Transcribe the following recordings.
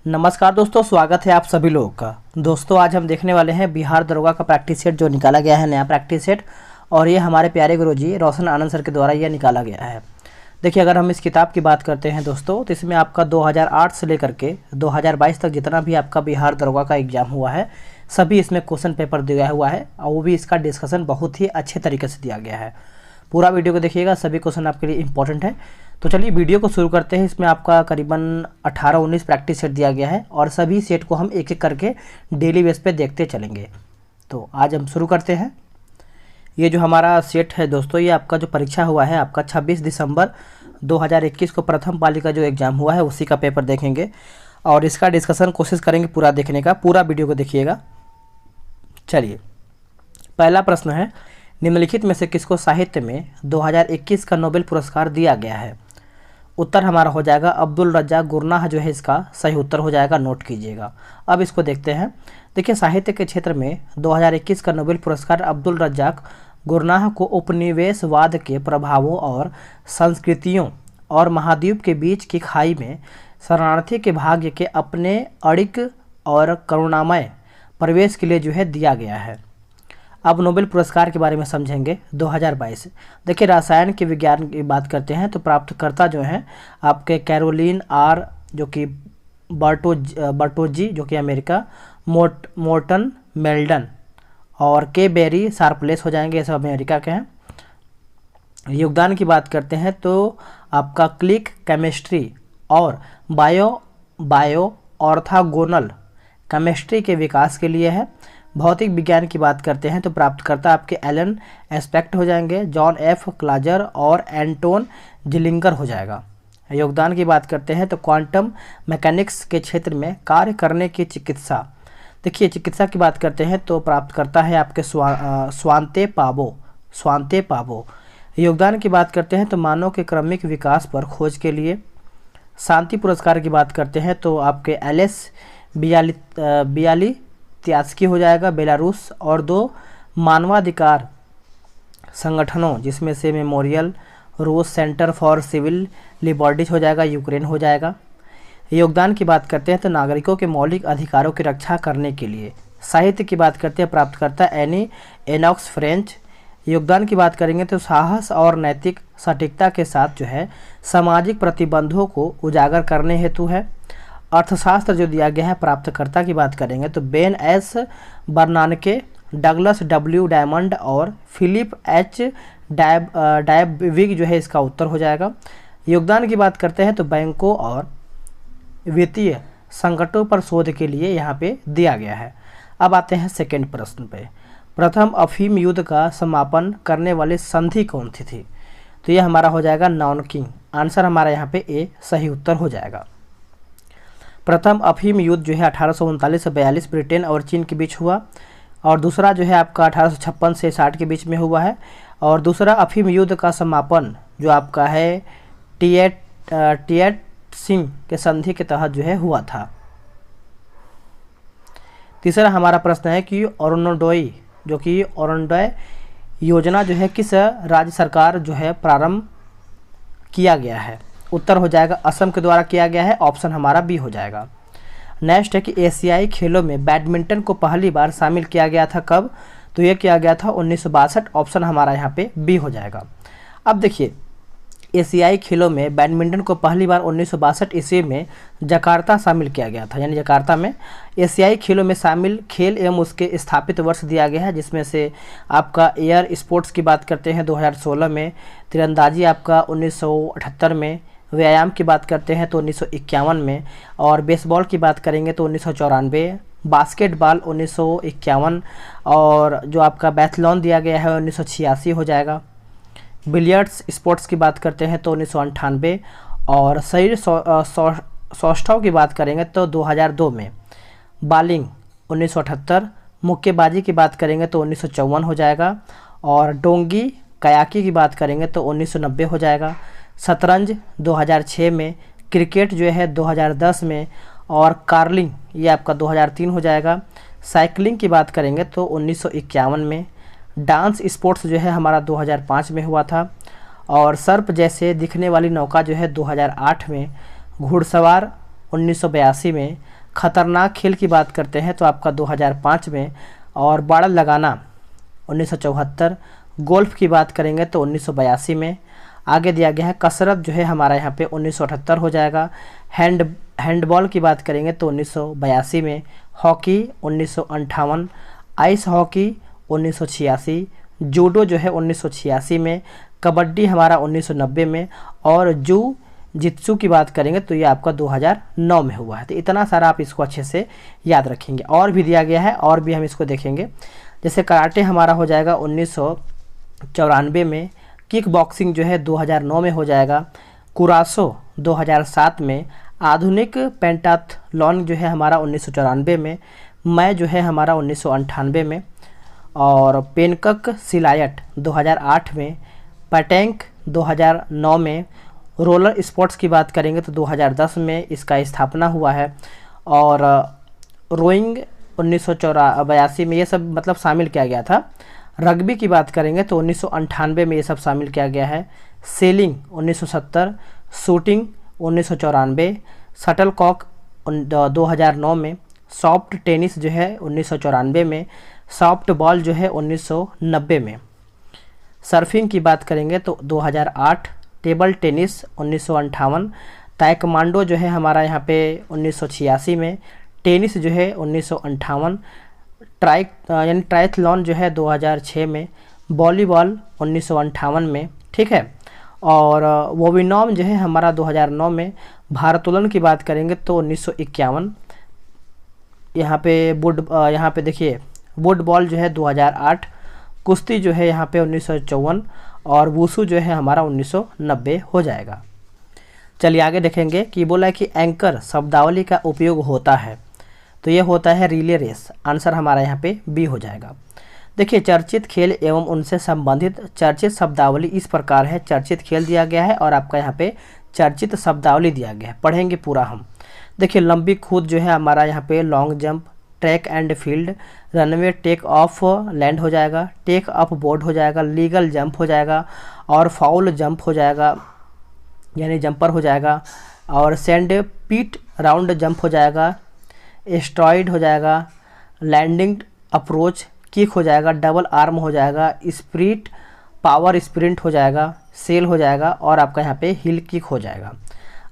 नमस्कार दोस्तों, स्वागत है आप सभी लोगों का। दोस्तों आज हम देखने वाले हैं बिहार दरोगा का प्रैक्टिस सेट जो निकाला गया है, नया प्रैक्टिस सेट। और ये हमारे प्यारे गुरुजी रोशन आनंद सर के द्वारा यह निकाला गया है। देखिए, अगर हम इस किताब की बात करते हैं दोस्तों, तो इसमें आपका 2008 से लेकर के 2022 तक जितना भी आपका बिहार दरोगा का एग्जाम हुआ है, सभी इसमें क्वेश्चन पेपर दिया हुआ है और वो भी इसका डिस्कशन बहुत ही अच्छे तरीके से दिया गया है। पूरा वीडियो को देखिएगा, सभी क्वेश्चन आपके लिए इंपॉर्टेंट है। तो चलिए वीडियो को शुरू करते हैं। इसमें आपका करीबन 18-19 प्रैक्टिस सेट दिया गया है और सभी सेट को हम एक एक करके डेली बेस पे देखते चलेंगे। तो आज हम शुरू करते हैं। ये जो हमारा सेट है दोस्तों, ये आपका जो परीक्षा हुआ है आपका 26 दिसंबर 2021 को प्रथम पाली का जो एग्ज़ाम हुआ है उसी का पेपर देखेंगे और इसका डिस्कशन कोशिश करेंगे पूरा देखने का। पूरा वीडियो को देखिएगा। चलिए, पहला प्रश्न है, निम्नलिखित में से किसको साहित्य में 2021 का नोबेल पुरस्कार दिया गया है? उत्तर हमारा हो जाएगा अब्दुल रज्जाक गुरनाह, जो है इसका सही उत्तर हो जाएगा, नोट कीजिएगा। अब इसको देखते हैं। देखिए, साहित्य के क्षेत्र में 2021 का नोबेल पुरस्कार अब्दुल रज्जाक गुरनाह को उपनिवेशवाद के प्रभावों और संस्कृतियों और महाद्वीप के बीच की खाई में शरणार्थी के भाग्य के अपने अड़िग और करुणामय प्रवेश के लिए जो है दिया गया है। अब नोबेल पुरस्कार के बारे में समझेंगे। 2022 देखिए, रसायन के विज्ञान की बात करते हैं तो प्राप्तकर्ता जो हैं आपके कैरोलिन आर जो कि बर्टोजी जो कि अमेरिका, मोर्टन मेल्डन और के बेरी शार्पलेस हो जाएंगे, ये सब अमेरिका के हैं। योगदान की बात करते हैं तो आपका क्लिक केमिस्ट्री और बायो ऑर्थोगोनल केमिस्ट्री के विकास के लिए है। भौतिक विज्ञान की बात करते हैं तो प्राप्तकर्ता आपके एलन एस्पेक्ट हो जाएंगे, जॉन एफ क्लाजर और एंटोन जिलिंगर हो जाएगा। योगदान की बात करते हैं तो क्वांटम मैकेनिक्स के क्षेत्र में कार्य करने की चिकित्सा। देखिए, चिकित्सा की बात करते हैं तो प्राप्तकर्ता है आपके स्वांते पाबो। योगदान की बात करते हैं तो मानव के क्रमिक विकास पर खोज के लिए। शांति पुरस्कार की बात करते हैं तो आपके एलेस बियाली त्यास्की हो जाएगा, बेलारूस। और 2 मानवाधिकार संगठनों जिसमें से मेमोरियल रूस सेंटर फॉर सिविल लिबर्टीज हो जाएगा, यूक्रेन हो जाएगा। योगदान की बात करते हैं तो नागरिकों के मौलिक अधिकारों की रक्षा करने के लिए। साहित्य की बात करते हैं प्राप्तकर्ता एनी एनॉक्स फ्रेंच। योगदान की बात करेंगे तो साहस और नैतिक सटीकता के साथ जो है सामाजिक प्रतिबंधों को उजागर करने हेतु है। अर्थशास्त्र जो दिया गया है प्राप्तकर्ता की बात करेंगे तो Ben S बर्नानके, Douglas W diamond और फिलिप एच डायबविग जो है इसका उत्तर हो जाएगा। योगदान की बात करते हैं तो बैंकों और वित्तीय संकटों पर शोध के लिए यहाँ पे दिया गया है। अब आते हैं सेकेंड प्रश्न पे। प्रथम अफीम युद्ध का समापन करने वाली संधि कौन सी थी? तो ये हमारा हो जाएगा नॉनकिंग। आंसर हमारा यहाँ पे ए सही उत्तर हो जाएगा। प्रथम अफीम युद्ध जो है 1839 से 42 ब्रिटेन और चीन के बीच हुआ और दूसरा जो है आपका 1856 से 60 के बीच में हुआ है। और दूसरा अफीम युद्ध का समापन जो आपका है टिएट सिंह के संधि के तहत जो है हुआ था। तीसरा हमारा प्रश्न है कि अरुणोदय योजना जो है किस राज्य सरकार जो है प्रारंभ किया गया है? उत्तर हो जाएगा असम के द्वारा किया गया है, ऑप्शन हमारा बी हो जाएगा। नेक्स्ट है कि एशियाई खेलों में बैडमिंटन को पहली बार शामिल किया गया था कब? तो ये किया गया था 1962, ऑप्शन हमारा यहाँ पे बी हो जाएगा। अब देखिए, एशियाई खेलों में बैडमिंटन को पहली बार 1962 ईस्वी में जकार्ता शामिल किया गया था, यानी जकार्ता में एशियाई खेलों में शामिल खेल एवं उसके स्थापित वर्ष दिया गया है, जिसमें से आपका एयर स्पोर्ट्स की बात करते हैं 2016 में, तीरंदाजी आपका 1978 में, व्यायाम की बात करते हैं तो 1951 में, और बेसबॉल की बात करेंगे तो 1994, बास्केटबॉल 1951 और जो आपका बैथलॉन दिया गया है 1986 हो जाएगा। बिलियर्ड्स स्पोर्ट्स की बात करते हैं तो 1998 और शरीर सौष्ठव की बात करेंगे तो 2002 में, बॉलिंग 1978, मुक्केबाजी की बात करेंगे तो 1954 हो जाएगा और डोंगी कयाकी की बात करेंगे तो 1990 हो जाएगा। शतरंज 2006 में, क्रिकेट जो है 2010 में और कार्लिंग ये आपका 2003 हो जाएगा। साइकिलिंग की बात करेंगे तो 1951 में, डांस स्पोर्ट्स जो है हमारा 2005 में हुआ था और सर्प जैसे दिखने वाली नौका जो है 2008 में, घुड़सवार 1982 में, खतरनाक खेल की बात करते हैं तो आपका 2005 में, और बाड़ा लगाना 1974, गोल्फ की बात करेंगे तो 1982 में। आगे दिया गया है कसरत जो है हमारा यहाँ पे 1978 हो जाएगा। हैंडबॉल की बात करेंगे तो 1982 में, हॉकी 1958, आइस हॉकी 1986, जूडो जो है 1986 में, कबड्डी हमारा 1990 में, और जू जित्सु की बात करेंगे तो ये आपका 2009 में हुआ है। तो इतना सारा आप इसको अच्छे से याद रखेंगे। और भी दिया गया है, और भी हम इसको देखेंगे। जैसे कराटे हमारा हो जाएगा 1994 में, किक बॉक्सिंग जो है 2009 में हो जाएगा, कुरासो 2007 में, आधुनिक पेंटाथलॉन जो है हमारा 1994 में, मैं जो है हमारा 1998 में, और पेनकक सिलायट 2008 में, पटेंक 2009 में, रोलर स्पोर्ट्स की बात करेंगे तो 2010 में इसका स्थापना हुआ है, और रोइंग 1982 में ये सब मतलब शामिल किया गया था। रग्बी की बात करेंगे तो 1998 में ये सब शामिल किया गया है। सेलिंग 1970, शूटिंग 1994, शटल कॉक 2009 में, सॉफ्ट टेनिस जो है 1994 में, सॉफ्ट बॉल जो है 1990 में। सर्फिंग की बात करेंगे तो 2008, टेबल टेनिस 1958, ताइक्वांडो जो है हमारा यहाँ पे 1986 में, टेनिस जो है 1958, यानी ट्रायथलॉन जो है 2006 में, वॉलीबॉल 1958 में, ठीक है। और वोविनॉम जो है हमारा 2009 में, भारोत्तोलन की बात करेंगे तो 1951, यहाँ पे देखिए वुड बॉल जो है 2008, कुश्ती जो है यहाँ पे 1954, और वुशु जो है हमारा 1990 हो जाएगा। चलिए आगे देखेंगे कि बोला है कि एंकर शब्दावली का उपयोग होता है, तो ये होता है रिले रेस। आंसर हमारा यहाँ पे बी हो जाएगा। देखिए चर्चित खेल एवं उनसे संबंधित चर्चित शब्दावली इस प्रकार है। चर्चित खेल दिया गया है और आपका यहाँ पे चर्चित शब्दावली दिया गया है, पढ़ेंगे पूरा हम। देखिए लंबी कूद जो है हमारा यहाँ पे long jump, track and field, runway take off land हो जाएगा, टेक अप बोर्ड हो जाएगा, लीगल जंप हो जाएगा, और फाउल जंप हो जाएगा यानी जंपर हो जाएगा, और सेंड पीट राउंड जंप हो जाएगा, एस्ट्रॉइड हो जाएगा, लैंडिंग अप्रोच किक हो जाएगा, डबल आर्म हो जाएगा, स्प्रिट पावर स्प्रिंट हो जाएगा, सेल हो जाएगा, और आपका यहाँ पे हिल किक हो जाएगा।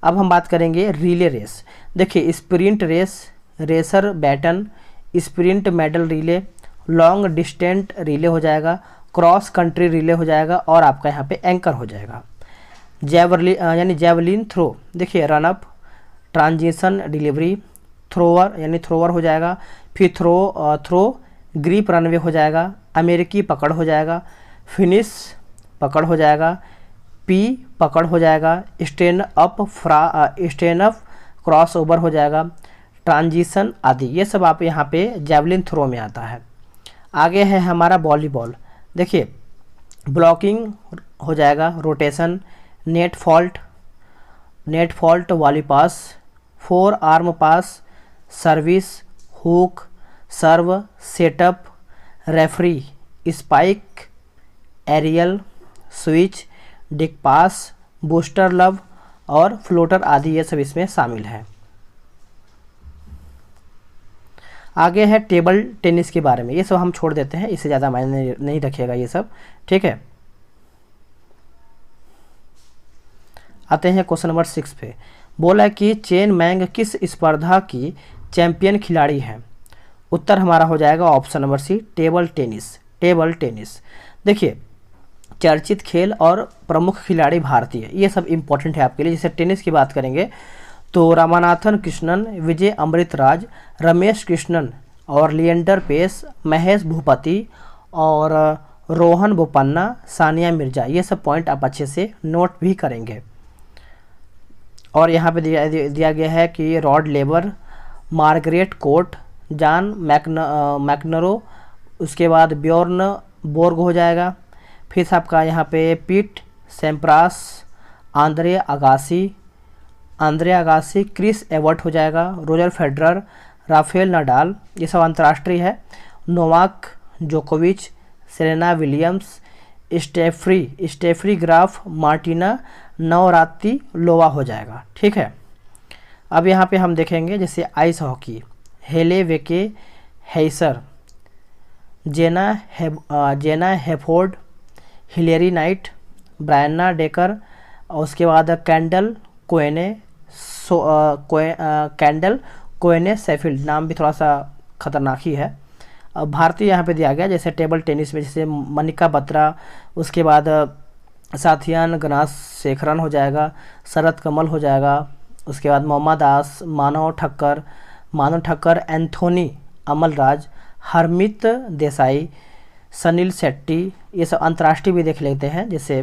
अब हम बात करेंगे रिले रेस। देखिए sprint race, racer baton, sprint medal relay, long distant relay हो जाएगा, क्रॉस कंट्री रिले हो जाएगा, और आपका यहाँ पे एंकर हो जाएगा। यानी जैवलिन थ्रो, देखिए रनअप, ट्रांजिशन डिलीवरी, थ्रोवर यानी थ्रोवर हो जाएगा, फिर थ्रो ग्रिप रनवे हो जाएगा, अमेरिकी पकड़ हो जाएगा, फिनिश पकड़ हो जाएगा, पी पकड़ हो जाएगा, स्टैंड अप क्रॉस ओवर हो जाएगा, ट्रांजिशन आदि। ये सब आप यहाँ पे जैवलिन थ्रो में आता है। आगे है हमारा वॉलीबॉल। देखिए ब्लॉकिंग हो जाएगा, rotation, net fault volley pass, forearm pass, service, hook, serve, setup, referee, spike, aerial, switch, dig pass, booster love, और फ्लोटर आदि ये सब इसमें शामिल है। आगे है टेबल टेनिस के बारे में, ये सब हम छोड़ देते हैं, इससे ज़्यादा मायने नहीं रखिएगा ये सब, ठीक है। आते हैं क्वेश्चन नंबर 6 पे। बोला कि चेन मैंग किस स्पर्धा की चैंपियन खिलाड़ी हैं? उत्तर हमारा हो जाएगा option number C, table tennis. देखिए चर्चित खेल और प्रमुख खिलाड़ी भारतीय, ये सब इम्पोर्टेंट है आपके लिए। जैसे टेनिस की बात करेंगे तो रामानाथन कृष्णन, विजय अमृतराज, रमेश कृष्णन, और लिएंडर पेस, महेश भूपति, और रोहन बोपन्ना, सानिया मिर्जा, ये सब पॉइंट आप अच्छे से नोट भी करेंगे। और यहाँ पे दिया गया है कि रॉड लेबर, मार्गरेट कोर्ट, जॉन मैकनरो, उसके बाद ब्योर्न बोर्ग हो जाएगा, फिर आपका यहाँ पे Pete Sampras, Andre Agassi, Chris Evert हो जाएगा, रोजर फेडरर, राफेल नडाल, ये सब अंतर्राष्ट्रीय है, नोवाक जोकोविच, Serena Williams, Steffi Graf, Martina Navratilova हो जाएगा, ठीक है। अब यहाँ पे हम देखेंगे जैसे आइस हॉकी, हेले वेके हेइसर, जेना हेफोर्ड, हिलेरी नाइट, ब्रायना डेकर, और उसके बाद कैंडल कोएने सेफील्ड, नाम भी थोड़ा सा खतरनाक ही है। अब भारतीय यहाँ पे दिया गया जैसे टेबल टेनिस में जैसे मनिका बत्रा, उसके बाद साथियान गनासेखरन हो जाएगा, शरद कमल हो जाएगा, उसके बाद मोहम्मद दास, मानव ठक्कर, एंथोनी अमलराज, हरमित देसाई, सनील शेट्टी, ये सब अंतर्राष्ट्रीय भी देख लेते हैं जैसे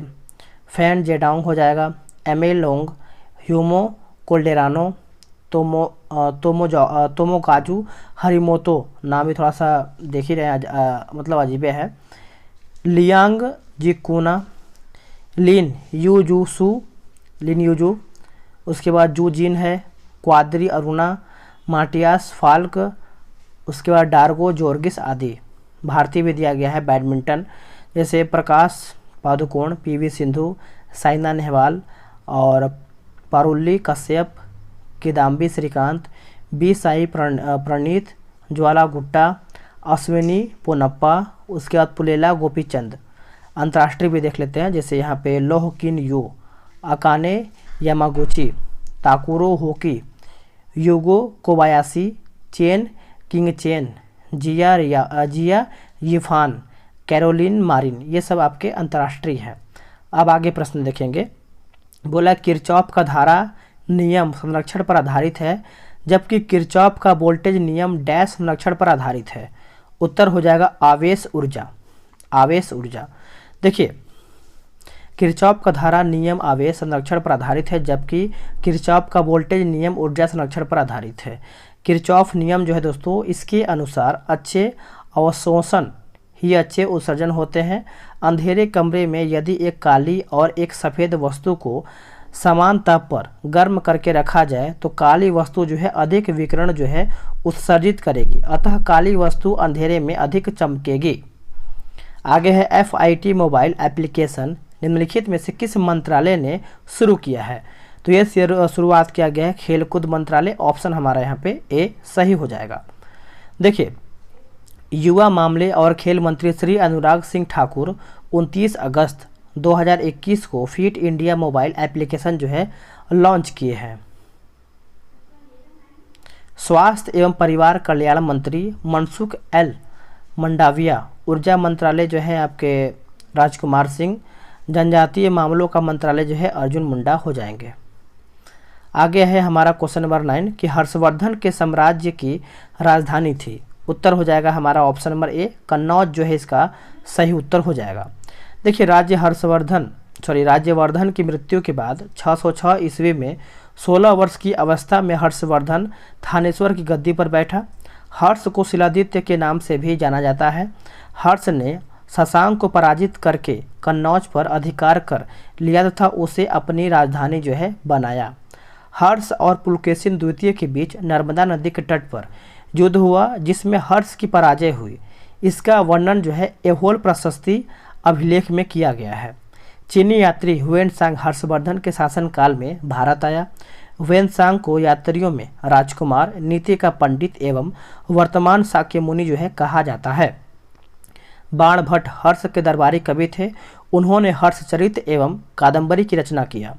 फैन जेडांग हो जाएगा, एमे लोंग, ह्यूमो कोल्डेरानो, तोमोगाजू हरिमोतो, नाम भी थोड़ा सा देख ही रहे हैं मतलब अजीबे है, लियांग जिकुना, लिन यूजू, उसके बाद जू जिन है, क्वाद्री अरुणा, मार्टियास फाल्क, उसके बाद डार्गो जोर्गिस आदि। भारतीय भी दिया गया है बैडमिंटन जैसे प्रकाश पादुकोण, पीवी सिंधु, साइना नेहवाल और पारुल्ली कश्यप, किदाम्बी श्रीकांत, बी साई प्रणीत, ज्वाला गुट्टा, अश्विनी पोनप्पा, उसके बाद पुलेला गोपीचंद। अंतर्राष्ट्रीय भी देख लेते हैं जैसे यहाँ पे Loh Kean Yew, Akane Yamaguchi, Takuro Hoki, Yugo Kobayashi, Chen Qing Chen, Jia Yifan, Caroline Marin, ये सब आपके अंतर्राष्ट्रीय हैं। अब आगे प्रश्न देखेंगे। बोला किरचॉफ का धारा नियम संरक्षण पर आधारित है, जबकि किरचॉफ का वोल्टेज नियम डैश संरक्षण पर आधारित है। उत्तर हो जाएगा आवेश ऊर्जा। देखिए किरचॉफ का धारा नियम आवेश संरक्षण पर आधारित है, जबकि किरचॉफ का वोल्टेज नियम ऊर्जा संरक्षण पर आधारित है। किरचॉफ नियम जो है दोस्तों, इसके अनुसार अच्छे अवशोषण ही अच्छे उत्सर्जन होते हैं। अंधेरे कमरे में यदि एक काली और एक सफ़ेद वस्तु को समान ताप पर गर्म करके रखा जाए तो काली वस्तु जो है अधिक विकिरण जो है उत्सर्जित करेगी, अतः काली वस्तु अंधेरे में अधिक चमकेगी। आगे है FIT मोबाइल एप्लीकेशन निम्नलिखित में से किस मंत्रालय ने शुरू किया है? तो ये शुरुआत किया गया है खेलकूद मंत्रालय। ऑप्शन हमारा यहाँ पे ए सही हो जाएगा। देखिए युवा मामले और खेल मंत्री श्री अनुराग सिंह ठाकुर 29 अगस्त 2021 को फिट इंडिया मोबाइल एप्लीकेशन जो है लॉन्च किए हैं। स्वास्थ्य एवं परिवार कल्याण मंत्री मनसुख एल मंडाविया, ऊर्जा मंत्रालय जो है आपके राजकुमार सिंह, जनजातीय मामलों का मंत्रालय जो है अर्जुन मुंडा हो जाएंगे। आगे है हमारा क्वेश्चन नंबर 9 कि हर्षवर्धन के साम्राज्य की राजधानी थी। उत्तर हो जाएगा हमारा ऑप्शन नंबर ए कन्नौज जो है इसका सही उत्तर हो जाएगा। देखिए राज्यवर्धन की मृत्यु के बाद 606 ईस्वी में 16 वर्ष की अवस्था में हर्षवर्धन थानेश्वर की गद्दी पर बैठा। हर्ष को शिलादित्य के नाम से भी जाना जाता है। हर्ष ने शशांक को पराजित करके कन्नौज पर अधिकार कर लिया तथा उसे अपनी राजधानी जो है बनाया। हर्ष और पुलकेशिन द्वितीय के बीच नर्मदा नदी के तट पर युद्ध हुआ जिसमें हर्ष की पराजय हुई। इसका वर्णन जो है एहोल प्रशस्ति अभिलेख में किया गया है। चीनी यात्री हुएनसांग हर्षवर्धन के शासनकाल में भारत आया। हुएनसांग को यात्रियों में राजकुमार, नीति का पंडित एवं वर्तमान शाक्य मुनि जो है कहा जाता है। बाण भट्ट हर्ष के दरबारी कवि थे। उन्होंने हर्षचरित एवं कादंबरी की रचना किया।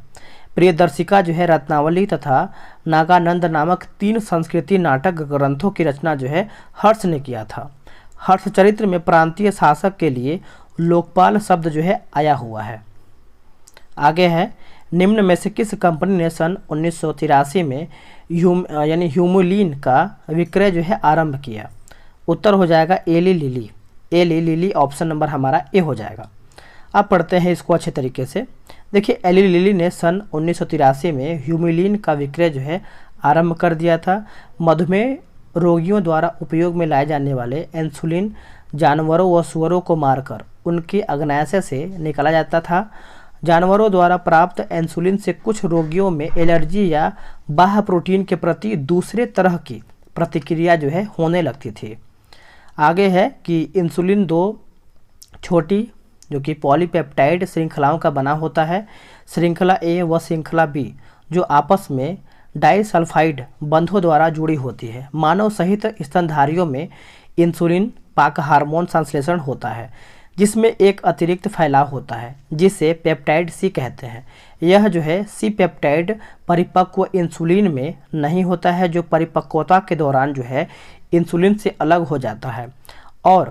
प्रियदर्शिका जो है रत्नावली तथा नागानंद नामक 3 संस्कृति नाटक ग्रंथों की रचना जो है हर्ष ने किया था। हर्षचरित्र में प्रांतीय शासक के लिए लोकपाल शब्द जो है आया हुआ है। आगे है निम्न में से किस कंपनी ने सन 1983 में ह्यूमुलिन का विक्रय जो है आरंभ किया? उत्तर हो जाएगा एली लिली। ऑप्शन नंबर हमारा ए हो जाएगा। अब पढ़ते हैं इसको अच्छे तरीके से। देखिए एली लिली ने सन 1983 में ह्यूमुलिन का विक्रय जो है आरंभ कर दिया था। मधुमेह रोगियों द्वारा उपयोग में लाए जाने वाले इंसुलिन जानवरों व सुअरों को मारकर उनके अग्नाशय से निकाला जाता था। जानवरों द्वारा प्राप्त इंसुलिन से कुछ रोगियों में एलर्जी या बाह्य प्रोटीन के प्रति दूसरे तरह की प्रतिक्रिया जो है होने लगती थी। आगे है कि इंसुलिन 2 छोटी जो कि पॉलीपेप्टाइड श्रृंखलाओं का बना होता है। श्रृंखला ए व श्रृंखला बी जो आपस में डाइसल्फाइड बंधों द्वारा जुड़ी होती है। मानव सहित स्तनधारियों में इंसुलिन पाक हार्मोन संश्लेषण होता है जिसमें एक अतिरिक्त फैलाव होता है जिसे पेप्टाइड सी कहते हैं। यह जो है सी पेप्टाइड परिपक्व इंसुलिन में नहीं होता है, जो परिपक्वता के दौरान जो है इंसुलिन से अलग हो जाता है और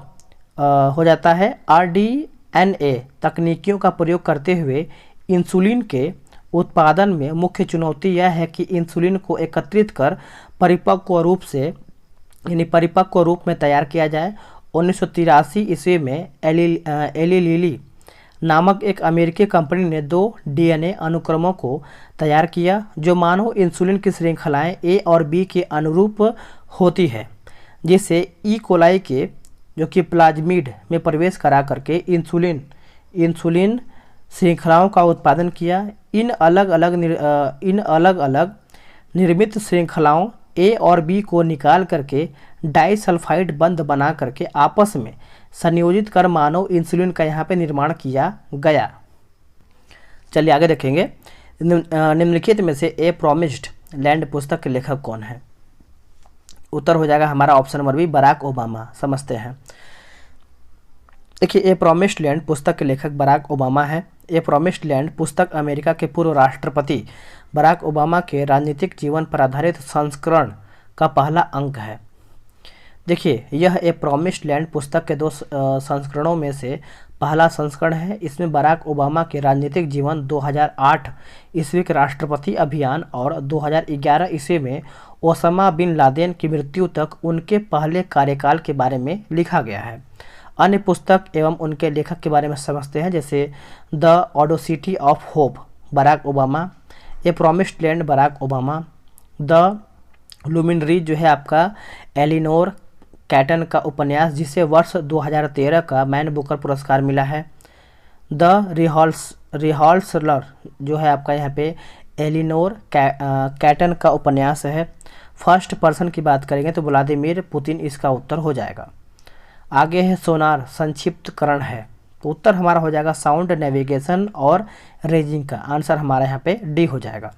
हो जाता है। आरडीएनए तकनीकियों का प्रयोग करते हुए इंसुलिन के उत्पादन में मुख्य चुनौती यह है कि इंसुलिन को एकत्रित कर परिपक्व रूप में तैयार किया जाए। 1983 ईस्वी में एली लिली नामक एक अमेरिकी कंपनी ने 2 डीएनए अनुक्रमों को तैयार किया जो मानव इंसुलिन की श्रृंखलाएं ए और बी के अनुरूप होती है, जिससे ई कोलाई के जो कि प्लाज्मिड में प्रवेश करा करके इंसुलिन श्रृंखलाओं का उत्पादन किया। इन अलग अलग निर्मित श्रृंखलाओं ए और बी को निकाल करके डाइसल्फाइड बंध बना करके आपस में संयोजित कर मानव इंसुलिन का यहाँ पे निर्माण किया गया। चलिए आगे देखेंगे। निम्नलिखित में से ए प्रॉमिस्ड लैंड पुस्तक के लेखक कौन है? उत्तर हो जाएगा हमारा option number B, Barack Obama. समझते हैं। देखिए, ए प्रॉमिस्ड लैंड पुस्तक के लेखक बराक ओबामा है। ए प्रॉमिस्ड लैंड पुस्तक अमेरिका के पूर्व राष्ट्रपति बराक ओबामा के राजनीतिक जीवन पर आधारित संस्करण का पहला अंक है। देखिए, यह ए प्रॉमिस्ड लैंड पुस्तक के 2 संस्करणों में से पहला संस्करण है। इसमें बराक ओबामा के राजनीतिक जीवन, 2008 ईस्वी के राष्ट्रपति अभियान और 2011 ईस्वी में ओसामा बिन लादेन की मृत्यु तक उनके पहले कार्यकाल के बारे में लिखा गया है। अन्य पुस्तक एवं उनके लेखक के बारे में समझते हैं, जैसे the audacity of hope Barack Obama, a promised land Barack Obama, the luminaries जो है आपका एलिनोर कैटन का उपन्यास जिसे वर्ष 2013 का मैन बुकर पुरस्कार मिला है, द रिहॉल्सलर जो है आपका यहाँ पे एलिनोर कैटन का उपन्यास है। फर्स्ट पर्सन की बात करेंगे तो व्लादिमीर पुतिन इसका उत्तर हो जाएगा। आगे है सोनार संक्षिप्तकरण है, तो उत्तर हमारा हो जाएगा साउंड नेविगेशन और रेजिंग का आंसर हमारा यहाँ पे डी हो जाएगा।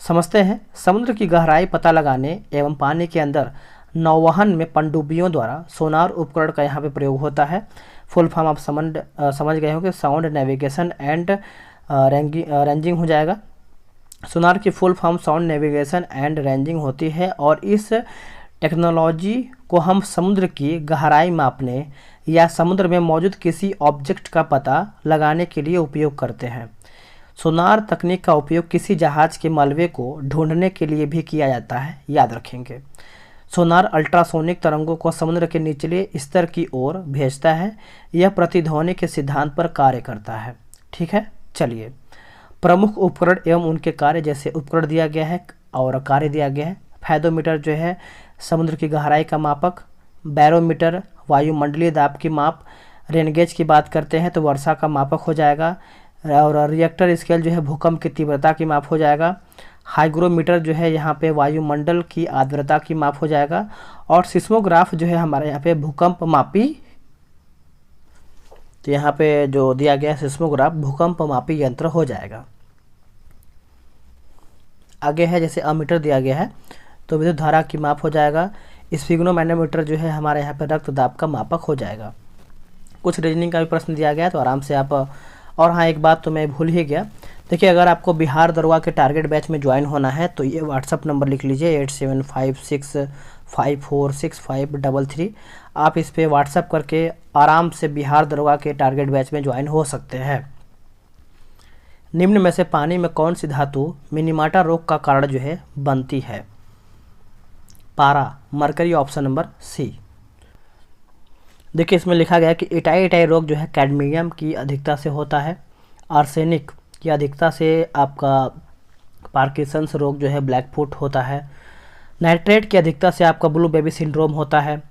समझते हैं। समुद्र की गहराई पता लगाने एवं पानी के अंदर नौवहन में पनडुब्बियों द्वारा सोनार उपकरण का यहाँ पे प्रयोग होता है। फुल फॉर्म आप समझ गए होंगे, साउंड नेविगेशन एंड रेंजिंग हो जाएगा। सोनार की full form sound navigation and ranging होती है और इस टेक्नोलॉजी को हम समुद्र की गहराई मापने या समुद्र में मौजूद किसी ऑब्जेक्ट का पता लगाने के लिए उपयोग करते हैं। सोनार तकनीक का उपयोग किसी जहाज के मलबे को ढूंढने के लिए भी किया जाता है, याद रखेंगे। सोनार अल्ट्रासोनिक तरंगों को समुद्र के निचले स्तर की ओर भेजता है। यह प्रतिध्वनि के सिद्धांत पर कार्य करता है। ठीक है, चलिए प्रमुख उपकरण एवं उनके कार्य, जैसे उपकरण दिया गया है और कार्य दिया गया है। फायदोमीटर जो है समुद्र की गहराई का मापक, बैरोमीटर वायुमंडलीय दाब की माप, रेनगेज की बात करते हैं तो वर्षा का मापक हो जाएगा, और रिएक्टर स्केल जो है भूकंप की तीव्रता की माप हो जाएगा। हाइग्रोमीटर जो है यहाँ पे वायुमंडल की आर्द्रता की माप हो जाएगा, और सिस्मोग्राफ जो है हमारे यहाँ पे भूकंप मापी, तो यहाँ पे जो दिया गया है सिस्मोग्राफ भूकंप मापी यंत्र हो जाएगा। आगे है जैसे अमीटर दिया गया है तो विद्युत धारा की माप हो जाएगा। स्फिग्नोमैनोमीटर जो है हमारे यहाँ पे रक्त दाब का मापक हो जाएगा। कुछ रीजनिंग का भी प्रश्न दिया गया है तो आराम से आप, और हाँ एक बात तो मैं भूल ही गया, देखिए अगर आपको बिहार दरोगा के टारगेट बैच में ज्वाइन होना है तो ये व्हाट्सअप नंबर लिख लीजिए 8756546533। आप इस पर व्हाट्सअप करके आराम से बिहार दरोगा के टारगेट बैच में ज्वाइन हो सकते हैं। निम्न में से पानी में कौन सी धातु मिनीमाटा रोग का कारण जो है बनती है? पारा, मरकरी, ऑप्शन नंबर सी। देखिए इसमें लिखा गया है कि इटाई रोग जो है कैडमियम की अधिकता से होता है। आर्सेनिक की अधिकता से आपका पार्किंसंस रोग जो है ब्लैकफुट होता है। नाइट्रेट की अधिकता से आपका ब्लू बेबी सिंड्रोम होता है।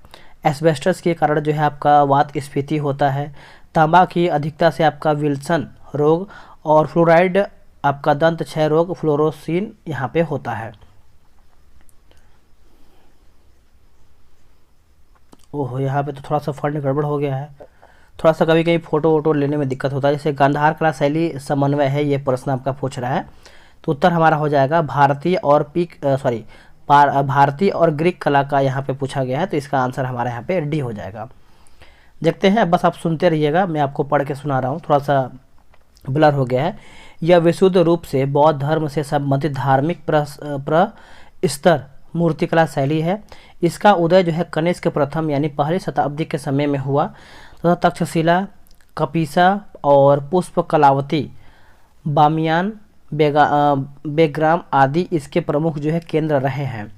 एस्बेस्टस के कारण जो है आपका वात स्फीति होता है। तांबा की अधिकता से आपका विल्सन रोग, और फ्लोराइड आपका दंत क्षय रोग फ्लोरोसिन यहाँ पे होता है। ओहो, यहाँ पे तो थोड़ा सा फंड गड़बड़ हो गया है, थोड़ा सा कभी कभी फ़ोटो वोटो लेने में दिक्कत होता है। जैसे गांधार कला शैली समन्वय है, ये प्रश्न आपका पूछ रहा है, तो उत्तर हमारा हो जाएगा भारतीय और ग्रीक कला का यहाँ पे पूछा गया है, तो इसका आंसर हमारा यहाँ पे डी हो जाएगा। देखते हैं, बस आप सुनते रहिएगा, मैं आपको पढ़ के सुना रहा हूँ, थोड़ा सा ब्लर हो गया है। यह विशुद्ध रूप से बौद्ध धर्म से संबंधित धार्मिक प्रस्तर मूर्तिकला शैली है। इसका उदय जो है कनिष्क प्रथम यानी पहली शताब्दी के समय में हुआ, तथा तक्षशिला, कपीसा और पुष्प कलावती, बामियान, बेग्राम आदि इसके प्रमुख जो है केंद्र रहे हैं।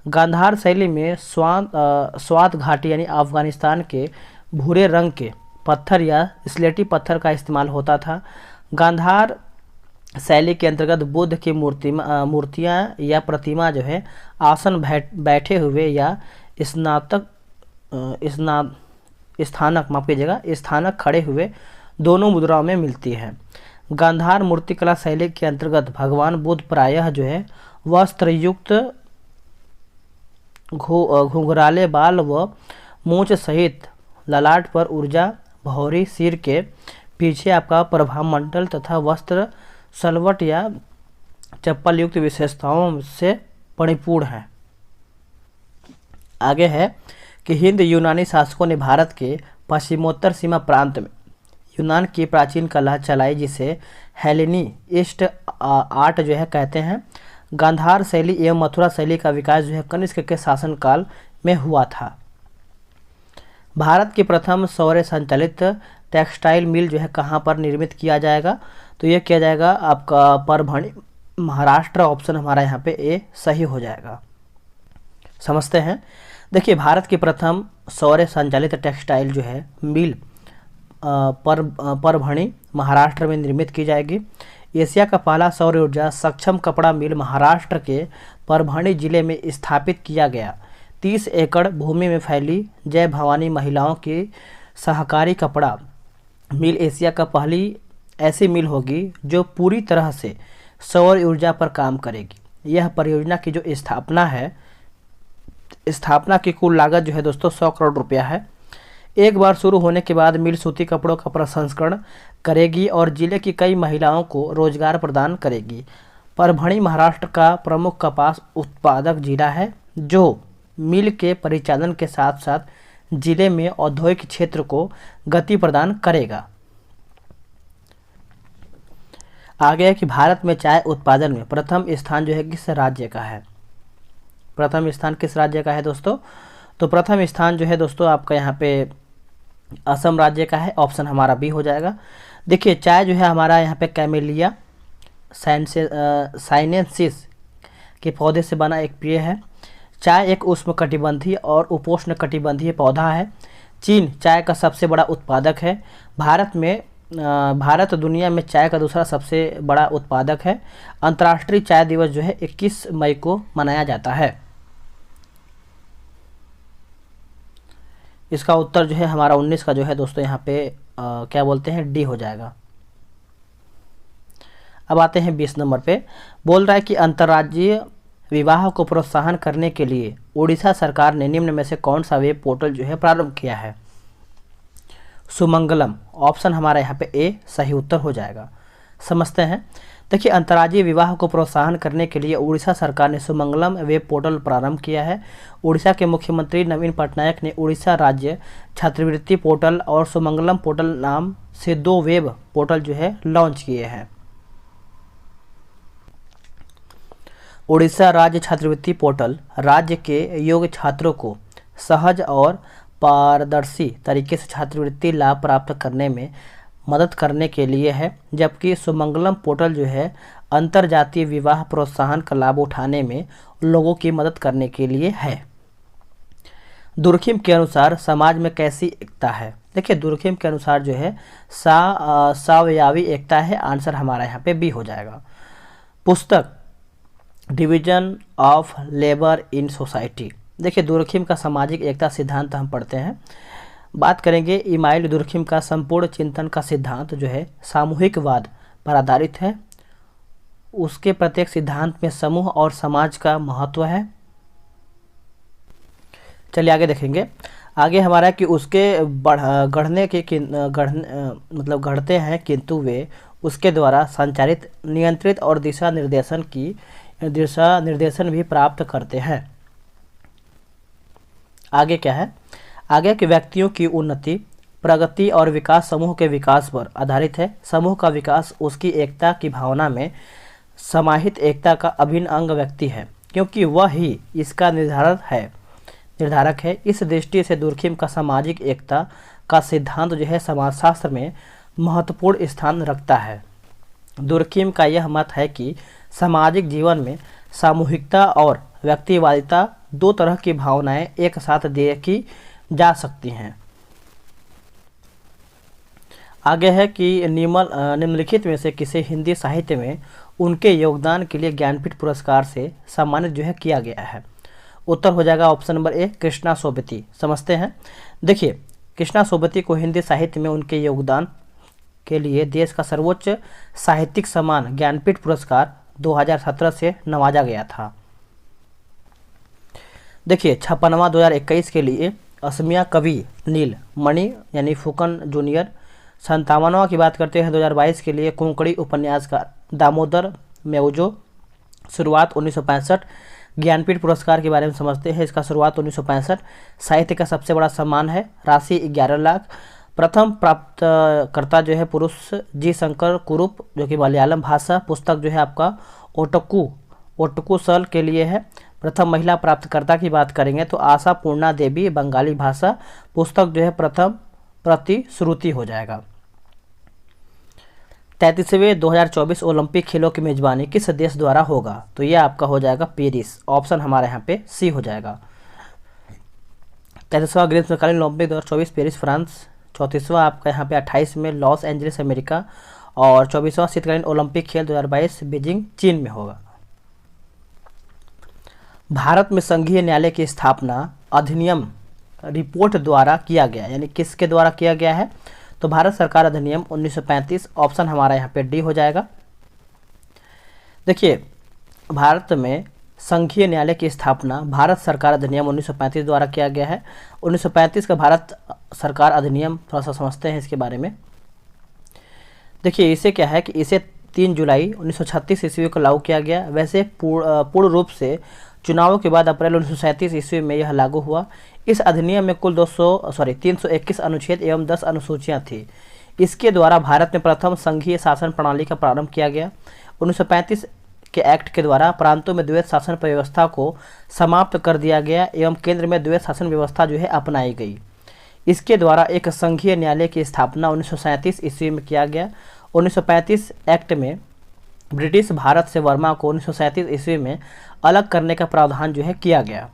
गांधार शैली में स्वात घाटी यानी अफगानिस्तान के भूरे रंग के पत्थर या स्लेटी पत्थर का इस्तेमाल होता था। गांधार शैली के अंतर्गत बुद्ध की मूर्तियाँ या प्रतिमा जो है आसन बैठे हुए या स्थानक खड़े हुए दोनों मुद्राओं में मिलती है। गांधार मूर्तिकला शैली के अंतर्गत भगवान बुद्ध प्रायः जो है वस्त्रयुक्त घुंघराले बाल व मूंछ सहित ललाट पर ऊर्जा भौरी, सिर के पीछे आपका प्रभामंडल तथा वस्त्र सलवट या चप्पल युक्त विशेषताओं से परिपूर्ण है। आगे है कि हिंद यूनानी शासकों ने भारत के पश्चिमोत्तर सीमा प्रांत में यूनान की प्राचीन कला चलाई, जिसे हेलेनी ईस्ट आर्ट जो है कहते हैं। गांधार शैली एवं मथुरा शैली का विकास जो है कनिष्क के शासनकाल में हुआ था। भारत की प्रथम सौर संचालित टेक्सटाइल मिल जो है कहाँ पर निर्मित किया जाएगा, तो यह किया जाएगा आपका परभणी, महाराष्ट्र। ऑप्शन हमारा यहाँ पे ए सही हो जाएगा। समझते हैं, देखिए भारत की प्रथम सौर संचालित टेक्सटाइल जो है मिल परभणी, महाराष्ट्र में निर्मित की जाएगी। एशिया का पहला सौर ऊर्जा सक्षम कपड़ा मिल महाराष्ट्र के परभणी जिले में स्थापित किया गया। 30 एकड़ भूमि में फैली जय भवानी महिलाओं की सहकारी कपड़ा मिल एशिया का पहली ऐसी मिल होगी जो पूरी तरह से सौर ऊर्जा पर काम करेगी। यह परियोजना की जो स्थापना की कुल लागत जो है दोस्तों 100 करोड़ रुपया है। एक बार शुरू होने के बाद मिल सूती कपड़ों का प्रसंस्करण करेगी और जिले की कई महिलाओं को रोजगार प्रदान करेगी। परभणी महाराष्ट्र का प्रमुख कपास उत्पादक जिला है, जो मिल के परिचालन के साथ साथ जिले में औद्योगिक क्षेत्र को गति प्रदान करेगा। आगे है कि भारत में चाय उत्पादन में प्रथम स्थान जो है किस राज्य का है। प्रथम स्थान किस राज्य का है दोस्तों, तो प्रथम स्थान जो है दोस्तों आपका यहाँ पे असम राज्य का है। ऑप्शन हमारा बी हो जाएगा। देखिए चाय जो है हमारा यहाँ पे कैमेलिया साइनेंसिस के पौधे से बना एक पेय है। चाय एक उष्णकटिबंधीय और उपोष्ण कटिबंधीय पौधा है। चीन चाय का सबसे बड़ा उत्पादक है। भारत दुनिया में चाय का दूसरा सबसे बड़ा उत्पादक है। अंतर्राष्ट्रीय चाय दिवस जो है 21 मई को मनाया जाता है। इसका उत्तर जो है हमारा 19 का जो है दोस्तों यहाँ पे क्या बोलते हैं डी हो जाएगा। अब आते हैं 20 नंबर पे। बोल रहा है कि अंतर्राज्यीय विवाह को प्रोत्साहन करने के लिए उड़ीसा सरकार ने निम्न में से कौन सा वेब पोर्टल जो है प्रारंभ किया है। सुमंगलम। ऑप्शन हमारा यहाँ पे ए सही उत्तर हो जाएगा। समझते हैं, देखिए अंतर्राज्यीय विवाह को प्रोत्साहन करने के लिए उड़ीसा सरकार ने सुमंगलम वेब पोर्टल प्रारंभ किया है। उड़ीसा के मुख्यमंत्री नवीन पटनायक ने उड़ीसा राज्य छात्रवृत्ति पोर्टल और सुमंगलम पोर्टल नाम से 2 वेब पोर्टल जो है लॉन्च किए हैं। उड़ीसा राज्य छात्रवृत्ति पोर्टल राज्य के योग्य छात्रों को सहज और पारदर्शी तरीके से छात्रवृत्ति लाभ प्राप्त करने में मदद करने के लिए है, जबकि सुमंगलम पोर्टल जो है अंतरजातीय विवाह प्रोत्साहन का लाभ उठाने में लोगों की मदद करने के लिए है। दुर्खिम के अनुसार समाज में कैसी एकता है। देखिए दुर्खिम के अनुसार जो है सावयवी एकता है। आंसर हमारा यहाँ पे बी हो जाएगा। पुस्तक division of labour in society. देखिए दुर्खिम का सामाजिक एकता सिद्धांत हम पढ़ते हैं। बात करेंगे इमाइल दुर्खिम का संपूर्ण चिंतन का सिद्धांत जो है सामूहिकवाद पर आधारित है। उसके प्रत्येक सिद्धांत में समूह और समाज का महत्व है। चलिए आगे देखेंगे। आगे हमारा कि उसके गढ़ते हैं किंतु वे उसके द्वारा संचालित, नियंत्रित और दिशा निर्देशन भी प्राप्त करते हैं। आगे क्या है, आगे के व्यक्तियों की उन्नति, प्रगति और विकास समूह के विकास पर आधारित है। समूह का विकास उसकी एकता की भावना में समाहित एकता का अभिन्न अंग व्यक्ति है, क्योंकि वह ही इसका निर्धारक है। इस दृष्टि से दुर्खिम का सामाजिक एकता का सिद्धांत जो है समाजशास्त्र में महत्वपूर्ण स्थान रखता है। दुर्खिम का यह मत है कि सामाजिक जीवन में सामूहिकता और व्यक्तिवादिता दो तरह की भावनाएं एक साथ देखी जा सकती हैं। आगे है कि निम्नलिखित में से किसे हिंदी साहित्य में उनके योगदान के लिए ज्ञानपीठ पुरस्कार से सम्मानित जो है किया गया है। उत्तर हो जाएगा option number A, Krishna Sobti. समझते हैं। देखिए, कृष्णा सोबती को हिंदी साहित्य में उनके योगदान के लिए देश का सर्वोच्च साहित्यिक सम्मान ज्ञानपीठ पुरस्कार 2017 से नवाजा गया था। देखिए, 56वां 2021 के लिए असमिया कवि नील मणि यानी फुकन जूनियर। 57वां की बात करते हैं 2022 के लिए कोंकणी उपन्यासकार दामोदर मेवजो। शुरुआत 1965। ज्ञानपीठ पुरस्कार के बारे में समझते हैं। इसका शुरुआत 1965। साहित्य का सबसे बड़ा सम्मान है, राशि 11 लाख। प्रथम प्राप्तकर्ता जो है पुरुष जी शंकर कुरुप, जो कि मलयालम भाषा। पुस्तक जो है आपका ओटकू सल के लिए है। प्रथम महिला प्राप्तकर्ता की बात करेंगे तो आशा पूर्णा देवी, बंगाली भाषा। पुस्तक जो है प्रथम प्रति श्रुति हो जाएगा। 33वें 2024 ओलंपिक खेलों की मेजबानी किस देश द्वारा होगा? तो यह आपका हो जाएगा पेरिस। ऑप्शन हमारे यहाँ पे सी हो जाएगा। 33वां ग्रीष्मकालीन ओलंपिक 2024 पेरिस फ्रांस। 34वां आपका यहाँ पे 28 में लॉस एंजलिस अमेरिका। और 24वां शीतकालीन ओलंपिक खेल 2022 बीजिंग चीन में होगा। भारत में संघीय न्यायालय की स्थापना अधिनियम रिपोर्ट द्वारा किया गया, यानी किसके द्वारा किया गया है? तो भारत सरकार अधिनियम 1935। ऑप्शन हमारा यहाँ पे डी हो जाएगा। देखिए, भारत में संघीय न्यायालय की स्थापना भारत सरकार अधिनियम 1935 द्वारा किया गया है। 1935 का भारत सरकार अधिनियम थोड़ा सा समझते हैं इसके बारे में। देखिए, इसे क्या है कि इसे 3 जुलाई 1936 ईस्वी को लागू किया गया। वैसे पूर्ण रूप से चुनावों के बाद अप्रैल 1937 ईस्वी में यह लागू हुआ। इस अधिनियम में कुल 321 अनुच्छेद एवं 10 अनुसूचियां थी। इसके द्वारा भारत में प्रथम संघीय शासन प्रणाली का प्रारंभ किया गया। 1935 के एक्ट के द्वारा प्रांतों में द्वैत शासन व्यवस्था को समाप्त कर दिया गया एवं केंद्र में द्वैत शासन व्यवस्था जो है अपनाई गई। इसके द्वारा एक संघीय न्यायालय की स्थापना 1937 ईस्वी में किया गया। 1935 एक्ट में ब्रिटिश भारत से वर्मा को 1937 ईस्वी में अलग करने का प्रावधान जो है किया गया।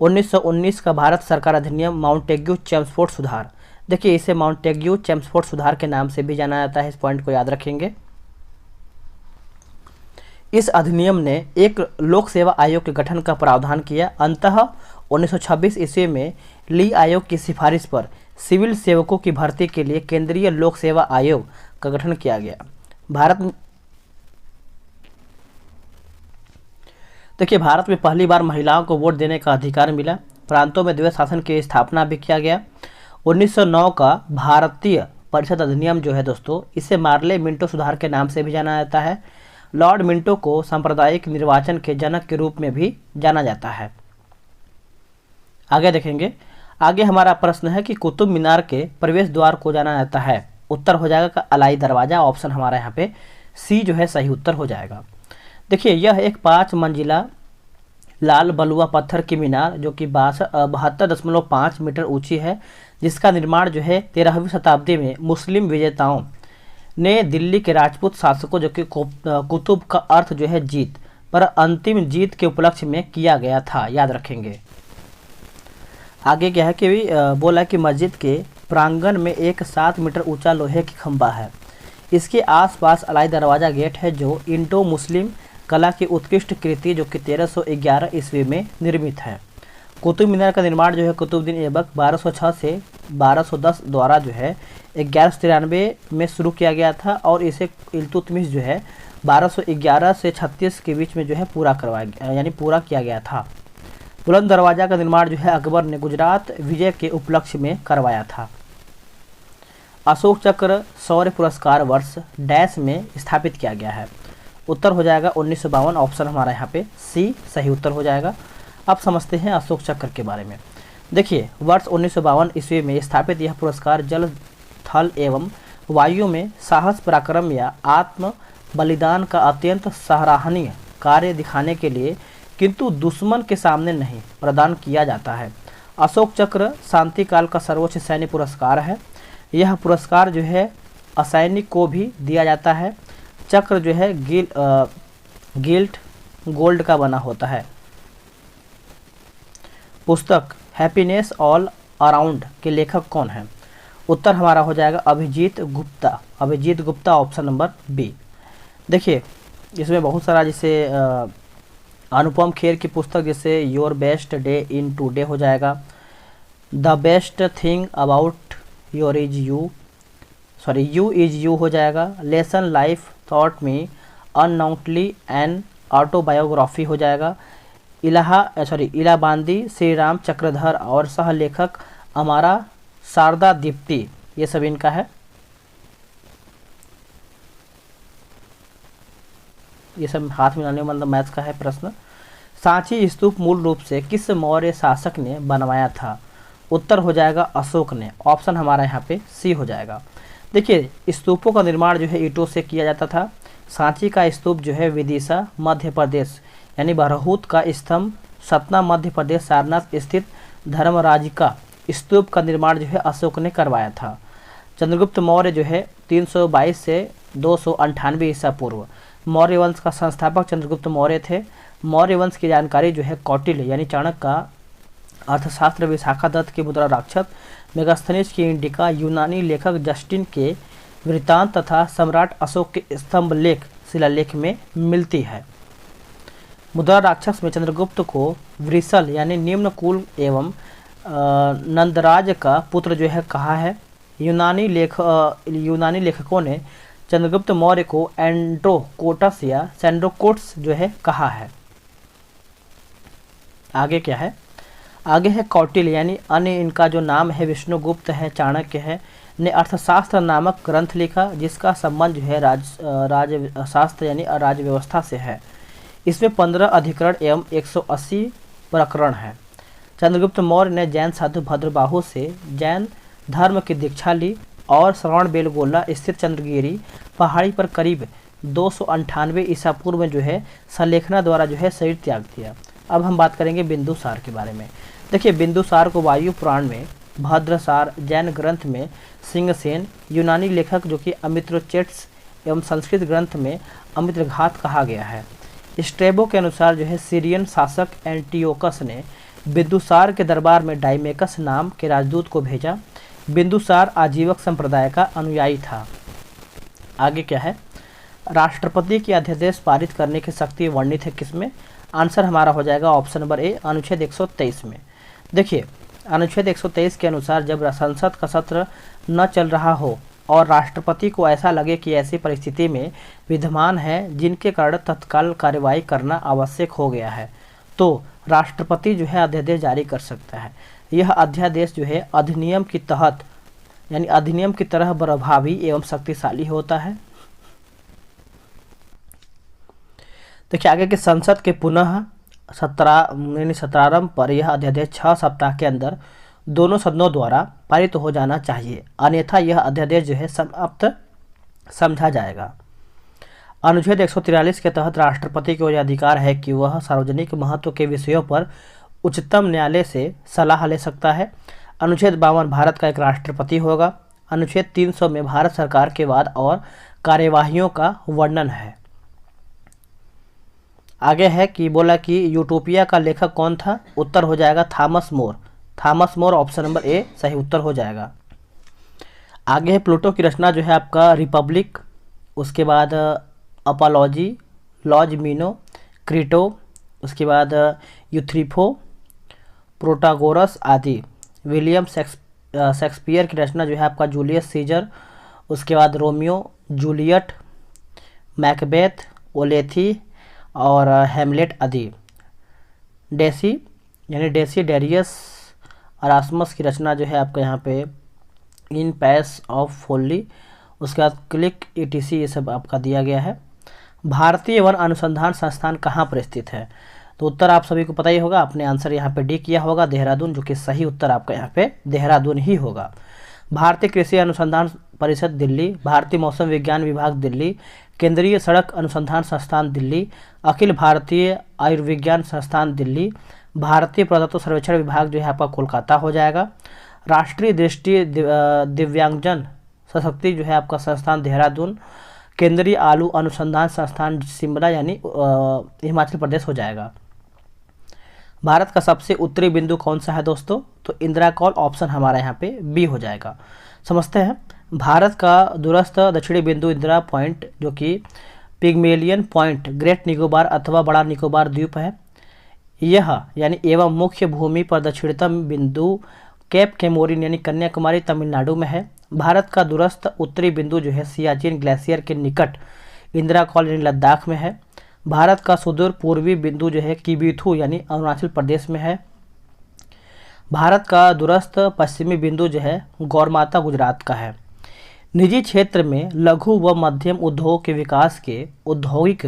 1919 का भारत सरकार अधिनियम माउंटेग्यू चेम्सफोर्ड सुधार। देखिए, इसे माउंटेग्यू चेम्सफोर्ड सुधार के नाम से भी जाना जाता है। इस पॉइंट को याद रखेंगे। इस अधिनियम ने एक लोक सेवा आयोग के गठन का प्रावधान किया। अंततः 1926 ईस्वी में ली आयोग की सिफारिश पर सिविल सेवकों की भर्ती के लिए केंद्रीय लोक सेवा आयोग का गठन किया गया। भारत में पहली बार महिलाओं को वोट देने का अधिकार मिला। प्रांतों में द्वैत शासन की स्थापना भी किया गया। 1909 का भारतीय परिषद अधिनियम जो है दोस्तों, इसे मार्ले मिंटो सुधार के नाम से भी जाना जाता है। लॉर्ड मिंटो को सांप्रदायिक निर्वाचन के जनक के रूप में भी जाना जाता है। आगे देखेंगे। आगे हमारा प्रश्न है कि कुतुब मीनार के प्रवेश द्वार को जाना जाता है। उत्तर हो जाएगा अलाई दरवाजा। ऑप्शन हमारा यहाँ पे सी जो है सही उत्तर हो जाएगा। देखिए, यह एक 5 मंजिला लाल बलुआ पत्थर की मीनार जो कि 72.5 मीटर ऊंची है, जिसका निर्माण जो है 13वीं शताब्दी में मुस्लिम विजेताओं ने दिल्ली के राजपूत शासकों जो कि कुतुब का अर्थ जो है जीत पर अंतिम जीत के उपलक्ष्य में किया गया था। याद रखेंगे। आगे क्या है कि बोला कि मस्जिद के प्रांगण में एक 7 मीटर ऊंचा लोहे की खंभा है। इसके आसपास अलाई दरवाज़ा गेट है जो इंडो मुस्लिम कला की उत्कृष्ट कृति जो कि 1311 ईस्वी में निर्मित है। कुतुब मीनार का निर्माण जो है कुतुबुद्दीन ऐबक 1206 से 1210 द्वारा जो है 1193 में शुरू किया गया था और इसे इल्तुतमिश जो है 1211 से 36 के बीच में जो है पूरा किया गया था। बुलंद दरवाज़ा का निर्माण जो है अकबर ने गुजरात विजय के उपलक्ष्य में करवाया था। अशोक चक्र शौर्य पुरस्कार वर्ष डैश में स्थापित किया गया है? उत्तर हो जाएगा 1952, ऑप्शन हमारा यहाँ पे सी सही उत्तर हो जाएगा। अब समझते हैं अशोक चक्र के बारे में। देखिए, वर्ष 1952 ईस्वी में स्थापित यह पुरस्कार जल, थल एवं वायु में साहस, पराक्रम या आत्म बलिदान का अत्यंत सराहनीय कार्य दिखाने के लिए, किंतु दुश्मन के सामने नहीं, प्रदान किया जाता है। अशोक चक्र शांति काल का सर्वोच्च सैन्य पुरस्कार है। यह पुरस्कार जो है असैनिक को भी दिया जाता है। चक्र जो है गिल्ट गोल्ड का बना होता है। पुस्तक हैप्पीनेस ऑल अराउंड के लेखक कौन है? उत्तर हमारा हो जाएगा Abhijit Gupta. Abhijit Gupta, option number B. देखिए, इसमें बहुत सारा जैसे अनुपम खेर की पुस्तक जैसे your best day in today हो जाएगा। The best thing about your is you, sorry you is you हो जाएगा। Lesson life thought me unknowingly an autobiography हो जाएगा। इलाबांदी, श्री राम चक्रधर और सह लेखक हमारा शारदा दीप्ति, ये सब इनका है। ये सब हाथ मिलाने मतलब मैथ्स का है प्रश्न। सांची स्तूप मूल रूप से किस मौर्य शासक ने बनवाया था? उत्तर हो जाएगा अशोक ने। ऑप्शन हमारा यहाँ पे सी हो जाएगा। देखिए, स्तूपों का निर्माण जो है ईंटों से किया जाता था। सांची का स्तूप जो है विदिशा मध्य प्रदेश यानी बरहूत का स्तंभ, सतना मध्य प्रदेश सारनाथ स्थित धर्मराज का स्तूप का निर्माण जो है अशोक ने करवाया था। चंद्रगुप्त मौर्य जो है 322 से 298 ईसा पूर्व मौर्य वंश का संस्थापक चंद्रगुप्त मौर्य थे। मौर्य वंश की जानकारी जो है कौटिल्य यानी चाणक्य का अर्थशास्त्र, विशाखादत्त की मुद्रा राक्षस, मेगास्थनीज की इंडिका, यूनानी लेखक जस्टिन के वृत्तांत तथा सम्राट अशोक के स्तंभ लेख शिलालेख में मिलती है। मुद्रा राक्षस में चंद्रगुप्त को वृषल यानी निम्न कुल एवं नंदराज का पुत्र जो है कहा है। यूनानी लेखकों ने चंद्रगुप्त मौर्य को एंड्रोकोटस या सेंड्रोकोट्स जो है कहा है। आगे क्या है? आगे है कौटिल्य यानी अन्य इनका जो नाम है विष्णुगुप्त है, चाणक्य है, ने अर्थशास्त्र नामक ग्रंथ लिखा जिसका संबंध जो है राजशास्त्र यानी राज्य व्यवस्था से है। इसमें 15 अधिकरण एवं 180 प्रकरण है। चंद्रगुप्त मौर्य ने जैन साधु भद्रबाहु से जैन धर्म की दीक्षा ली और श्रवणबेलगोला स्थित चंद्रगिरी पहाड़ी पर करीब 298 ईसा पूर्व में जो है संलेखना द्वारा जो है शरीर त्याग दिया। अब हम बात करेंगे बिंदुसार के बारे में। देखिए, बिंदुसार को वायु पुराण में भद्रसार, जैन ग्रंथ में सिंहसेन, यूनानी लेखक जो कि अमित्रोचेट्स एवं संस्कृत ग्रंथ में अमित्रघात कहा गया है। स्ट्रेबो के अनुसार जो है सीरियन शासक एंटियोकस ने बिंदुसार के दरबार में डाइमेकस नाम के राजदूत को भेजा। बिंदुसार आजीवक संप्रदाय का अनुयायी था। आगे क्या है? राष्ट्रपति की अध्यादेश पारित करने की शक्ति वर्णित है किसमें? आंसर हमारा हो जाएगा ऑप्शन नंबर ए, अनुच्छेद 123 में। देखिए, अनुच्छेद 123 के अनुसार जब संसद का सत्र न चल रहा हो और राष्ट्रपति को ऐसा लगे कि ऐसी परिस्थिति में विद्यमान है जिनके कारण तत्काल कार्रवाई करना आवश्यक हो गया है, तो राष्ट्रपति जो है अध्यादेश जारी कर सकता है। यह अध्यादेश जो है अधिनियम की तहत यानी अधिनियम की तरह प्रभावी एवं शक्तिशाली होता है। देखिए, आगे के संसद के पुनः सत्रारंभ पर यह अध्यादेश 6 सप्ताह के अंदर दोनों सदनों द्वारा पारित हो जाना चाहिए, अन्यथा यह अध्यादेश जो है समाप्त समझा जाएगा। अनुच्छेद 143 के तहत राष्ट्रपति को यह अधिकार है कि वह सार्वजनिक महत्व के विषयों पर उच्चतम न्यायालय से सलाह ले सकता है। अनुच्छेद 52 भारत का एक राष्ट्रपति होगा। अनुच्छेद 300 में भारत सरकार के वाद और कार्यवाहियों का वर्णन है। आगे है कि बोला कि यूटोपिया का लेखक कौन था? उत्तर हो जाएगा Thomas More. Thomas More, option number A सही उत्तर हो जाएगा। आगे है प्लूटो की रचना जो है आपका रिपब्लिक, उसके बाद अपोलॉजी, लॉज मीनो, क्रीटो, उसके बाद यूथ्रीफो, प्रोटागोरस आदि। विलियम शेक्सपियर की रचना जो है आपका जूलियस सीजर, उसके बाद रोमियो जूलियट, मैकबेथ, ओलेथी और हेमलेट आदि। डेसी डेरियस अरास्मस की रचना जो है आपका यहाँ पे इन पैस ऑफ फोली, उसके बाद क्लिक ETC, ये सब आपका दिया गया है। भारतीय वन अनुसंधान संस्थान कहाँ पर स्थित है? तो उत्तर आप सभी को पता ही होगा, आपने आंसर यहाँ पे डी किया होगा, देहरादून, जो कि सही उत्तर आपका यहाँ पे देहरादून ही होगा। भारतीय कृषि अनुसंधान परिषद दिल्ली, भारतीय मौसम विज्ञान विभाग दिल्ली, केंद्रीय सड़क अनुसंधान संस्थान दिल्ली, अखिल भारतीय आयुर्विज्ञान संस्थान दिल्ली, भारतीय पुरातत्व सर्वेक्षण विभाग जो है आपका कोलकाता हो जाएगा, राष्ट्रीय दृष्टि दिव्यांगजन सशक्ति जो है आपका संस्थान देहरादून, केंद्रीय आलू अनुसंधान संस्थान शिमला यानी हिमाचल प्रदेश हो जाएगा। भारत का सबसे उत्तरी बिंदु कौन सा है दोस्तों? तो इंदिरा कॉल, ऑप्शन हमारा यहाँ पे बी हो जाएगा। समझते हैं, भारत का दूरस्थ दक्षिणी बिंदु इंदिरा पॉइंट, जो कि पिग्मेलियन पॉइंट, ग्रेट निकोबार अथवा बड़ा निकोबार द्वीप है। यह यानी एवं मुख्य भूमि पर दक्षिणतम बिंदु केप केमोरिन यानी कन्याकुमारी तमिलनाडु में है। भारत का दूरस्थ उत्तरी बिंदु जो है सियाचिन ग्लेशियर के निकट इंदिरा कॉल यानी लद्दाख में है। भारत का सुदूर पूर्वी बिंदु जो है किबीथू यानी अरुणाचल प्रदेश में है। भारत का दूरस्थ पश्चिमी बिंदु जो है गौरमाता गुजरात का है। निजी क्षेत्र में लघु व मध्यम उद्योग के विकास के औद्योगिक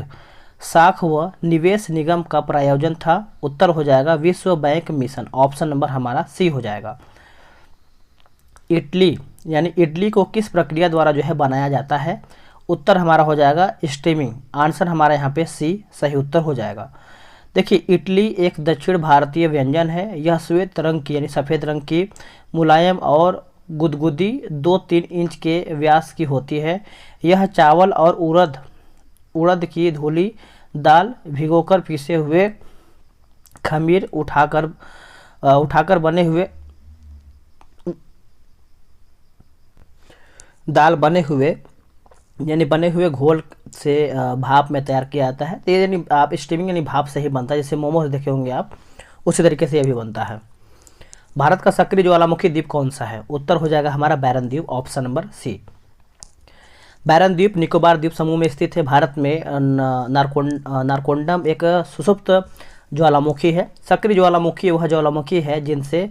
साख व निवेश निगम का प्रायोजन था। उत्तर हो जाएगा विश्व बैंक मिशन, ऑप्शन नंबर हमारा सी हो जाएगा। इडली यानी इडली को किस प्रक्रिया द्वारा जो है बनाया जाता है? उत्तर हमारा हो जाएगा स्टीमिंग, आंसर हमारा यहाँ पे सी सही उत्तर हो जाएगा। देखिए, इडली एक दक्षिण भारतीय व्यंजन है। यह श्वेत रंग की यानी सफ़ेद रंग की मुलायम और गुदगुदी 2-3 इंच के व्यास की होती है। यह चावल और उड़द की धुली दाल भिगोकर पीसे हुए खमीर उठाकर बने हुए घोल से भाप में तैयार किया जाता है। तो ये यानी आप स्टीमिंग यानी भाप से ही बनता है, जैसे मोमोज देखे होंगे आप, उसी तरीके से ये भी बनता है। भारत का सक्रिय ज्वालामुखी द्वीप कौन सा है? उत्तर हो जाएगा हमारा बैरन द्वीप, ऑप्शन नंबर सी। बैरन द्वीप निकोबार द्वीप समूह में स्थित है। भारत में नारकोंडम एक सुषुप्त ज्वालामुखी है। सक्रिय ज्वालामुखी वह ज्वालामुखी है जिनसे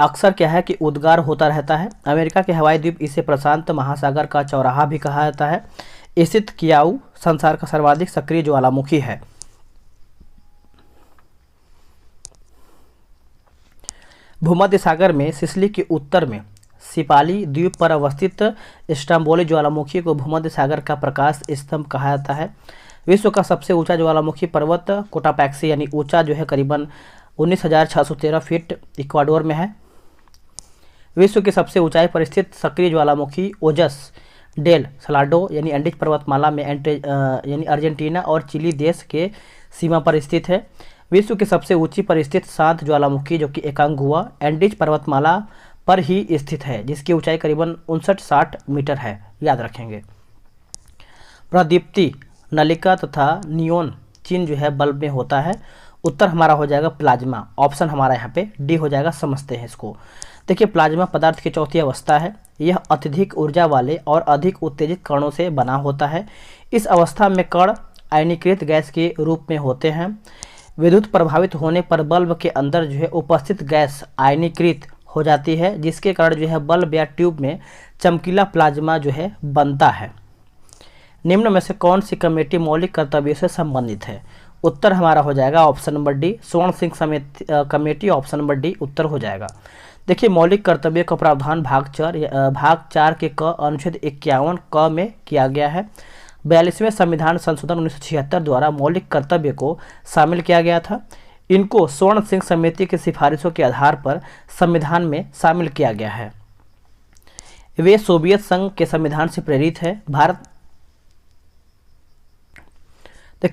अक्सर क्या है कि उद्गार होता रहता है। अमेरिका के हवाई द्वीप इसे प्रशांत महासागर का चौराहा भी कहा जाता है। स्थित कियाऊ संसार का सर्वाधिक सक्रिय ज्वालामुखी है। भूमध्य सागर में सिसिली के उत्तर में सिपाली द्वीप पर अवस्थित स्टम्बोली ज्वालामुखी को भूमध्य सागर का प्रकाश स्तंभ कहा जाता है। विश्व का सबसे ऊंचा ज्वालामुखी पर्वत कोटापैक्सी यानी ऊंचा जो है करीबन 19,613 फीट इक्वाडोर में है। विश्व की सबसे ऊंचाई पर स्थित सक्रिय ज्वालामुखी ओजस डेल सलाडो यानी एंडीज पर्वतमाला में यानी अर्जेंटीना और चिली देश के सीमा पर स्थित है। विश्व की सबसे ऊंची पर स्थित शांत ज्वालामुखी जो कि एकांगुआ एंडीज पर्वतमाला पर ही स्थित है, जिसकी ऊंचाई करीबन 59-60 मीटर है, याद रखेंगे। प्रदीप्ति नलिका तथा नियोन चिन्ह जो है बल्ब में होता है। उत्तर हमारा हो जाएगा प्लाज्मा, ऑप्शन हमारा यहाँ पे डी हो जाएगा। समझते हैं इसको। देखिए, प्लाज्मा पदार्थ की चौथी अवस्था है। यह अत्यधिक ऊर्जा वाले और अधिक उत्तेजित कणों से बना होता है। इस अवस्था में कण आयनीकृत गैस के रूप में होते हैं। विद्युत प्रभावित होने पर बल्ब के अंदर जो है उपस्थित गैस आयनीकृत हो जाती है, जिसके कारण जो है बल्ब या ट्यूब में चमकीला प्लाज्मा जो है बनता है। निम्न में से कौन सी कमेटी मौलिक कर्तव्यों से संबंधित है? उत्तर हमारा हो जाएगा option number D Swaran Singh committee, option number D उत्तर हो जाएगा। देखिए, मौलिक कर्तव्य का प्रावधान भाग 4 के क अनुच्छेद 51 क में किया गया है। 42वें संविधान संशोधन 1976 द्वारा मौलिक कर्तव्य को शामिल किया गया था। इनको स्वर्ण सिंह समिति की सिफारिशों के आधार पर संविधान में शामिल किया गया है। वे सोवियत संघ के संविधान से प्रेरित है।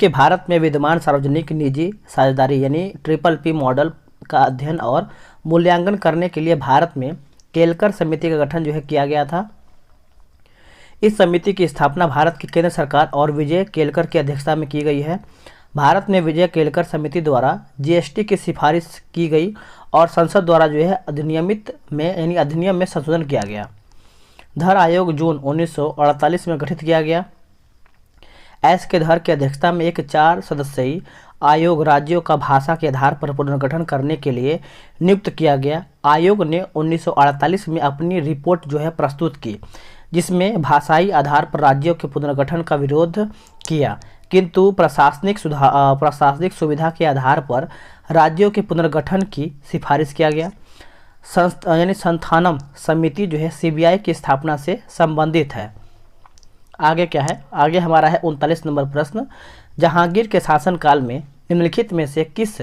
भारत में विद्यमान सार्वजनिक निजी साझेदारी यानी PPP मॉडल का अध्ययन और मूल्यांकन करने के लिए भारत में केलकर समिति का गठन जो है किया गया था। इस समिति की स्थापना भारत की केंद्र सरकार और विजय केलकर की अध्यक्षता में की गई है। भारत में विजय केलकर समिति द्वारा GST की सिफारिश की गई और संसद द्वारा जो है अधिनियम में संशोधन किया गया। धर आयोग जून 1948 में गठित किया गया। एस के धर की अध्यक्षता में एक 4 सदस्यीय आयोग राज्यों का भाषा के आधार पर पुनर्गठन करने के लिए नियुक्त किया गया। आयोग ने 1948 में अपनी रिपोर्ट जो है प्रस्तुत की, जिसमें भाषाई आधार पर राज्यों के पुनर्गठन का विरोध किया, किंतु प्रशासनिक सुविधा के आधार पर राज्यों के पुनर्गठन की सिफारिश किया गया। यानी संस्थानम समिति जो है सीबीआई की स्थापना से संबंधित है। आगे क्या है, आगे हमारा है 39 नंबर प्रश्न। जहांगीर के शासनकाल में निम्नलिखित में से किस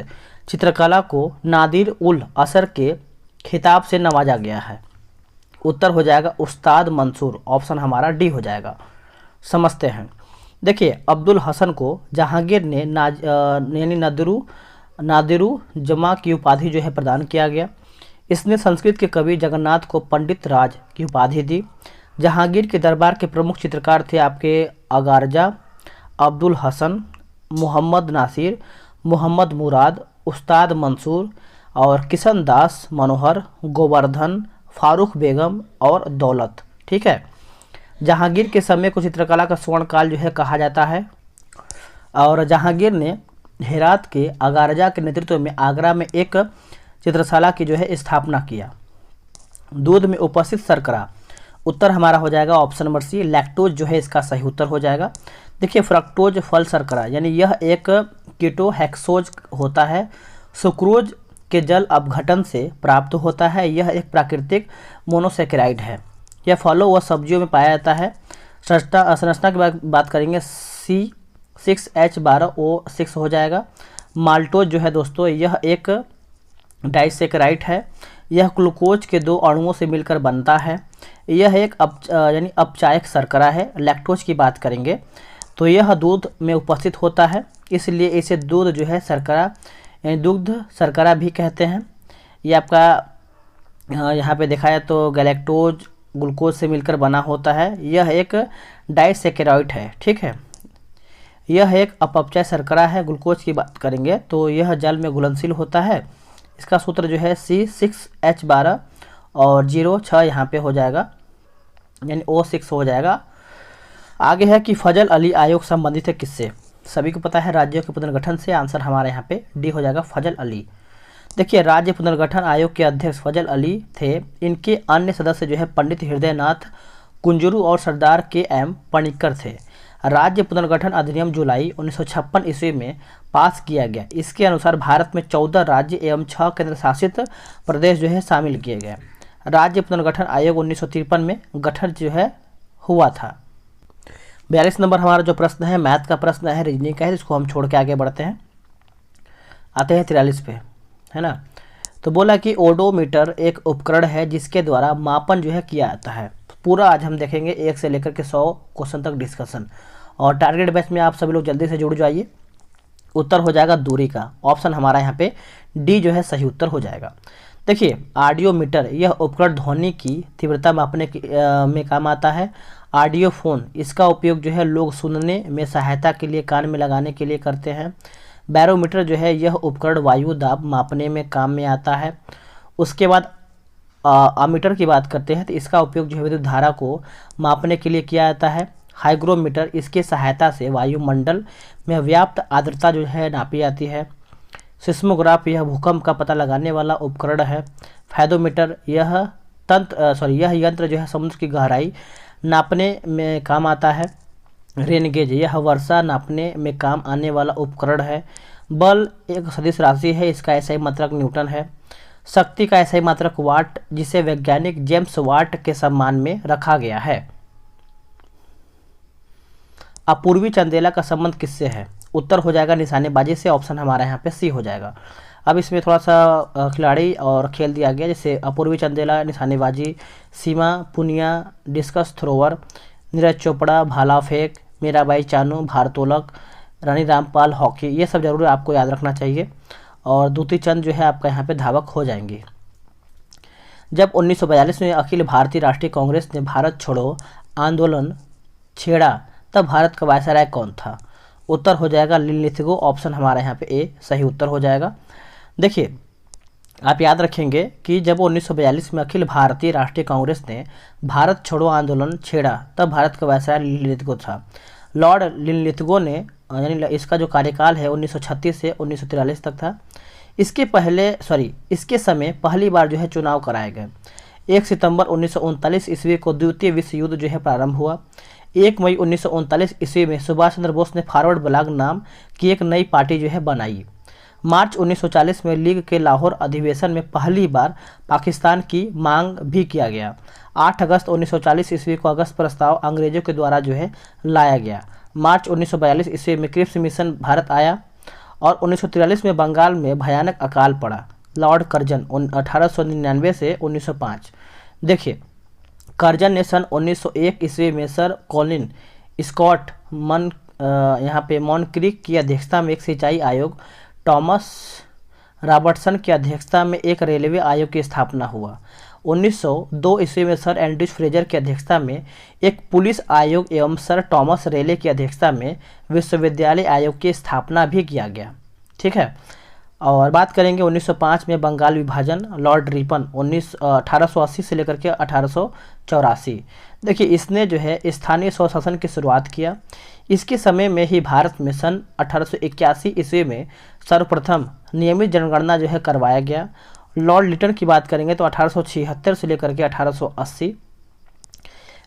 चित्रकला को नादिर उल असर के खिताब से नवाजा गया है? उत्तर हो जाएगा उस्ताद मंसूर, ऑप्शन हमारा डी हो जाएगा। समझते हैं। देखिए, अब्दुल हसन को जहांगीर ने यानी नादिरू जमा की उपाधि जो है प्रदान किया गया। इसने संस्कृत के कवि जगन्नाथ को पंडित राज की उपाधि दी। जहांगीर के दरबार के प्रमुख चित्रकार थे आपके अगारजा, अब्दुल हसन, मोहम्मद नासिर, मोहम्मद मुराद, उस्ताद मंसूर और किशन दास मनोहर, गोवर्धन, फारूक बेगम और दौलत। ठीक है। जहांगीर के समय को चित्रकला का स्वर्ण काल जो है कहा जाता है। और जहांगीर ने हेरात के अगारजा के नेतृत्व में आगरा में एक चित्रशाला की जो है स्थापना किया। दूध में उपस्थित शर्करा, उत्तर हमारा हो जाएगा ऑप्शन नंबर सी, लैक्टोज जो है इसका सही उत्तर हो जाएगा। देखिए, फ्रक्टोज फल शर्करा यानी यह एक कीटोहेक्सोज होता है, सुक्रोज के जल अपघटन से प्राप्त होता है। यह एक प्राकृतिक मोनोसेकेराइड है। यह फलों व सब्जियों में पाया जाता है। संरचना की बात करेंगे, C6H12O6 हो जाएगा। माल्टोज जो है दोस्तों यह एक डाइसेकेराइड है। यह ग्लूकोज के 2 अणुओं से मिलकर बनता है। यह एक यानी अपचायक शर्करा है। लैक्टोज की बात करेंगे तो यह दूध में उपस्थित होता है, इसलिए इसे दूध जो है शर्करा यानी दुग्ध शर्करा भी कहते हैं। ये आपका यहाँ पे देखा है तो गैलेक्टोज ग्लूकोज से मिलकर बना होता है। यह एक डाइसेकेराइड है। ठीक है। यह एक अपचायक शर्करा है। ग्लूकोज की बात करेंगे तो यह जल में घुलनशील होता है। इसका सूत्र जो है C6H12 और 06 यहाँ पे हो जाएगा, यानी O6 हो जाएगा। आगे है कि फजल अली आयोग संबंधित है किससे? सभी को पता है राज्यों के पुनर्गठन से। आंसर हमारे यहाँ पे डी हो जाएगा, फजल अली। देखिए, राज्य पुनर्गठन आयोग के अध्यक्ष फजल अली थे। इनके अन्य सदस्य जो है पंडित हृदयनाथ कुंजरू और सरदार KM पणिक्कर थे। राज्य पुनर्गठन अधिनियम जुलाई 1956 ईस्वी में पास किया गया। इसके अनुसार भारत में 14 राज्य एवं 6 केंद्र शासित प्रदेश जो है शामिल किए गए। राज्य पुनर्गठन आयोग 1953 में गठन जो है हुआ था। 42 नंबर हमारा जो प्रश्न है मैथ का प्रश्न है, रीजनिंग का है, इसको हम छोड़ के आगे बढ़ते हैं। आते हैं 43 पे, है ना। तो बोला कि ओडोमीटर एक उपकरण है जिसके द्वारा मापन जो है किया जाता है। पूरा आज हम देखेंगे 1 से लेकर के 100 क्वेश्चन तक डिस्कशन। और टारगेट बैच में आप सभी लोग जल्दी से जुड़ जाइए। उत्तर हो जाएगा दूरी का, ऑप्शन हमारा यहाँ पे डी जो है सही उत्तर हो जाएगा। देखिए, ऑडियोमीटर यह उपकरण ध्वनि की तीव्रता मापने में काम आता है। ऑडियोफोन इसका उपयोग जो है लोग सुनने में सहायता के लिए कान में लगाने के लिए करते हैं। बैरोमीटर जो है यह उपकरण वायु दाब मापने में काम में आता है। उसके बाद अमीटर की बात करते हैं तो इसका उपयोग जो है विद्युत धारा को मापने के लिए किया जाता है। हाइग्रोमीटर इसकी सहायता से वायुमंडल में व्याप्त आर्द्रता जो है नापी जाती है। सिस्मोग्राफ यह भूकंप का पता लगाने वाला उपकरण है। फैदोमीटर यह यंत्र जो है समुद्र की गहराई नापने में काम आता है। रेन गेज यह वर्षा नापने में काम आने वाला उपकरण है। बल एक सदिश राशि है, इसका एसआई मात्रक न्यूटन है। शक्ति का एसआई मात्रक वाट, जिसे वैज्ञानिक जेम्स वाट के सम्मान में रखा गया है। अपूर्वी चंदेला का संबंध किससे है? उत्तर हो जाएगा निशानेबाजी से, ऑप्शन हमारा यहाँ पे सी हो जाएगा। अब इसमें थोड़ा सा खिलाड़ी और खेल दिया गया, जैसे अपूर्वी चंदेला निशानेबाजी, सीमा पुनिया डिस्कस थ्रोवर, नीरज चोपड़ा भाला फेंक, मीराबाई चानू भारोत्तोलक, रानी रामपाल हॉकी, ये सब जरूर आपको याद रखना चाहिए। और दूती चंद जो है आपका यहाँ पे धावक हो जाएंगे। जब 1942 में अखिल भारतीय राष्ट्रीय कांग्रेस ने भारत छोड़ो आंदोलन छेड़ा तब भारत का वायसराय कौन था? उत्तर हो जाएगा लिनलिथगो, ऑप्शन हमारा यहाँ पे ए सही उत्तर हो जाएगा। देखिए, आप याद रखेंगे कि जब 1942 में अखिल भारतीय राष्ट्रीय कांग्रेस ने भारत छोड़ो आंदोलन छेड़ा तब भारत का वायसराय लिनलिथगो था। लॉर्ड लिनलिथगो ने यानी इसका जो कार्यकाल है 1936 से 1943 तक था। इसके समय पहली बार जो है चुनाव कराए गए। 1 सितंबर 1939 ईस्वी को द्वितीय विश्व युद्ध जो है प्रारंभ हुआ। 1 मई 1939 ईस्वी में सुभाष चंद्र बोस ने फॉरवर्ड ब्लॉक नाम की एक नई पार्टी जो है बनाई। मार्च 1940 में लीग के लाहौर अधिवेशन में पहली बार पाकिस्तान की मांग भी किया गया। 8 अगस्त 1940 ईस्वी को अगस्त प्रस्ताव अंग्रेजों के द्वारा जो है लाया गया। मार्च 1942 ईस्वी में क्रिप्स मिशन भारत आया और 1943 में बंगाल में भयानक अकाल पड़ा। लॉर्ड कर्जन 1899 से 1905। देखिए, कर्जन ने सन 1901 ईस्वी में सर कॉलिन स्कॉट यहाँ पे मॉनक्रीक की अध्यक्षता में एक सिंचाई आयोग, टॉमस रॉबर्टसन की अध्यक्षता में एक रेलवे आयोग की स्थापना हुआ। 1902 ईस्वी में सर एंड्रयूज फ्रेजर की अध्यक्षता में एक पुलिस आयोग एवं सर टॉमस रेले की अध्यक्षता में विश्वविद्यालय आयोग की स्थापना भी किया गया। ठीक है। और बात करेंगे 1905 में बंगाल विभाजन, लॉर्ड रिपन 1880 से लेकर के 1884। देखिए, इसने जो है स्थानीय स्वशासन की शुरुआत किया। इसके समय में ही भारत में सन 1881 ईस्वी में सर्वप्रथम नियमित जनगणना जो है करवाया गया। लॉर्ड लिटन की बात करेंगे तो 1876 से लेकर के 1880।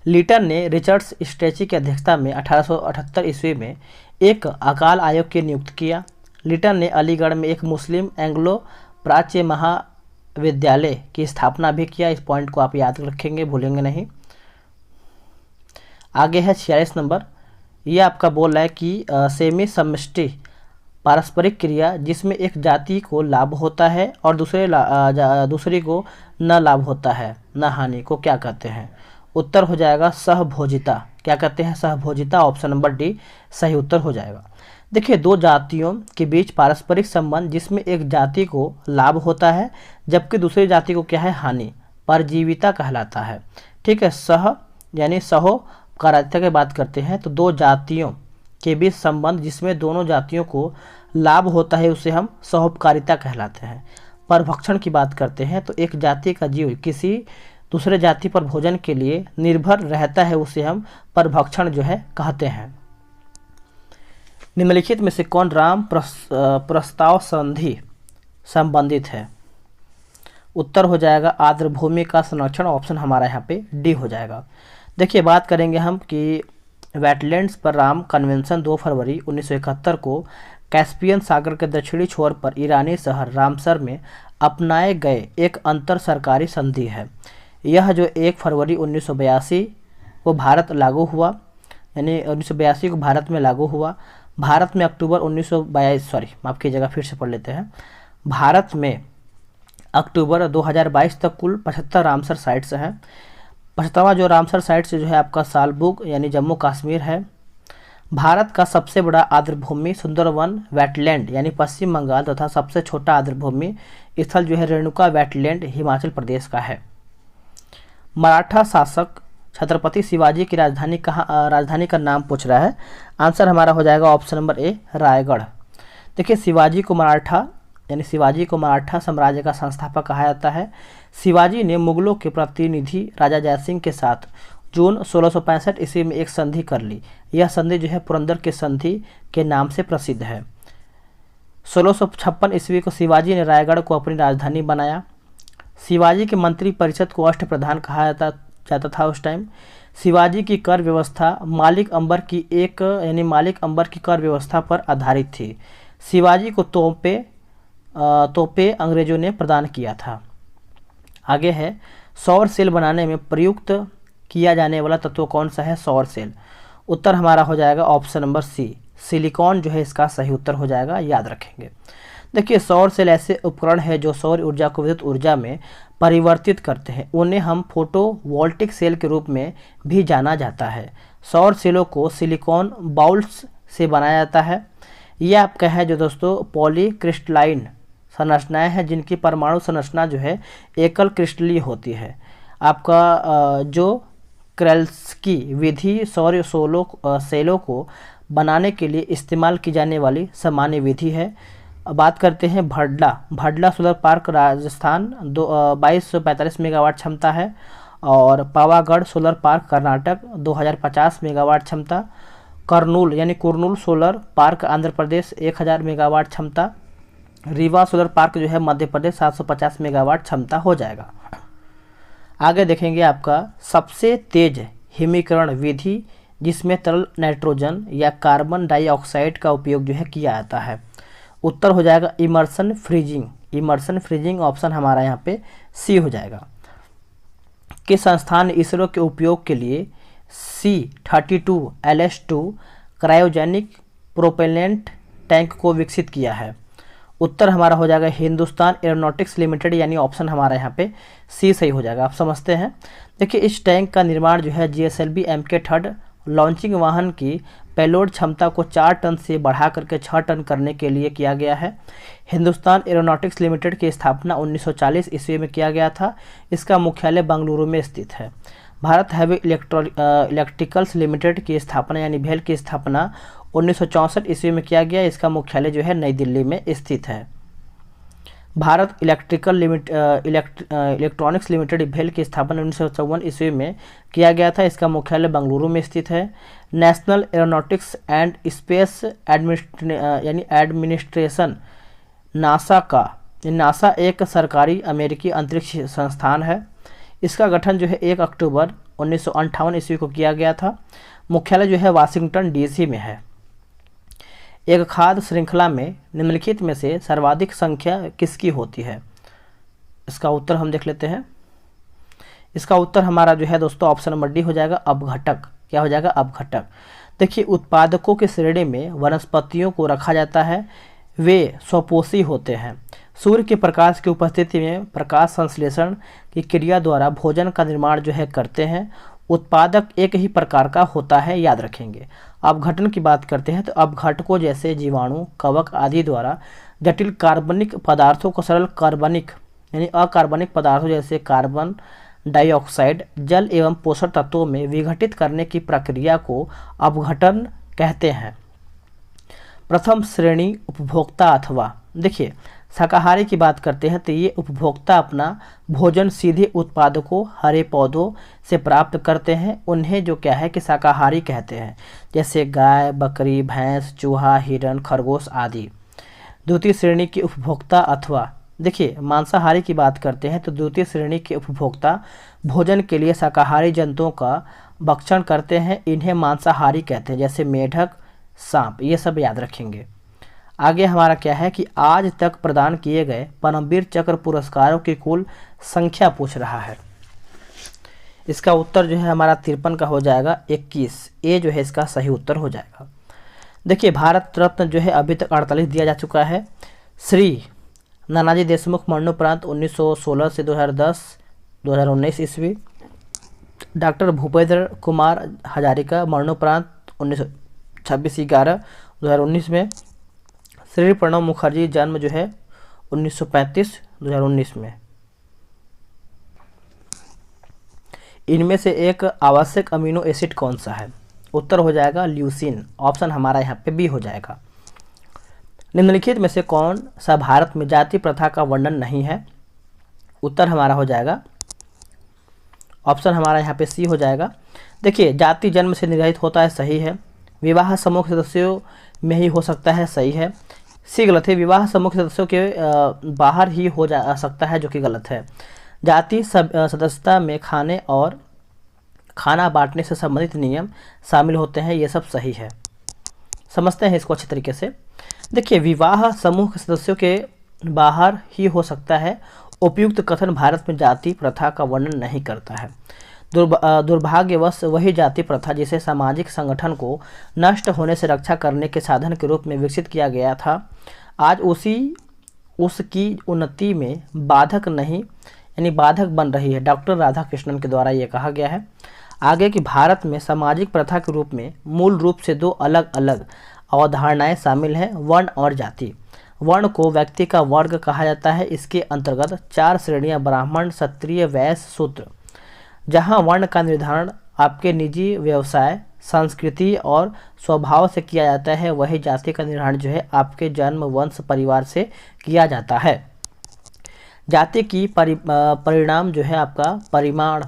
लिटन ने रिचर्ड्स स्ट्रेची की अध्यक्षता में 1878 ईस्वी में एक अकाल आयोग की नियुक्त किया। लिटन ने अलीगढ़ में एक मुस्लिम एंग्लो प्राच्य महाविद्यालय की स्थापना भी किया। इस पॉइंट को आप याद रखेंगे, भूलेंगे नहीं। आगे है 46 नंबर। ये आपका बोल रहा है कि सेमी समष्टि पारस्परिक क्रिया जिसमें एक जाति को लाभ होता है और दूसरी को न लाभ होता है न हानि को क्या कहते हैं? उत्तर हो जाएगा सहभोजिता। क्या कहते हैं? सहभोजिता। ऑप्शन नंबर डी सही उत्तर हो जाएगा। देखिए, दो जातियों के बीच पारस्परिक संबंध जिसमें एक जाति को लाभ होता है जबकि दूसरी जाति को क्या है? हानि, परजीविता कहलाता है। ठीक है। सह यानी सहोपकारिता की बात करते हैं तो दो जातियों के बीच संबंध जिसमें दोनों जातियों को लाभ होता है उसे हम सहोपकारिता कहलाते हैं। परभक्षण की बात करते हैं तो एक जाति का जीव किसी दूसरे जाति पर भोजन के लिए निर्भर रहता है उसे हम परभक्षण जो है कहते हैं। निम्नलिखित में से कौन राम प्रस्ताव संधि संबंधित है? उत्तर हो जाएगा आर्द्र भूमि का संरक्षण। ऑप्शन हमारा यहाँ पे डी हो जाएगा। देखिए, बात करेंगे हम कि वेटलैंड्स पर राम कन्वेंशन 2 फरवरी 1971 को कैस्पियन सागर के दक्षिणी छोर पर ईरानी शहर रामसर में अपनाए गए एक अंतर सरकारी संधि है। यह जो 1 फरवरी 1982 को भारत लागू हुआ, यानी 1982 को भारत में लागू हुआ। भारत में अक्टूबर 1922 माफ़ कीजिएगा, फिर से पढ़ लेते हैं। भारत में अक्टूबर 2022 तक कुल 75 रामसर साइट्स हैं। 75वां जो रामसर साइट से जो है आपका सालबुग यानी जम्मू कश्मीर है। भारत का सबसे बड़ा आर्द्रभूमि सुंदरवन वेटलैंड यानी पश्चिम बंगाल तथा सबसे छोटा आर्द्रभूमि स्थल जो है रेणुका वेटलैंड हिमाचल प्रदेश का है। मराठा शासक छत्रपति शिवाजी की राजधानी का नाम पूछ रहा है। आंसर हमारा हो जाएगा ऑप्शन नंबर ए रायगढ़। देखिए, शिवाजी को मराठा साम्राज्य का संस्थापक कहा जाता है। शिवाजी ने मुगलों के प्रतिनिधि राजा जयसिंह के साथ जून 1665 ईस्वी में एक संधि कर ली। यह संधि जो है पुरंदर के संधि के नाम से प्रसिद्ध है। 1656 ईस्वी को शिवाजी ने रायगढ़ को अपनी राजधानी बनाया। शिवाजी के मंत्री परिषद को अष्टप्रधान कहा जाता था उस टाइम। शिवाजी की कर व्यवस्था मालिक अंबर की कर व्यवस्था पर आधारित थी। शिवाजी को तोपे अंग्रेजों ने प्रदान किया था। आगे है सौर सेल बनाने में प्रयुक्त किया जाने वाला तत्व कौन सा है? सौर सेल। उत्तर हमारा हो जाएगा ऑप्शन नंबर सी सिलिकॉन जो है इसका सही उत्तर हो जाएगा, याद रखेंगे। देखिए, सौर सेल ऐसे उपकरण है जो सौर ऊर्जा को विद्युत ऊर्जा में परिवर्तित करते हैं। उन्हें हम फोटोवोल्टिक सेल के रूप में भी जाना जाता है। सौर सेलों को सिलिकॉन बाउल्स से बनाया जाता है। यह आपका है जो दोस्तों पॉलीक्रिस्टलाइन संरचनाएं हैं जिनकी परमाणु संरचना जो है एकल क्रिस्टलीय होती है। आपका जो क्रेल्स्की विधि सौर सेलों को बनाने के लिए इस्तेमाल की जाने वाली सामान्य विधि है। बात करते हैं Bhadla solar park Rajasthan 2245 megawatt क्षमता है और Pavagadh solar park Karnataka 2050 megawatt क्षमता। कर्नूल यानी Kurnool solar park Andhra Pradesh 1000 megawatt क्षमता, रीवा सोलर पार्क जो है मध्य प्रदेश 750 मेगावाट क्षमता हो जाएगा। आगे देखेंगे आपका सबसे तेज हिमीकरण विधि जिसमें तरल नाइट्रोजन या कार्बन डाइऑक्साइड का उपयोग जो है किया जाता है। उत्तर हो जाएगा immersion freezing. Immersion freezing option हमारा यहाँ पे सी हो जाएगा। किस संस्थान ने इसरो के उपयोग के लिए C-32LS2 क्रायोजेनिक प्रोपेलेंट टैंक को विकसित किया है? उत्तर हमारा हो जाएगा हिंदुस्तान एरोनॉटिक्स लिमिटेड, यानी ऑप्शन हमारा यहाँ पे सी सही हो जाएगा। आप समझते हैं। देखिए इस टैंक का निर्माण जो है GSLV MK3 लॉन्चिंग वाहन की पेलोड क्षमता को 4 टन से बढ़ा करके 6 टन करने के लिए किया गया है। हिंदुस्तान एरोनॉटिक्स लिमिटेड की स्थापना 1940 ईस्वी में किया गया था। इसका मुख्यालय बेंगलुरु में स्थित है। भारत हैवी इलेक्ट्रिकल्स लिमिटेड की स्थापना यानी भेल की स्थापना 1964 ईस्वी में किया गया। इसका मुख्यालय जो है नई दिल्ली में स्थित है। भारत इलेक्ट्रॉनिक्स लिमिटेड भेल की स्थापना 1954 ईस्वी में किया गया था। इसका मुख्यालय बेंगलुरु में स्थित है। National aeronautics and space administration NASA एक सरकारी अमेरिकी अंतरिक्ष संस्थान है। इसका गठन जो है 1 अक्टूबर 1958 ईस्वी को किया गया था। मुख्यालय जो है वाशिंगटन DC में है। एक खाद्य श्रृंखला में निम्नलिखित में से सर्वाधिक संख्या किसकी होती है? इसका उत्तर हम देख लेते हैं। इसका उत्तर हमारा जो है दोस्तों ऑप्शन नंबर डी हो जाएगा अपघटक। क्या हो जाएगा? अपघटक। देखिए उत्पादकों की श्रेणी में वनस्पतियों को रखा जाता है। वे स्वपोषी होते हैं। सूर्य के प्रकाश की उपस्थिति में प्रकाश संश्लेषण की क्रिया द्वारा भोजन का निर्माण जो है करते हैं। उत्पादक एक ही प्रकार का होता है, याद रखेंगे। अपघटन की बात करते हैं तो अपघटकों जैसे जीवाणु, कवक आदि द्वारा जटिल कार्बनिक पदार्थों को सरल कार्बनिक यानी अकार्बनिक पदार्थों जैसे कार्बन डाइऑक्साइड, जल एवं पोषक तत्वों में विघटित करने की प्रक्रिया को अपघटन कहते हैं। प्रथम श्रेणी उपभोक्ता अथवा देखिए शाकाहारी की बात करते हैं तो ये उपभोक्ता अपना भोजन सीधे उत्पादकों हरे पौधों से प्राप्त करते हैं। उन्हें जो क्या है कि शाकाहारी कहते हैं, जैसे गाय, बकरी, भैंस, चूहा, हिरण, खरगोश आदि। द्वितीय श्रेणी के उपभोक्ता अथवा देखिए मांसाहारी की बात करते हैं तो द्वितीय श्रेणी के उपभोक्ता भोजन के लिए शाकाहारी जंतुओं का भक्षण करते हैं। इन्हें मांसाहारी कहते हैं, जैसे मेढक, सांप, ये सब याद रखेंगे। आगे हमारा क्या है कि आज तक प्रदान किए गए परमवीर चक्र पुरस्कारों की कुल संख्या पूछ रहा है। इसका उत्तर जो है हमारा 53 का हो जाएगा 21। ये जो है इसका सही उत्तर हो जाएगा। देखिए भारत रत्न जो है अभी तक 48 दिया जा चुका है। श्री नानाजी देशमुख मरणोपरांत 1916 से 2010-2019 ईस्वी। डॉक्टर भूपेंद्र कुमार हजारिका मरणोपरांत 26/11/2019 में। श्री प्रणब मुखर्जी जन्म जो है 1935-2019 में। इनमें से एक आवश्यक अमीनो एसिड कौन सा है? उत्तर हो जाएगा ल्यूसीन। ऑप्शन हमारा यहाँ पे बी हो जाएगा। निम्नलिखित में से कौन सा भारत में जाति प्रथा का वर्णन नहीं है? उत्तर हमारा हो जाएगा ऑप्शन हमारा यहाँ पे सी हो जाएगा। देखिए जाति जन्म से निर्धारित होता है, सही है। विवाह समूह सदस्यों में ही हो सकता है, सही है। सी गलत है, विवाह समूह सदस्यों के बाहर ही हो जा सकता है, जो कि गलत है। जाति सदस्यता में खाने और खाना बांटने से संबंधित नियम शामिल होते हैं, ये सब सही है। समझते हैं इसको अच्छी तरीके से। देखिए विवाह समूह के सदस्यों के बाहर ही हो सकता है, उपयुक्त कथन भारत में जाति प्रथा का वर्णन नहीं करता है। दुर्भाग्यवश वही जाति प्रथा जिसे सामाजिक संगठन को नष्ट होने से रक्षा करने के साधन के रूप में विकसित किया गया था, आज उसकी उन्नति में बाधक नहीं यानी बाधक बन रही है। डॉक्टर राधाकृष्णन के द्वारा ये कहा गया है। आगे कि भारत में सामाजिक प्रथा के रूप में मूल रूप से दो अलग अलग अवधारणाएं शामिल हैं, वर्ण और जाति। वर्ण को व्यक्ति का वर्ग कहा जाता है। इसके अंतर्गत 4 श्रेणियां ब्राह्मण, क्षत्रिय, वैश्य, शूद्र। जहां वर्ण का निर्धारण आपके निजी व्यवसाय, संस्कृति और स्वभाव से किया जाता है, वही जाति का निर्धारण जो है आपके जन्म, वंश, परिवार से किया जाता है। जाति की परिणाम जो है आपका परिमाण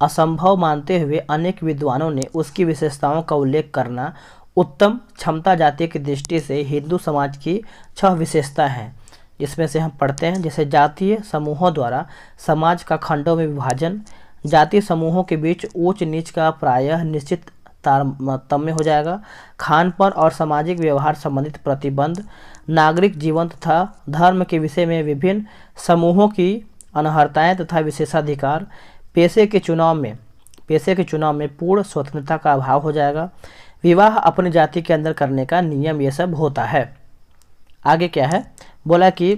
असंभव मानते हुए अनेक विद्वानों ने उसकी विशेषताओं का उल्लेख करना उत्तम क्षमता जाति की दृष्टि से हिंदू समाज की 6 विशेषता हैं। इसमें से हम पढ़ते हैं, जैसे जातीय समूहों द्वारा समाज का खंडों में विभाजन, जातीय समूहों के बीच ऊंच नीच का प्रायः निश्चित तारतम्य हो जाएगा, खान पान और सामाजिक व्यवहार संबंधित प्रतिबंध, नागरिक जीवन तथा धर्म के विषय में विभिन्न समूहों की अनर्हताएं तथा विशेषाधिकार, पेशे के चुनाव में पूर्ण स्वतंत्रता का अभाव हो जाएगा, विवाह अपनी जाति के अंदर करने का नियम, ये सब होता है। आगे क्या है, बोला कि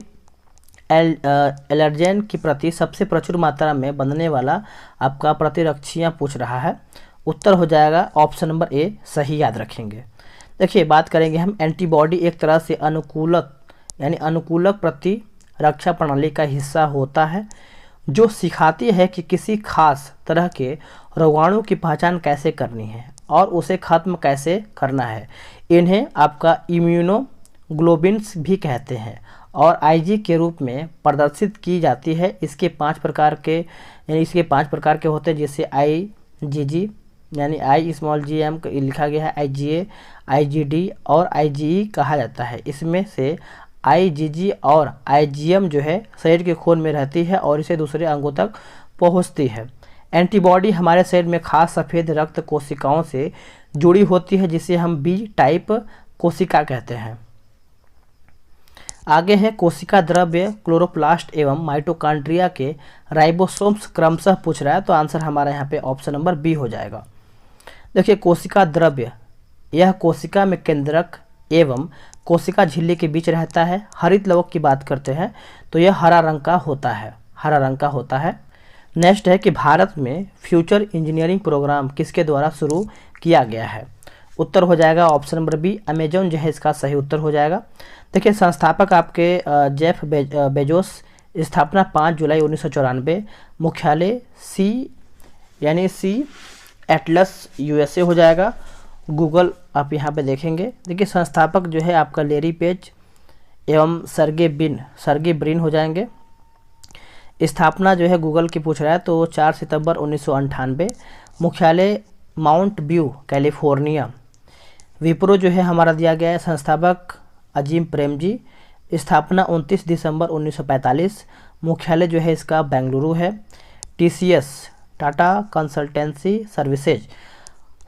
एलर्जेन की प्रति सबसे प्रचुर मात्रा में बंधने वाला आपका प्रतिरक्षियाँ पूछ रहा है। उत्तर हो जाएगा ऑप्शन नंबर ए, सही याद रखेंगे। देखिए बात करेंगे हम, एंटीबॉडी एक तरह से अनुकूलक प्रतिरक्षा प्रणाली का हिस्सा होता है जो सिखाती है कि किसी खास तरह के रोगाणु की पहचान कैसे करनी है और उसे खत्म कैसे करना है। इन्हें आपका इम्यूनोग्लोबिन्स भी कहते हैं और आईजी के रूप में प्रदर्शित की जाती है। इसके 5 प्रकार के होते हैं, जैसे आईजीजी यानी आई स्मॉल जी एम लिखा गया है, आईजीए, आईजीडी और आईजीई कहा जाता है। इसमें से आईजीजी और आईजीएम जो है शरीर के खून में रहती है और इसे दूसरे अंगों तक पहुंचती है। एंटीबॉडी हमारे शरीर में खास सफ़ेद रक्त कोशिकाओं से जुड़ी होती है जिसे हम बी टाइप कोशिका कहते हैं। आगे है कोशिका द्रव्य, क्लोरोप्लास्ट एवं माइटोकॉन्ड्रिया के राइबोसोम्स क्रमशः पूछ रहा है, तो आंसर हमारा यहाँ पे ऑप्शन नंबर बी हो जाएगा। देखिए कोशिका द्रव्य, यह कोशिका में केंद्रक एवं कोशिका झिल्ली के बीच रहता है। हरित लवक की बात करते हैं तो यह हरा रंग का होता है। नेक्स्ट है कि भारत में फ्यूचर इंजीनियरिंग प्रोग्राम किसके द्वारा शुरू किया गया है। उत्तर हो जाएगा ऑप्शन नंबर बी, अमेजॉन जो है इसका सही उत्तर हो जाएगा। देखिए संस्थापक आपके जेफ बेजोस, स्थापना 5 जुलाई 1994, मुख्यालय सी एटलस यूएसए हो जाएगा। गूगल आप यहाँ पे देखेंगे। देखिए संस्थापक जो है आपका लेरी पेज एवं सर्गे ब्रिन हो जाएंगे। स्थापना जो है गूगल की पूछ रहा है तो 4 सितंबर 1998, मुख्यालय माउंट व्यू कैलिफोर्निया। विप्रो जो है हमारा दिया गया है, संस्थापक अजीम प्रेमजी, स्थापना 29 दिसंबर 1945, मुख्यालय जो है इसका बेंगलुरु है। टीसीएस टाटा कंसल्टेंसी सर्विसेज,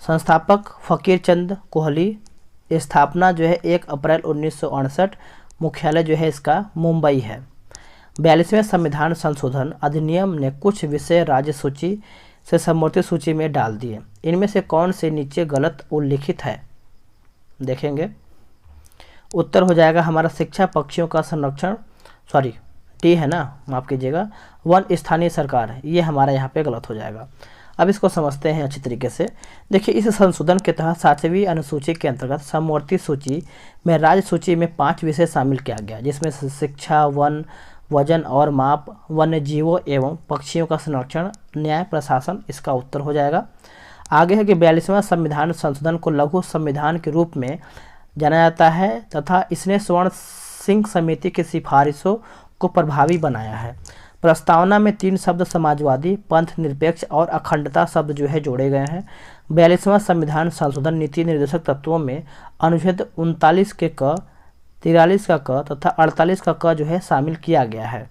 संस्थापक फकीर चंद कोहली, स्थापना जो है 1 अप्रैल 1968, मुख्यालय जो है इसका मुंबई है। 42वें संविधान संशोधन अधिनियम ने कुछ विषय राज्य सूची से समवर्ती सूची में डाल दिए। इनमें से कौन से नीचे गलत उल्लिखित है, देखेंगे। उत्तर हो जाएगा हमारा शिक्षा, पक्षियों का संरक्षण, टी है ना, माफ़ कीजिएगा, वन स्थानीय सरकार, ये हमारा यहाँ पे गलत हो जाएगा। अब इसको समझते हैं अच्छी तरीके से। देखिए इस संशोधन के तहत 7वीं अनुसूची के अंतर्गत समवर्ती सूची में राज्य सूची में 5 विषय शामिल किया गया, जिसमें शिक्षा, वन, वजन और माप, वन्य जीवों एवं पक्षियों का संरक्षण, न्याय प्रशासन, इसका उत्तर हो जाएगा। आगे है कि 42वां संविधान संशोधन को लघु संविधान के रूप में जाना जाता है तथा इसने स्वर्ण सिंह समिति की सिफारिशों को प्रभावी बनाया है। प्रस्तावना में 3 शब्द समाजवादी, पंथ निरपेक्ष और अखंडता शब्द जो है जोड़े गए हैं। 42वां संविधान संशोधन नीति निर्देशक तत्वों में अनुच्छेद 39 के क, 43 का क तथा 48 का क जो है शामिल किया गया है।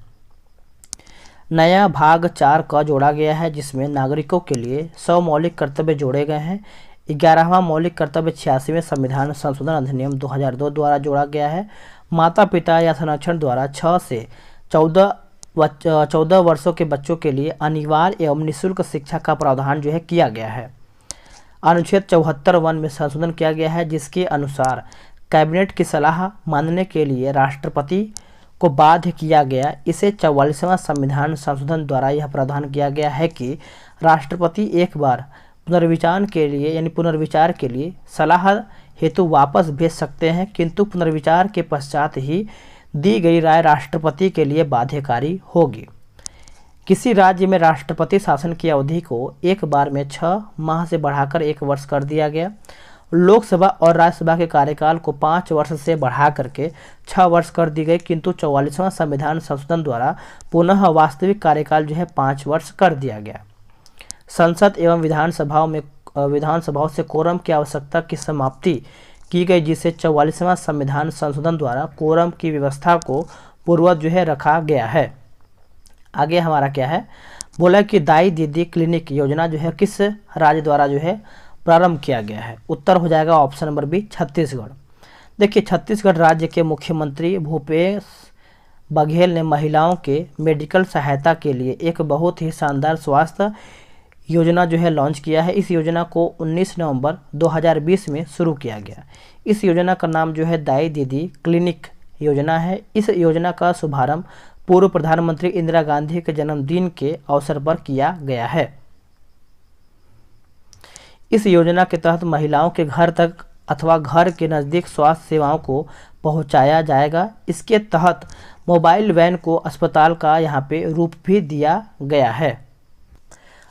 नया भाग 4 क जोड़ा गया है जिसमें नागरिकों के लिए 100 मौलिक कर्तव्य जोड़े गए हैं। 11वां मौलिक कर्तव्य 86वें संविधान संशोधन अधिनियम 2002 द्वारा जोड़ा गया है। माता पिता या संरक्षण द्वारा 6 से 14 वर्षों के बच्चों के लिए अनिवार्य एवं निःशुल्क शिक्षा का प्रावधान जो है किया गया है। अनुच्छेद 74(1) में संशोधन किया गया है जिसके अनुसार कैबिनेट की सलाह मानने के लिए राष्ट्रपति को बाध्य किया गया। इसे 44वां संविधान संशोधन द्वारा यह प्रावधान किया गया है कि राष्ट्रपति एक बार पुनर्विचार के लिए सलाह हेतु वापस भेज सकते हैं, किंतु पुनर्विचार के पश्चात ही दी गई राय राष्ट्रपति के लिए बाध्यकारी होगी। किसी राज्य में राष्ट्रपति शासन की अवधि को एक बार में 6 माह से बढ़ाकर 1 वर्ष कर दिया गया। लोकसभा और राज्यसभा के कार्यकाल को 5 वर्ष से बढ़ा करके 6 वर्ष कर दी गई, किंतु 44वां संविधान संशोधन द्वारा पुनः वास्तविक कार्यकाल जो है 5 वर्ष कर दिया गया। संसद एवं विधानसभाओं से कोरम की आवश्यकता की समाप्ति की गई, जिसे 44वां संविधान संशोधन द्वारा कोरम की व्यवस्था को पूर्ववत जो है रखा गया है। आगे हमारा क्या है, बोला कि दाई दीदी क्लिनिक योजना जो है किस राज्य द्वारा जो है प्रारंभ किया गया है। उत्तर हो जाएगा ऑप्शन नंबर बी, छत्तीसगढ़। देखिए, छत्तीसगढ़ राज्य के मुख्यमंत्री भूपेश बघेल ने महिलाओं के मेडिकल सहायता के लिए एक बहुत ही शानदार स्वास्थ्य योजना जो है लॉन्च किया है। इस योजना को 19 नवंबर 2020 में शुरू किया गया। इस योजना का नाम जो है दाई दीदी क्लिनिक योजना है। इस योजना का शुभारंभ पूर्व प्रधानमंत्री इंदिरा गांधी के जन्मदिन के अवसर पर किया गया है। इस योजना के तहत महिलाओं के घर तक अथवा घर के नज़दीक स्वास्थ्य सेवाओं को पहुंचाया जाएगा। इसके तहत मोबाइल वैन को अस्पताल का यहाँ पे रूप भी दिया गया है।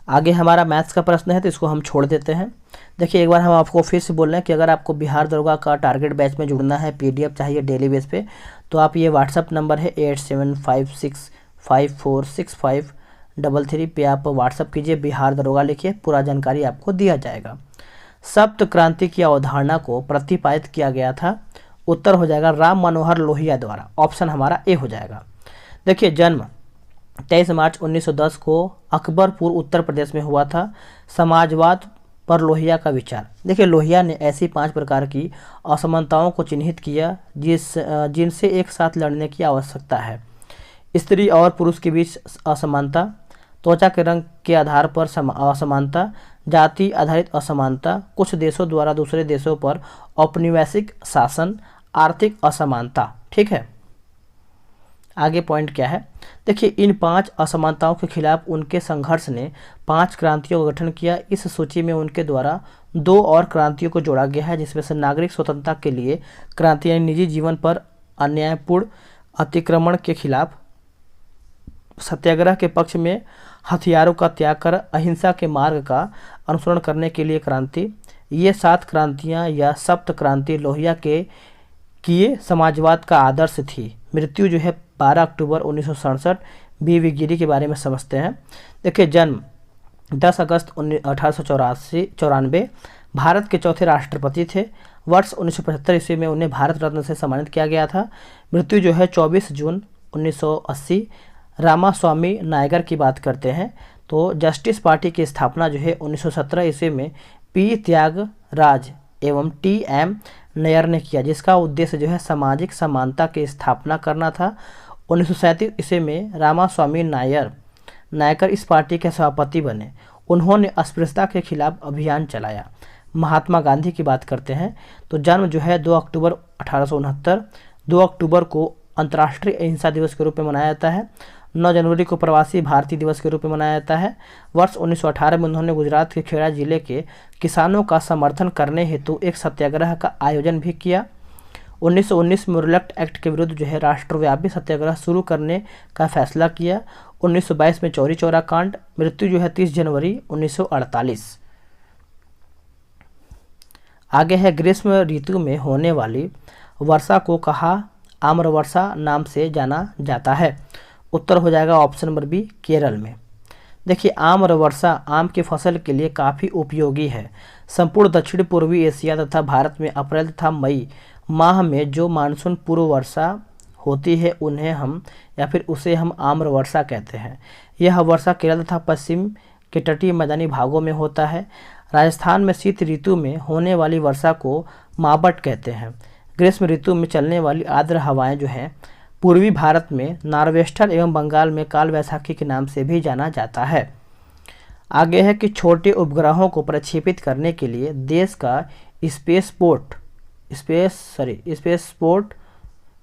आगे हमारा मैथ्स का प्रश्न है, तो इसको हम छोड़ देते हैं। देखिए, एक बार हम आपको फिर से बोल रहे हैं कि अगर आपको बिहार दरोगा का टारगेट बैच में जुड़ना है, PDF चाहिए डेली बेस पे, तो आप ये व्हाट्सअप नंबर है 8756546533 पे आप व्हाट्सअप कीजिए, बिहार दरोगा लिखिए, पूरा जानकारी आपको दिया जाएगा। सप्त क्रांति की अवधारणा को प्रतिपादित किया गया था। उत्तर हो जाएगा राम मनोहर लोहिया द्वारा। ऑप्शन हमारा ए हो जाएगा। देखिए, जन्म 23 मार्च 1910 को अकबरपुर उत्तर प्रदेश में हुआ था। समाजवाद पर लोहिया का विचार। देखिए, लोहिया ने ऐसी 5 प्रकार की असमानताओं को चिन्हित किया जिनसे एक साथ लड़ने की आवश्यकता है। स्त्री और पुरुष के बीच असमानता, त्वचा के रंग के आधार पर असमानता, जाति आधारित असमानता, कुछ देशों द्वारा दूसरे देशों पर औपनिवेशिक शासन, आर्थिक असमानता। ठीक है, आगे पॉइंट क्या है, देखिए, इन 5 असमानताओं के खिलाफ उनके संघर्ष ने 5 क्रांतियों का गठन किया। इस सूची में उनके द्वारा 2 और क्रांतियों को जोड़ा गया है, जिसमें से नागरिक स्वतंत्रता के लिए क्रांति यानी निजी जीवन पर अन्यायपूर्ण अतिक्रमण के खिलाफ, सत्याग्रह के पक्ष में हथियारों का त्याग कर अहिंसा के मार्ग का अनुसरण करने के लिए क्रांति। ये 7 क्रांतियाँ या सप्त क्रांति लोहिया के किए समाजवाद का आदर्श थी। मृत्यु जो है 12 अक्टूबर 1967। B.V. गिरी के बारे में समझते हैं। देखिए, जन्म 10 अगस्त 1894, भारत के चौथे राष्ट्रपति थे। वर्ष 1975 ईस्वी में उन्हें भारत रत्न से सम्मानित किया गया था। मृत्यु जो है 24 जून 1980। रामास्वामी नायगर की बात करते हैं तो जस्टिस पार्टी की स्थापना जो है 1917 ईस्वी में P. त्यागराज एवं T.M. नैयर ने किया, जिसका उद्देश्य जो है सामाजिक समानता की स्थापना करना था। 1937 ईस्वी में रामास्वामी नायकर इस पार्टी के सभापति बने। उन्होंने अस्पृश्यता के खिलाफ अभियान चलाया। महात्मा गांधी की बात करते हैं तो जन्म जो है 2 अक्टूबर 1869। 2 अक्टूबर को अंतर्राष्ट्रीय अहिंसा दिवस के रूप में मनाया जाता है। 9 जनवरी को प्रवासी भारतीय दिवस के रूप में मनाया जाता है। वर्ष 1918 में उन्होंने गुजरात के खेड़ा जिले के किसानों का समर्थन करने हेतु एक सत्याग्रह का आयोजन भी किया। 1919 में रिलेक्ट एक्ट के विरुद्ध जो है राष्ट्रव्यापी सत्याग्रह शुरू करने का फैसला किया। 1922 में चौरी चौरा कांड। मृत्यु जो है 30 जनवरी 1948। आगे है, ग्रीष्म ऋतु में होने वाली वर्षा को कहा आम्रवर्षा नाम से जाना जाता है। उत्तर हो जाएगा ऑप्शन नंबर बी, केरल में। देखिए, आम्रवर्षा आम की फसल के लिए काफ़ी उपयोगी है। संपूर्ण दक्षिण पूर्वी एशिया तथा भारत में अप्रैल तथा मई माह में जो मानसून पूर्व वर्षा होती है उन्हें हम या फिर उसे हम आम्रवर्षा कहते हैं। यह वर्षा केरल तथा पश्चिम के तटीय मैदानी भागों में होता है। राजस्थान में शीत ऋतु में होने वाली वर्षा को मावट कहते हैं। ग्रीष्म ऋतु में चलने वाली आर्द्र हवाएं जो हैं पूर्वी भारत में नार्वेस्टर एवं बंगाल में काल वैसाखी के नाम से भी जाना जाता है। आगे है कि छोटे उपग्रहों को प्रक्षेपित करने के लिए देश का स्पेसपोर्ट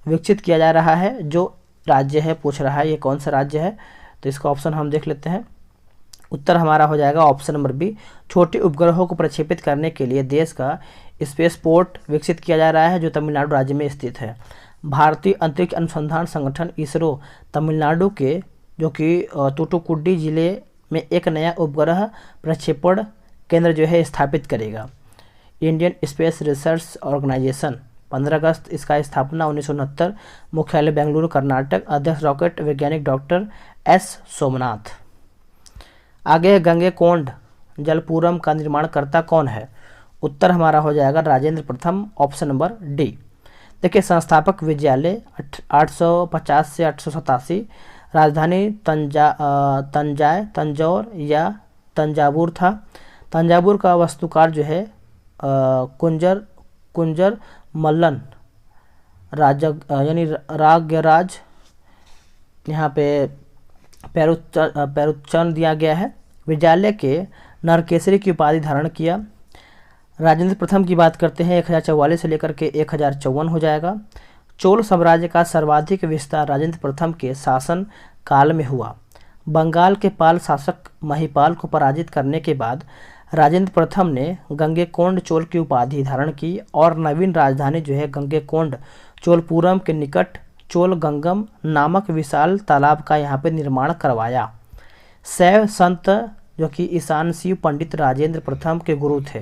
विकसित किया जा रहा है। जो राज्य है पूछ रहा है ये कौन सा राज्य है, तो इसका ऑप्शन हम देख लेते हैं। उत्तर हमारा हो जाएगा ऑप्शन नंबर बी, छोटे उपग्रहों को प्रक्षेपित करने के लिए देश का स्पेसपोर्ट विकसित किया जा रहा है, जो तमिलनाडु राज्य में स्थित है। भारतीय अंतरिक्ष अनुसंधान संगठन इसरो तमिलनाडु के जो कि तूतुकुडी जिले में एक नया उपग्रह प्रक्षेपण केंद्र जो है स्थापित करेगा। इंडियन स्पेस रिसर्च ऑर्गेनाइजेशन 15 अगस्त इसका स्थापना 1969, मुख्यालय बेंगलुरु कर्नाटक। अध्यक्ष रॉकेट वैज्ञानिक डॉक्टर एस सोमनाथ। आगे गंगेकोंड जलपूरम का निर्माणकर्ता कौन है? उत्तर हमारा हो जाएगा राजेंद्र प्रथम, ऑप्शन नंबर डी। देखिए संस्थापक विजयालय 850 से 887, राजधानी तंजौर या तंजावुर था। तंजावुर का वास्तुकार जो है कुंजर मल्लन यानी राग्यराज, यहाँ पे पेरुच्चन दिया गया है। विद्यालय के नरकेसरी की उपाधि धारण किया। राजेंद्र प्रथम की बात करते हैं 1044 से लेकर के 1054 हो जाएगा। चोल साम्राज्य का सर्वाधिक विस्तार राजेंद्र प्रथम के शासन काल में हुआ। बंगाल के पाल शासक महिपाल को पराजित करने के बाद राजेंद्र प्रथम ने गंगेकोंड चोल की उपाधि धारण की और नवीन राजधानी जो है गंगेकोंड चोलपुरम के निकट चोल गंगम नामक विशाल तालाब का यहाँ पे निर्माण करवाया। शैव संत जो कि ईशान शिव पंडित राजेंद्र प्रथम के गुरु थे।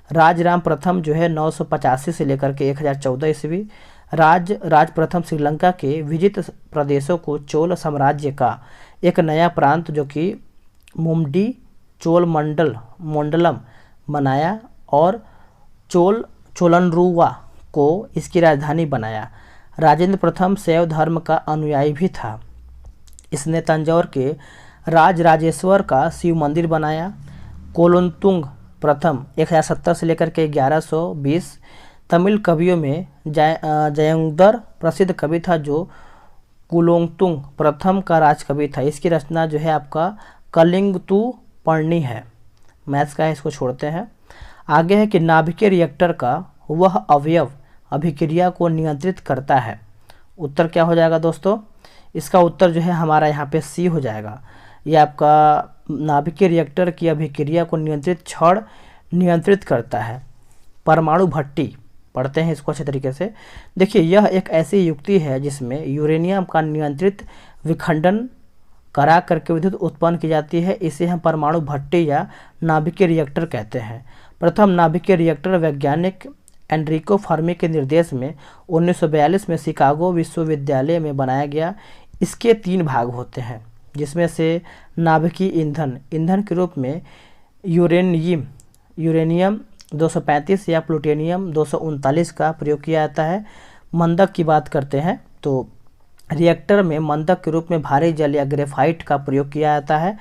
राजराम प्रथम जो है 985 से लेकर के 1014 ईस्वी। राज प्रथम श्रीलंका के विजित प्रदेशों को चोल साम्राज्य का एक नया प्रांत जो कि मुमडी चोल मंडलम बनाया और चोलनरुवा को इसकी राजधानी बनाया। राजेंद्र प्रथम शैव धर्म का अनुयायी भी था। इसने तंजौर के राजराजेश्वर का शिव मंदिर बनाया। कोलुंतुंग प्रथम 1070 से लेकर के 1120 तमिल कवियों में जयंगदर प्रसिद्ध कवि था जो कुलोंगतुंग प्रथम का राजकवि था। इसकी रचना जो है आपका कलिंगतु पर्णी है। मैथ्स का है, इसको छोड़ते हैं। आगे है कि नाभिकीय रिएक्टर का वह अवयव अभिक्रिया को नियंत्रित करता है। उत्तर क्या हो जाएगा दोस्तों? इसका उत्तर जो है हमारा यहाँ पे सी हो जाएगा। यह आपका नाभिकीय रिएक्टर की अभिक्रिया को नियंत्रित करता है। परमाणु भट्टी पढ़ते हैं इसको अच्छे तरीके से। देखिए यह एक ऐसी युक्ति है जिसमें यूरेनियम का नियंत्रित विखंडन करा करके विद्युत उत्पन्न की जाती है। इसे हम परमाणु भट्टी या नाभिकीय रिएक्टर कहते हैं। प्रथम नाभिकीय रिएक्टर वैज्ञानिक एनरिको फर्मी के निर्देश में 1942 में शिकागो विश्वविद्यालय में बनाया गया। इसके 3 भाग होते हैं जिसमें से नाभिकीय ईंधन के रूप में यूरेनियम 235 या प्लूटोनियम 239 का प्रयोग किया जाता है। मंदक की बात करते हैं तो रिएक्टर में मंदक के रूप में भारी जल या ग्रेफाइट का प्रयोग किया जाता है।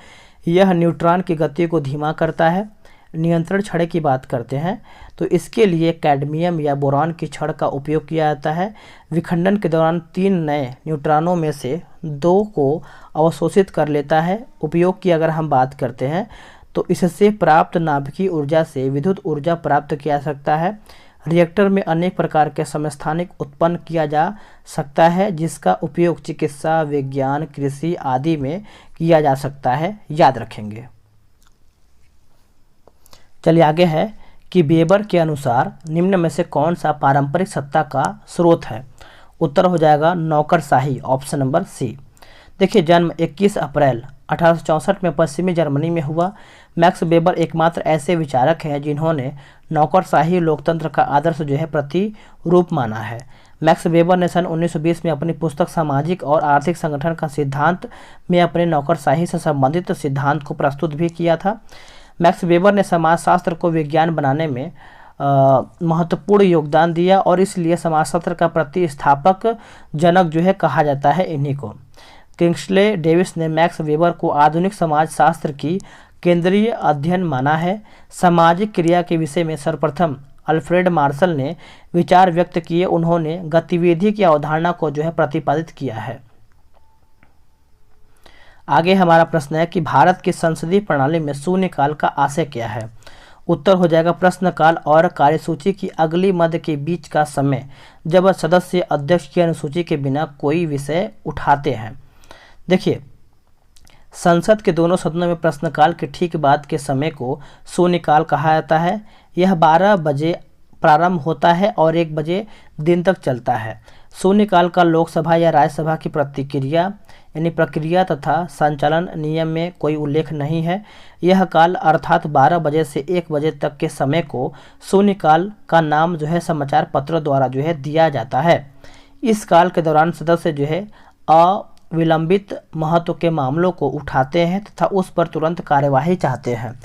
यह न्यूट्रॉन की गति को धीमा करता है। नियंत्रण छड़ की बात करते हैं तो इसके लिए कैडमियम या बोरॉन की छड़ का उपयोग किया जाता है। विखंडन के दौरान 3 नए न्यूट्रॉनों में से 2 को अवशोषित कर लेता है। उपयोग की अगर हम बात करते हैं तो इससे प्राप्त नाभिकीय ऊर्जा से विद्युत ऊर्जा प्राप्त किया जा सकता है। रिएक्टर में अनेक प्रकार के समस्थानिक उत्पन्न किया जा सकता है जिसका उपयोग चिकित्सा, विज्ञान, कृषि आदि में किया जा सकता है। याद रखेंगे। चलिए आगे है कि वेबर के अनुसार निम्न में से कौन सा पारंपरिक सत्ता का स्रोत है? उत्तर हो जाएगा नौकरशाही, ऑप्शन नंबर सी। देखिए जन्म 21 अप्रैल 1864 में पश्चिमी जर्मनी में हुआ। मैक्स वेबर एकमात्र ऐसे विचारक हैं जिन्होंने नौकरशाही लोकतंत्र का आदर्श जो है प्रतिरूप माना है। मैक्स वेबर ने सन 1920 में अपनी पुस्तक सामाजिक और आर्थिक संगठन का सिद्धांत में अपने नौकरशाही से संबंधित सिद्धांत को प्रस्तुत भी किया था। मैक्स वेबर ने समाजशास्त्र को विज्ञान बनाने में महत्वपूर्ण योगदान दिया और इसलिए समाजशास्त्र का प्रतिस्थापक जनक जो है कहा जाता है इन्हीं को। किंग्सले डेविस ने मैक्स वेबर को आधुनिक समाजशास्त्र की केंद्रीय अध्ययन माना है। सामाजिक क्रिया के विषय में सर्वप्रथम अल्फ्रेड मार्शल ने विचार व्यक्त किए। उन्होंने गतिविधि की अवधारणा को जो है प्रतिपादित किया है। आगे हमारा प्रश्न है कि भारत की संसदीय प्रणाली में शून्यकाल का आशय क्या है? उत्तर हो जाएगा प्रश्नकाल और कार्यसूची की अगली मध्य के बीच का समय जब सदस्य अध्यक्ष की अनुसूची के बिना कोई विषय उठाते हैं। देखिए संसद के दोनों सदनों में प्रश्नकाल के ठीक बाद के समय को शून्यकाल कहा जाता है। यह 12 बजे प्रारंभ होता है और 1 बजे दिन तक चलता है। शून्यकाल का लोकसभा या राज्यसभा की प्रतिक्रिया यानी प्रक्रिया तथा संचालन नियम में कोई उल्लेख नहीं है। यह काल अर्थात 12 बजे से 1 बजे तक के समय को शून्यकाल का नाम जो है समाचार पत्रों द्वारा जो है दिया जाता है। इस काल के दौरान सदस्य जो है अविलंबित महत्व के मामलों को उठाते हैं तथा उस पर तुरंत कार्यवाही चाहते हैं।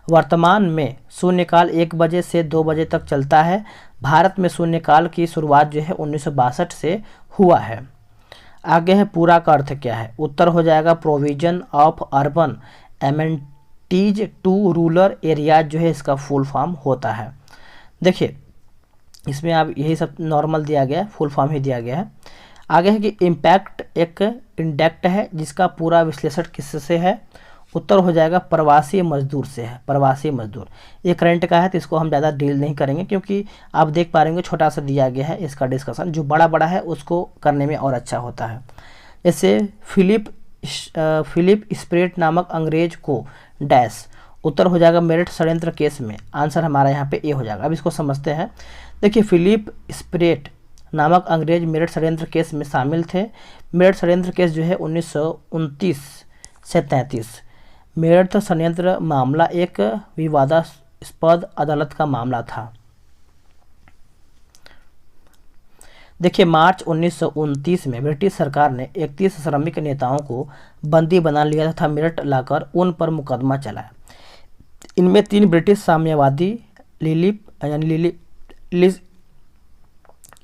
वर्तमान में शून्यकाल 1 बजे से 2 बजे तक चलता है। भारत में शून्यकाल की शुरुआत जो है 1962 से हुआ है। आगे है पूरा का अर्थ क्या है। उत्तर हो जाएगा provision of urban amenities to rural areas जो है इसका फुल फॉर्म होता है। देखिए इसमें आप यही सब नॉर्मल दिया गया है, फुल फॉर्म ही दिया गया है। आगे है कि इम्पैक्ट एक इंडेक्ट है जिसका पूरा विश्लेषण किससे है। उत्तर हो जाएगा प्रवासी मजदूर से है, प्रवासी मजदूर। ये करंट का है तो इसको हम ज़्यादा डील नहीं करेंगे क्योंकि आप देख पा रहे होंगे छोटा सा दिया गया है इसका डिस्कशन, जो बड़ा बड़ा है उसको करने में और अच्छा होता है। जैसे फिलिप स्प्रेट नामक अंग्रेज को डैश। उत्तर हो जाएगा मेरठ षड्यंत्र केस में, आंसर हमारा यहाँ पे ए हो जाएगा। अब इसको समझते हैं। देखिए फिलिप स्प्रेट नामक अंग्रेज मेरठ षड्यंत्र केस में शामिल थे। मेरठ षड्यंत्र केस जो है 1929 से 33। मेरठ षड्यंत्र मामला एक विवादास्पद अदालत का मामला था। देखिए मार्च 1929 में ब्रिटिश सरकार ने 31 श्रमिक नेताओं को बंदी बना लिया तथा मेरठ लाकर उन पर मुकदमा चलाया। इनमें 3 ब्रिटिश साम्यवादी लिज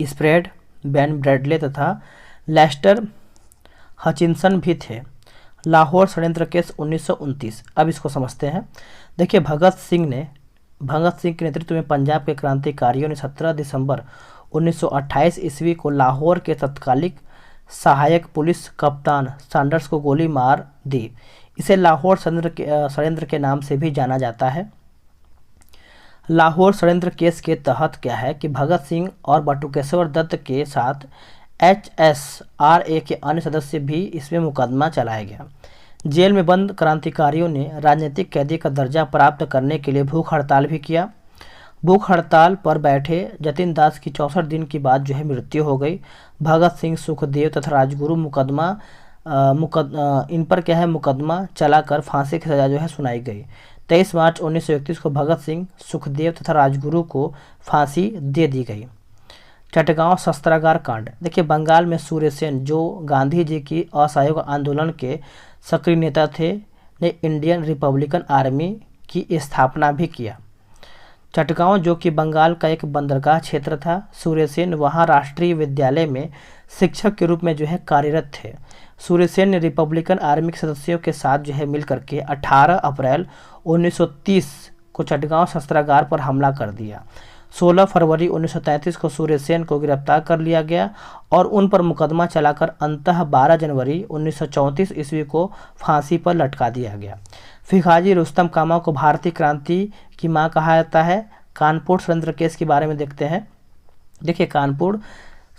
स्प्रेड, बेन ब्रैडले तथा लेस्टर हचिनसन भी थे। लाहौर षड्यंत्र केस 1929। अब इसको समझते हैं। देखिए भगत सिंह के नेतृत्व में पंजाब के क्रांतिकारियों ने 17 दिसंबर 1928 ईस्वी को लाहौर के तत्कालिक सहायक पुलिस कप्तान सैंडर्स को गोली मार दी। इसे लाहौर षड्यंत्र के नाम से भी जाना जाता है। लाहौर षड्यंत्र केस के तहत क्या है कि भगत सिंह और बटुकेश्वर दत्त के साथ HSRA के अन्य सदस्य भी इसमें मुकदमा चलाया गया। जेल में बंद क्रांतिकारियों ने राजनीतिक कैदी का दर्जा प्राप्त करने के लिए भूख हड़ताल भी किया। भूख हड़ताल पर बैठे जतिन दास की 64 दिन के बाद जो है मृत्यु हो गई। भगत सिंह, सुखदेव तथा राजगुरु इन पर क्या है मुकदमा चलाकर फांसी की सजा जो है सुनाई गई। 23 मार्च 1931 को भगत सिंह, सुखदेव तथा राजगुरु को फांसी दे दी गई। चटगांव शस्त्रागार कांड। देखिए बंगाल में सूर्यसेन जो गांधी जी की असहयोग आंदोलन के सक्रिय नेता थे ने इंडियन रिपब्लिकन आर्मी की स्थापना भी किया। चटगांव जो कि बंगाल का एक बंदरगाह क्षेत्र था, सूर्यसेन वहां राष्ट्रीय विद्यालय में शिक्षक के रूप में जो है कार्यरत थे। सूर्यसेन ने रिपब्लिकन आर्मी के सदस्यों के साथ जो है मिलकर के 18 अप्रैल 1930 को चटगांव शस्त्रागार पर हमला कर दिया। 16 फरवरी 1933 को सूर्यसेन को गिरफ्तार कर लिया गया और उन पर मुकदमा चलाकर अंततः 12 जनवरी 1934 ईस्वी को फांसी पर लटका दिया गया। फिखाजी रुस्तम कामा को भारतीय क्रांति की मां कहा जाता है। कानपुर षड्यंत्र केस के बारे में देखते हैं। देखिए कानपुर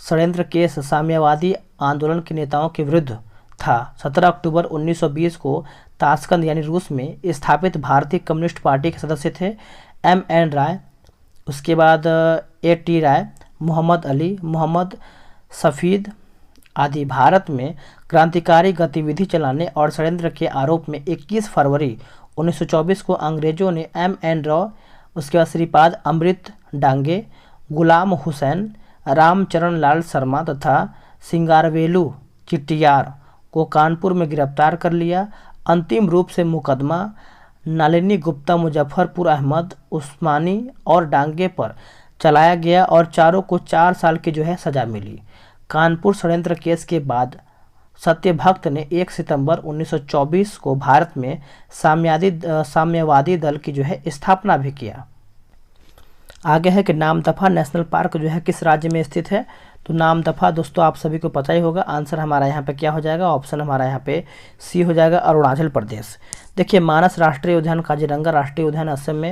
षड्यंत्र केस साम्यवादी आंदोलन के नेताओं के विरुद्ध था। 17 अक्टूबर 1920 को ताशकंद यानी रूस में स्थापित भारतीय कम्युनिस्ट पार्टी के सदस्य थे MN राय, उसके बाद AT राय, मोहम्मद अली, मोहम्मद सफ़ीद आदि। भारत में क्रांतिकारी गतिविधि चलाने और षड्यंत्र के आरोप में 21 फरवरी 1924 को अंग्रेजों ने MN राव, उसके बाद श्रीपाद अमृत डांगे, गुलाम हुसैन, रामचरण लाल शर्मा तथा सिंगारवेलू चिट्टियार को कानपुर में गिरफ्तार कर लिया। अंतिम रूप से मुकदमा नलिनी गुप्ता, मुजफ्फरपुर, अहमद उस्मानी और डांगे पर चलाया गया और चारों को 4 साल की जो है सजा मिली। कानपुर षड्यंत्र केस के बाद सत्यभक्त ने 1 सितंबर 1924 को भारत में साम्यवादी दल की जो है स्थापना भी किया। आगे है कि नामदफा नेशनल पार्क जो है किस राज्य में स्थित है। तो नामदफा दोस्तों आप सभी को पता ही होगा, आंसर हमारा यहाँ पे क्या हो जाएगा, ऑप्शन हमारा यहाँ पे सी हो जाएगा, अरुणाचल प्रदेश। देखिए मानस राष्ट्रीय उद्यान काजीरंगा राष्ट्रीय उद्यान असम में,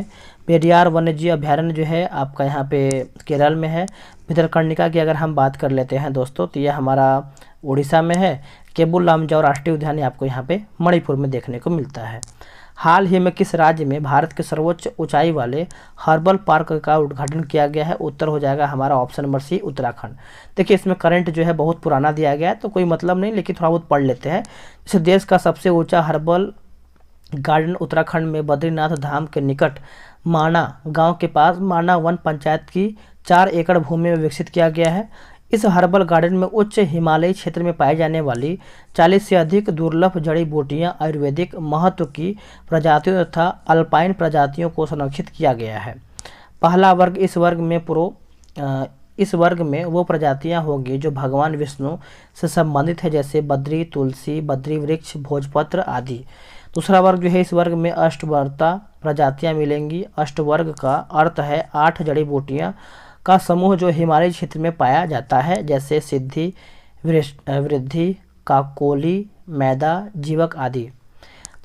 पेरियार वन्यजीव अभ्यारण्य जो है आपका यहाँ पे केरल में है। भितरकनिका की अगर हम बात कर लेते हैं दोस्तों तो यह हमारा उड़ीसा में है। केबुल लामजाओ राष्ट्रीय उद्यान आपको यहाँ पे मणिपुर में देखने को मिलता है। हाल ही में किस राज्य में भारत के सर्वोच्च ऊंचाई वाले हर्बल पार्क का उद्घाटन किया गया है। उत्तर हो जाएगा हमारा ऑप्शन नंबर सी, उत्तराखंड। देखिए इसमें करंट जो है बहुत पुराना दिया गया है तो कोई मतलब नहीं, लेकिन थोड़ा बहुत पढ़ लेते हैं। जैसे देश का सबसे ऊंचा हर्बल गार्डन उत्तराखंड में बद्रीनाथ धाम के निकट माना गांव के पास माना वन पंचायत की 4 एकड़ भूमि में विकसित किया गया है। इस हर्बल गार्डन में उच्च हिमालयी क्षेत्र में पाई जाने वाली 40 से अधिक दुर्लभ जड़ी बूटियां, आयुर्वेदिक महत्व की प्रजातियों तथा अल्पाइन प्रजातियों को संरक्षित किया गया है। पहला वर्ग, इस वर्ग में वो प्रजातियां होंगी जो भगवान विष्णु से संबंधित है, जैसे बद्री, तुलसी, बद्री वृक्ष, भोजपत्र आदि। दूसरा वर्ग जो है, इस वर्ग में अष्टवर्ता प्रजातियां मिलेंगी। अष्टवर्ग का अर्थ है 8 जड़ी बूटियां का समूह जो हिमालय क्षेत्र में पाया जाता है, जैसे सिद्धि, वृद्धि, काकोली, मैदा, जीवक आदि।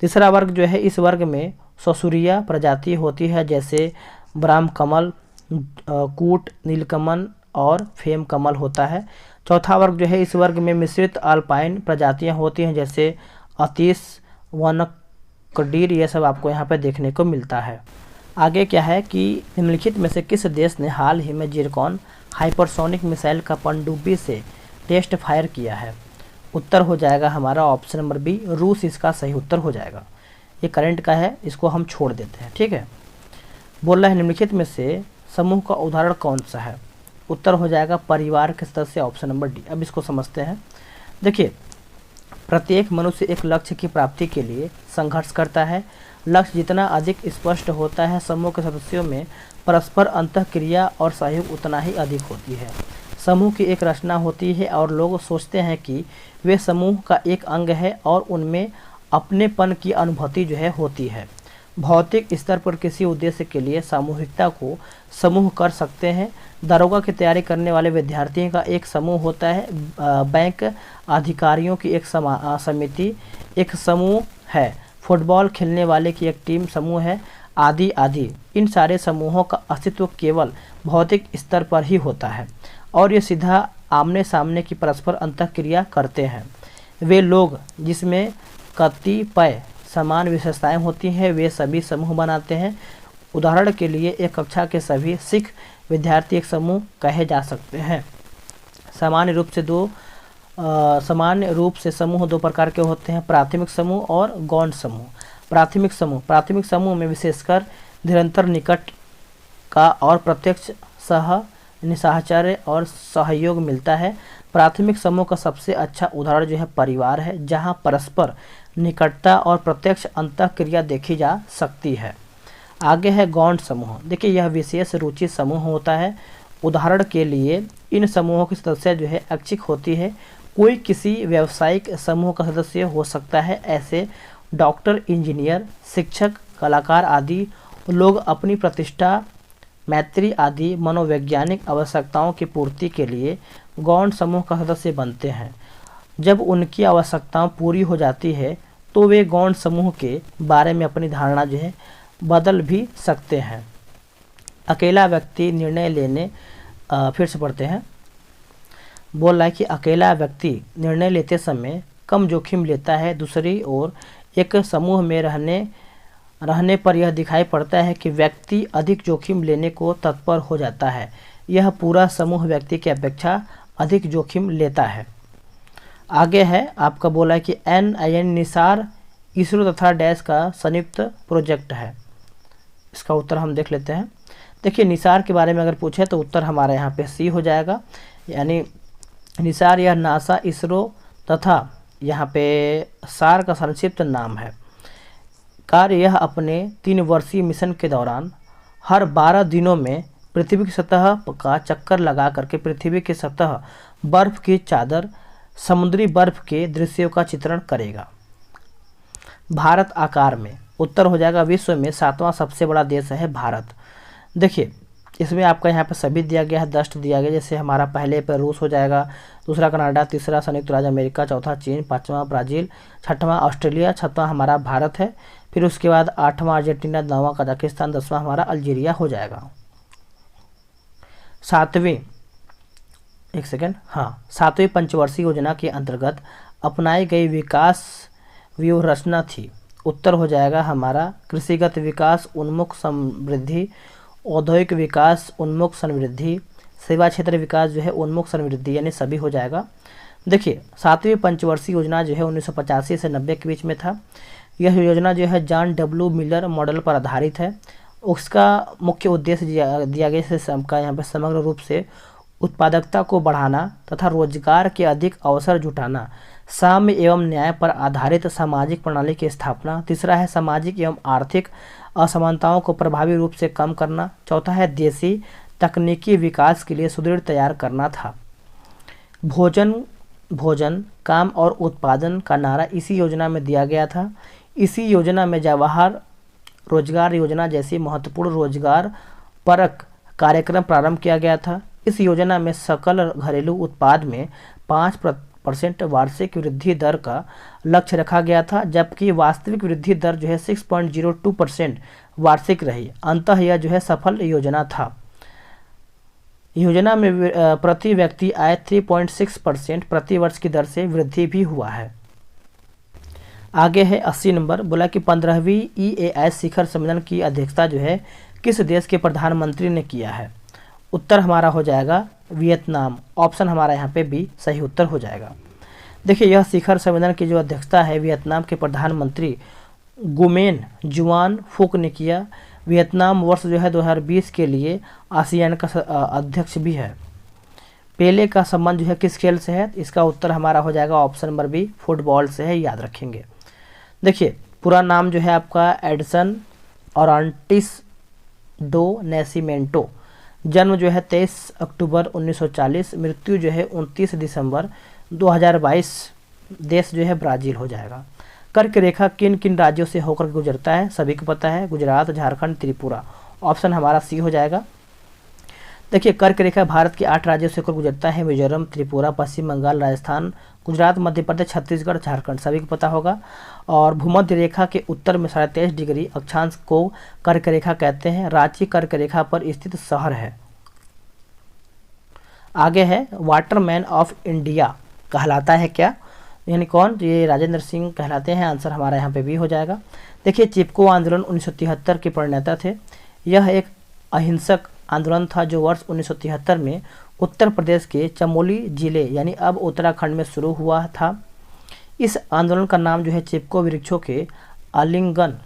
तीसरा वर्ग जो है, इस वर्ग में ससुरिया प्रजाति होती है, जैसे ब्राह्म कमल, कूट, नीलकमल और फेम कमल होता है। चौथा वर्ग जो है, इस वर्ग में मिश्रित अल्पाइन प्रजातियां होती हैं, जैसे अतीस, वनकडीर, ये सब आपको यहाँ पे देखने को मिलता है। आगे क्या है कि निम्नलिखित में से किस देश ने हाल ही में जिरकॉन हाइपरसोनिक मिसाइल का पनडुब्बी से टेस्ट फायर किया है? उत्तर हो जाएगा हमारा ऑप्शन नंबर बी, रूस इसका सही उत्तर हो जाएगा। ये करंट का है, इसको हम छोड़ देते हैं, ठीक है। बोल रहा है निम्नलिखित में से समूह का उदाहरण कौन सा है? उत्तर हो जाएगा परिवार के सदस्य, ऑप्शन नंबर डी। अब इसको समझते हैं। देखिए, प्रत्येक मनुष्य एक लक्ष्य की प्राप्ति के लिए संघर्ष करता है। लक्ष्य जितना अधिक स्पष्ट होता है, समूह के सदस्यों में परस्पर अंतःक्रिया और सहयोग उतना ही अधिक होती है। समूह की एक रचना होती है और लोग सोचते हैं कि वे समूह का एक अंग है और उनमें अपनेपन की अनुभूति जो है होती है। भौतिक स्तर पर किसी उद्देश्य के लिए सामूहिकता को समूह कर सकते हैं। दरोगा की तैयारी करने वाले विद्यार्थियों का एक समूह होता है। बैंक अधिकारियों की एक समिति एक समूह है। फुटबॉल खेलने वाले की एक टीम समूह है, आदि आदि। इन सारे समूहों का अस्तित्व केवल भौतिक स्तर पर ही होता है और ये सीधा आमने सामने की परस्पर अंतःक्रिया करते हैं। वे लोग जिसमें कतिपय समान विशेषताएं होती हैं, वे सभी समूह बनाते हैं। उदाहरण के लिए एक कक्षा के सभी सिख विद्यार्थी एक समूह कहे जा सकते हैं। सामान्य रूप से समूह दो प्रकार के होते हैं, प्राथमिक समूह और गौण समूह। प्राथमिक समूह में विशेषकर निरंतर निकट का और प्रत्यक्ष निसाहचर्य और सहयोग मिलता है। प्राथमिक समूह का सबसे अच्छा उदाहरण जो है परिवार है, जहाँ परस्पर निकटता और प्रत्यक्ष अंतःक्रिया देखी जा सकती है। आगे है गौण समूह। देखिए, यह विशेष रुचि समूह होता है। उदाहरण के लिए इन समूहों की सदस्य जो है ऐच्छिक होती है। कोई किसी व्यावसायिक समूह का सदस्य हो सकता है। ऐसे डॉक्टर, इंजीनियर, शिक्षक, कलाकार आदि लोग अपनी प्रतिष्ठा, मैत्री आदि मनोवैज्ञानिक आवश्यकताओं की पूर्ति के लिए गौण समूह का सदस्य बनते हैं। जब उनकी आवश्यकताएं पूरी हो जाती है तो वे गौण समूह के बारे में अपनी धारणा जो है बदल भी सकते हैं। अकेला व्यक्ति निर्णय लेने फिर से पढ़ते हैं। बोल रहा है कि अकेला व्यक्ति निर्णय लेते समय कम जोखिम लेता है। दूसरी ओर एक समूह में रहने पर यह दिखाई पड़ता है कि व्यक्ति अधिक जोखिम लेने को तत्पर हो जाता है। यह पूरा समूह व्यक्ति की अपेक्षा अधिक जोखिम लेता है। आगे है आपका बोला है कि NIN निसार इसरो तथा डैश का संयुक्त प्रोजेक्ट है। इसका उत्तर हम देख लेते हैं। देखिए, निसार के बारे में अगर पूछे तो उत्तर हमारे यहाँ पे सी हो जाएगा। यानी निसार यह नासा, इसरो तथा यहाँ पे सार का संक्षिप्त नाम है। कार्य यह अपने 3 वर्षीय मिशन के दौरान हर 12 दिनों में पृथ्वी की सतह का चक्कर लगा करके पृथ्वी की सतह, बर्फ की चादर, समुद्री बर्फ के दृश्यों का चित्रण करेगा। भारत आकार में उत्तर हो जाएगा विश्व में 7वां सबसे बड़ा देश है भारत। देखिए, इसमें आपका यहाँ पे सभी दिया गया है, 10 दिया गया। जैसे हमारा पहले पर रूस हो जाएगा, दूसरा कनाडा, तीसरा संयुक्त राज्य अमेरिका, चौथा चीन, 5वां ब्राज़ील, 6वां ऑस्ट्रेलिया, 6वां हमारा भारत है। फिर उसके बाद 8वां अर्जेंटीना, 9वां कजाकिस्तान, 10वां हमारा अल्जीरिया हो जाएगा। 7वीं पंचवर्षीय योजना के अंतर्गत अपनाई गई विकास व्यूहरचना थी। उत्तर हो जाएगा हमारा कृषिगत विकास उन्मुख समृद्धि, औद्योगिक विकास उन्मुख समृद्धि, सेवा क्षेत्र विकास जो है उन्मुख समृद्धि, यानी सभी हो जाएगा। देखिए, 7वीं पंचवर्षीय योजना जो है 1985 से 90 के बीच में था। यह योजना जो है जॉन डब्ल्यू मिलर मॉडल पर आधारित है। उसका मुख्य उद्देश्य दिया गया है सबका यहाँ पर समग्र रूप से उत्पादकता को बढ़ाना तथा रोजगार के अधिक अवसर जुटाना, साम्य एवं न्याय पर आधारित सामाजिक प्रणाली की स्थापना, तीसरा है सामाजिक एवं आर्थिक असमानताओं को प्रभावी रूप से कम करना, चौथा है देशी तकनीकी विकास के लिए सुदृढ़ तैयार करना था। भोजन काम और उत्पादन का नारा इसी योजना में दिया गया था। इसी योजना में जवाहर रोजगार योजना जैसी महत्वपूर्ण रोजगार परक कार्यक्रम प्रारंभ किया गया था। इस योजना में सकल घरेलू उत्पाद में 5% वार्षिक वृद्धि दर का लक्ष्य रखा गया था, जबकि वास्तविक वृद्धि दर जो है 6.02% वार्षिक रही। अंततः यह जो है सफल योजना था। योजना में प्रति व्यक्ति आय 3.6% प्रति वर्ष की दर से वृद्धि भी हुआ है। आगे है 80 नंबर, बोला कि 15वीं EAS शिखर सम्मेलन की अध्यक्षता जो है किस देश के प्रधानमंत्री ने किया है। उत्तर हमारा हो जाएगा वियतनाम। ऑप्शन हमारा यहाँ पे बी सही उत्तर हो जाएगा। देखिए यह शिखर सम्मेलन की जो अध्यक्षता है वियतनाम के प्रधानमंत्री गुमेन जुआन फुक ने किया। वियतनाम वर्ष जो है 2020 के लिए आसियान का अध्यक्ष भी है। पेले का संबंध जो है किस खेल से है, इसका उत्तर हमारा हो जाएगा ऑप्शन नंबर बी फुटबॉल से है, याद रखेंगे। देखिए पूरा नाम जो है आपका एडसन ओरांटिस डो नेसिमेंटो, जन्म जो है 23 अक्टूबर 1940, मृत्यु जो है 29 दिसंबर 2022, देश जो है ब्राज़ील हो जाएगा। कर्क रेखा किन किन राज्यों से होकर गुजरता है, सभी को पता है, गुजरात, झारखंड, त्रिपुरा। ऑप्शन हमारा सी हो जाएगा। देखिए कर्क रेखा भारत के 8 राज्यों से होकर गुजरता है, मिजोरम, त्रिपुरा, पश्चिम बंगाल, राजस्थान, गुजरात, मध्य प्रदेश, छत्तीसगढ़, झारखंड, सभी को पता होगा। और भूमध्य रेखा के उत्तर में 23.5 डिग्री अक्षांश को कर्क रेखा कहते हैं। रांची कर्क रेखा पर स्थित शहर है। आगे है वाटरमैन ऑफ इंडिया कहलाता है क्या, यानी कौन, ये राजेंद्र सिंह कहलाते हैं। आंसर हमारा यहाँ पे भी हो जाएगा। देखिए चिपको आंदोलन 1973 के प्रणेता थे। यह एक अहिंसक आंदोलन था जो वर्ष 1973 में उत्तर प्रदेश के चमोली जिले यानी अब उत्तराखंड में शुरू हुआ था। इस आंदोलन का नाम जो है चिपको वृक्षों के आलिंगन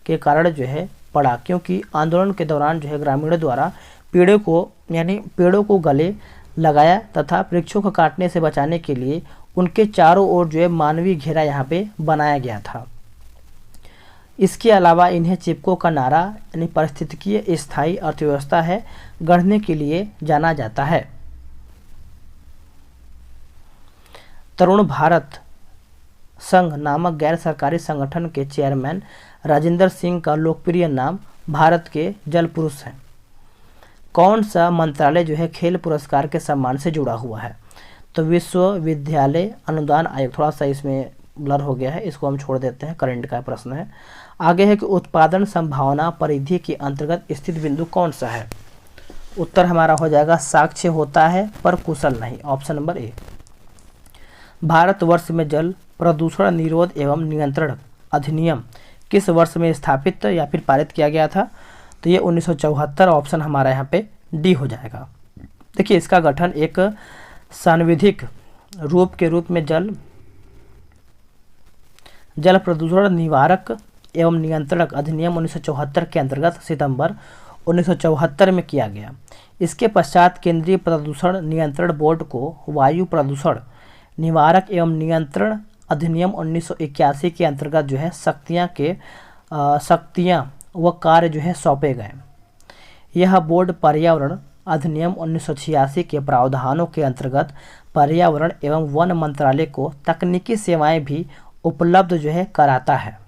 के कारण जो है पड़ा, क्योंकि आंदोलन के दौरान जो है ग्रामीणों द्वारा पेड़ों को गले लगाया तथा वृक्षों को काटने से बचाने के लिए उनके चारों ओर जो है मानवीय घेरा यहाँ पे बनाया गया था। इसके अलावा इन्हें चिपको का नारा यानी पारिस्थितिकीय स्थायी अर्थव्यवस्था है गढ़ने के लिए जाना जाता है। तरुण भारत संघ नामक गैर सरकारी संगठन के चेयरमैन राजेंद्र सिंह का लोकप्रिय नाम भारत के जल पुरुष है। कौन सा मंत्रालय जो है खेल पुरस्कार के सम्मान से जुड़ा हुआ है, तो विश्वविद्यालय अनुदान आयोग। थोड़ा सा इसमें ब्लर हो गया है, इसको हम छोड़ देते हैं, करंट का प्रश्न है। आगे है कि उत्पादन संभावना परिधि के अंतर्गत स्थित बिंदु कौन सा है। उत्तर हमारा हो जाएगा साक्ष्य होता है पर कुशल नहीं, ऑप्शन नंबर ए। भारतवर्ष में जल प्रदूषण निरोध एवं नियंत्रण अधिनियम किस वर्ष में स्थापित या फिर पारित किया गया था, तो ये 1974, ऑप्शन हमारा यहाँ पे डी हो जाएगा। देखिए इसका गठन एक सांविधिक रूप में जल प्रदूषण निवारक एवं नियंत्रणक अधिनियम 1974 के अंतर्गत सितंबर 1974 में किया गया। इसके पश्चात केंद्रीय प्रदूषण नियंत्रण बोर्ड को वायु प्रदूषण निवारक एवं नियंत्रण अधिनियम 1981 के अंतर्गत जो है शक्तियाँ व कार्य जो है सौंपे गए। यह बोर्ड पर्यावरण अधिनियम 1986 के प्रावधानों के अंतर्गत पर्यावरण एवं वन मंत्रालय को तकनीकी सेवाएं भी उपलब्ध जो है कराता है।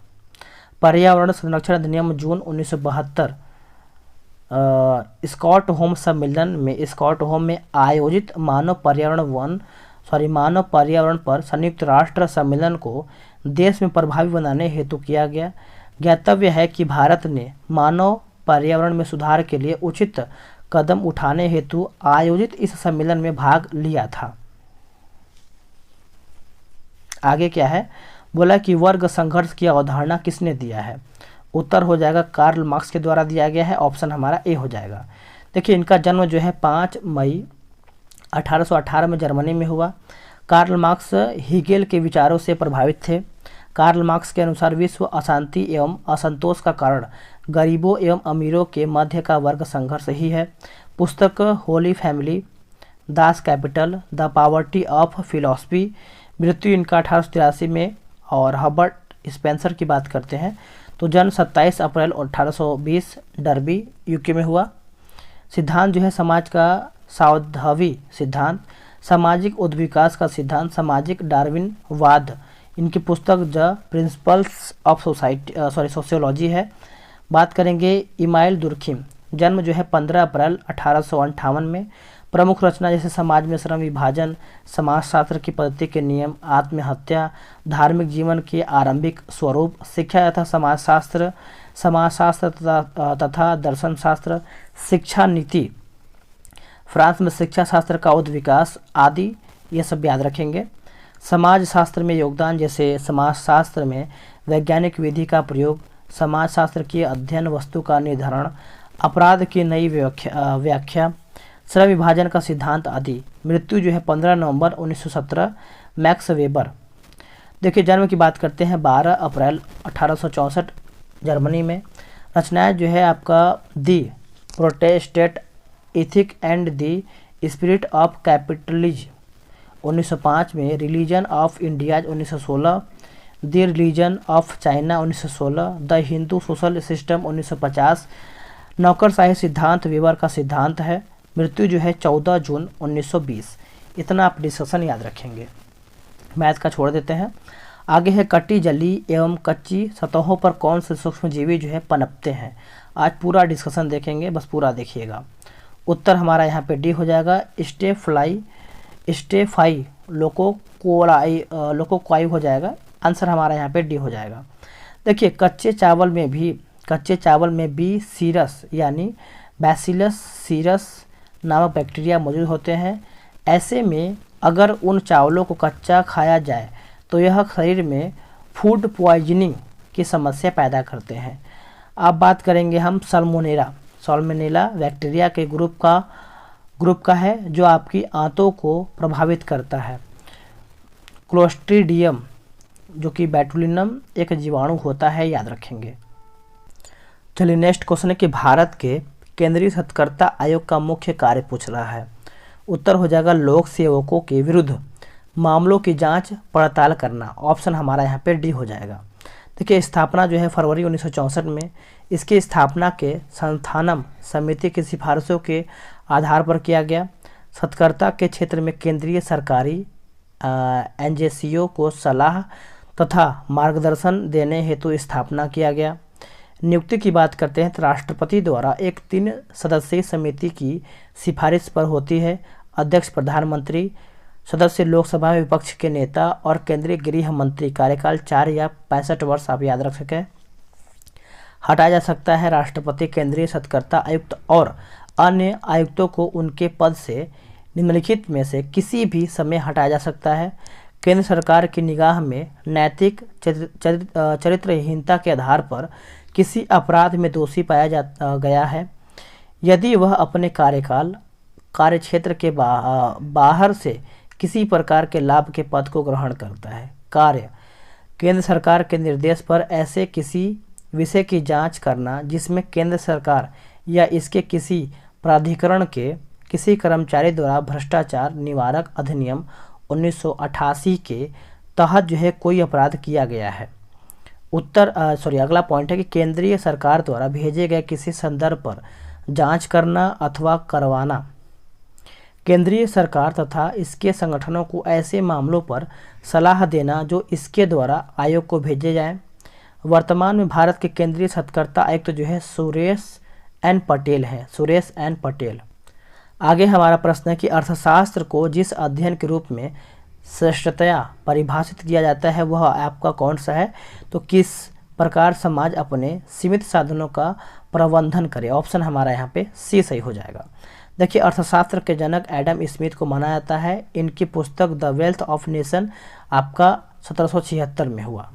पर्यावरण संरक्षण अधिनियम जून 1972 स्टॉकहोम में आयोजित मानव पर्यावरण पर संयुक्त राष्ट्र सम्मेलन को देश में प्रभावी बनाने हेतु किया गया। ज्ञातव्य है कि भारत ने मानव पर्यावरण में सुधार के लिए उचित कदम उठाने हेतु आयोजित इस सम्मेलन में भाग लिया था। आगे क्या है, बोला कि वर्ग संघर्ष की अवधारणा किसने दिया है। उत्तर हो जाएगा कार्ल मार्क्स के द्वारा दिया गया है, ऑप्शन हमारा ए हो जाएगा। देखिए इनका जन्म जो है 5 मई 1818 में जर्मनी में हुआ। कार्ल मार्क्स हीगेल के विचारों से प्रभावित थे। कार्ल मार्क्स के अनुसार विश्व अशांति एवं असंतोष का कारण गरीबों एवं अमीरों के मध्य का वर्ग संघर्ष ही है। पुस्तक Holi family Das Kapital, the poverty of philosophy. मृत्यु इनका 1883 में। और हर्बर्ट स्पेंसर की बात करते हैं तो जन्म 27 अप्रैल 1820 डर्बी यूके में हुआ। सिद्धांत जो है समाज का सावधवी सिद्धांत, सामाजिक उद्विकास का सिद्धांत, सामाजिक डार्विनवाद। इनकी पुस्तक द प्रिंसिपल्स ऑफ सोशियोलॉजी है। बात करेंगे इमाइल दुर्खिम, जन्म जो है 15 अप्रैल 1858 में। प्रमुख रचना जैसे समाज में श्रम विभाजन, समाजशास्त्र की पद्धति के नियम, आत्महत्या, धार्मिक जीवन के आरंभिक स्वरूप, शिक्षा तथा समाजशास्त्र, तथा दर्शन शास्त्र, शिक्षा नीति, फ्रांस में शिक्षा शास्त्र का उद्विकास आदि, ये सब याद रखेंगे। समाज शास्त्र में योगदान जैसे समाजशास्त्र में वैज्ञानिक विधि का प्रयोग, समाजशास्त्र की अध्ययन वस्तु का निर्धारण, अपराध की नई व्याख्या, श्रम विभाजन का सिद्धांत आदि। मृत्यु जो है 15 नवंबर 1917 मैक्स वेबर। देखिए जन्म की बात करते हैं 12 अप्रैल 1864 जर्मनी में। रचनाएं जो है आपका the Protestant ethic and the spirit of capitalism 1905 में, religion of India 1916, the religion of China 1916, the Hindu social system 1950, नौकरशाही सिद्धांत वेबर का सिद्धांत है। मृत्यु जो है 14 जून 1920। इतना आप डिस्कशन याद रखेंगे, मैथ का छोड़ देते हैं। आगे है कटी जली एवं कच्ची सतहों पर कौन से सूक्ष्मजीवी जो है पनपते हैं। आज पूरा डिस्कशन देखेंगे, बस पूरा देखिएगा। उत्तर हमारा यहाँ पे डी हो जाएगा, स्टेफाई लोकोक्वाई हो जाएगा। आंसर हमारा यहाँ पे डी हो जाएगा। देखिए कच्चे चावल में बी सीरस यानी बैसिलस सीरस नामक बैक्टीरिया मौजूद होते हैं। ऐसे में अगर उन चावलों को कच्चा खाया जाए तो यह शरीर में फूड पॉइजनिंग की समस्या पैदा करते हैं। अब बात करेंगे हम सल्मोनेला बैक्टीरिया के ग्रुप का है जो आपकी आंतों को प्रभावित करता है। क्लोस्ट्रीडियम जो कि बैटुलिनम एक जीवाणु होता है, याद रखेंगे। चलिए नेक्स्ट क्वेश्चन है कि भारत के केंद्रीय सत्कर्ता आयोग का मुख्य कार्य पूछ रहा है। उत्तर हो जाएगा लोक सेवकों के विरुद्ध मामलों की जांच पड़ताल करना। ऑप्शन हमारा यहाँ पे डी हो जाएगा। देखिए स्थापना जो है फरवरी 1964 में। इसकी स्थापना के संस्थानम समिति की सिफारिशों के आधार पर किया गया। सत्कर्ता के क्षेत्र में केंद्रीय सरकारी एजेंसियों को सलाह तथा मार्गदर्शन देने हेतु स्थापना किया गया। नियुक्ति की बात करते हैं तो राष्ट्रपति द्वारा एक 3 सदस्यीय समिति की सिफारिश पर होती है। अध्यक्ष प्रधानमंत्री, सदस्य लोकसभा में विपक्ष के नेता और केंद्रीय गृह मंत्री। कार्यकाल 4 या 65 वर्ष आप याद रख सकें। हटाया जा सकता है राष्ट्रपति, केंद्रीय सत्कर्ता आयुक्त और अन्य आयुक्तों को उनके पद से निम्नलिखित में से किसी भी समय हटाया जा सकता है। केंद्र सरकार की निगाह में नैतिक चरित्रहीनता के आधार पर किसी अपराध में दोषी पाया गया है, यदि वह अपने कार्यक्षेत्र के बाहर से किसी प्रकार के लाभ के पद को ग्रहण करता है। कार्य केंद्र सरकार के निर्देश पर ऐसे किसी विषय की जांच करना जिसमें केंद्र सरकार या इसके किसी प्राधिकरण के किसी कर्मचारी द्वारा भ्रष्टाचार निवारक अधिनियम 1988 के तहत जो है कोई अपराध किया गया है। अगला पॉइंट है कि केंद्रीय सरकार द्वारा भेजे गए किसी संदर्भ पर जांच करना अथवा करवाना। केंद्रीय सरकार तथा इसके संगठनों को ऐसे मामलों पर सलाह देना जो इसके द्वारा आयोग को भेजे जाएं। वर्तमान में भारत के केंद्रीय सत्कर्ता आयुक्त जो है सुरेश एन पटेल। आगे हमारा प्रश्न है कि अर्थशास्त्र को जिस अध्ययन के रूप में श्रेष्ठतया परिभाषित किया जाता है वह आपका कौन सा है, तो किस प्रकार समाज अपने सीमित साधनों का प्रबंधन करे। ऑप्शन हमारा यहाँ पे सी सही हो जाएगा। देखिए अर्थशास्त्र के जनक एडम स्मिथ को माना जाता है। इनकी पुस्तक द वेल्थ ऑफ नेशन आपका 1776 में हुआ।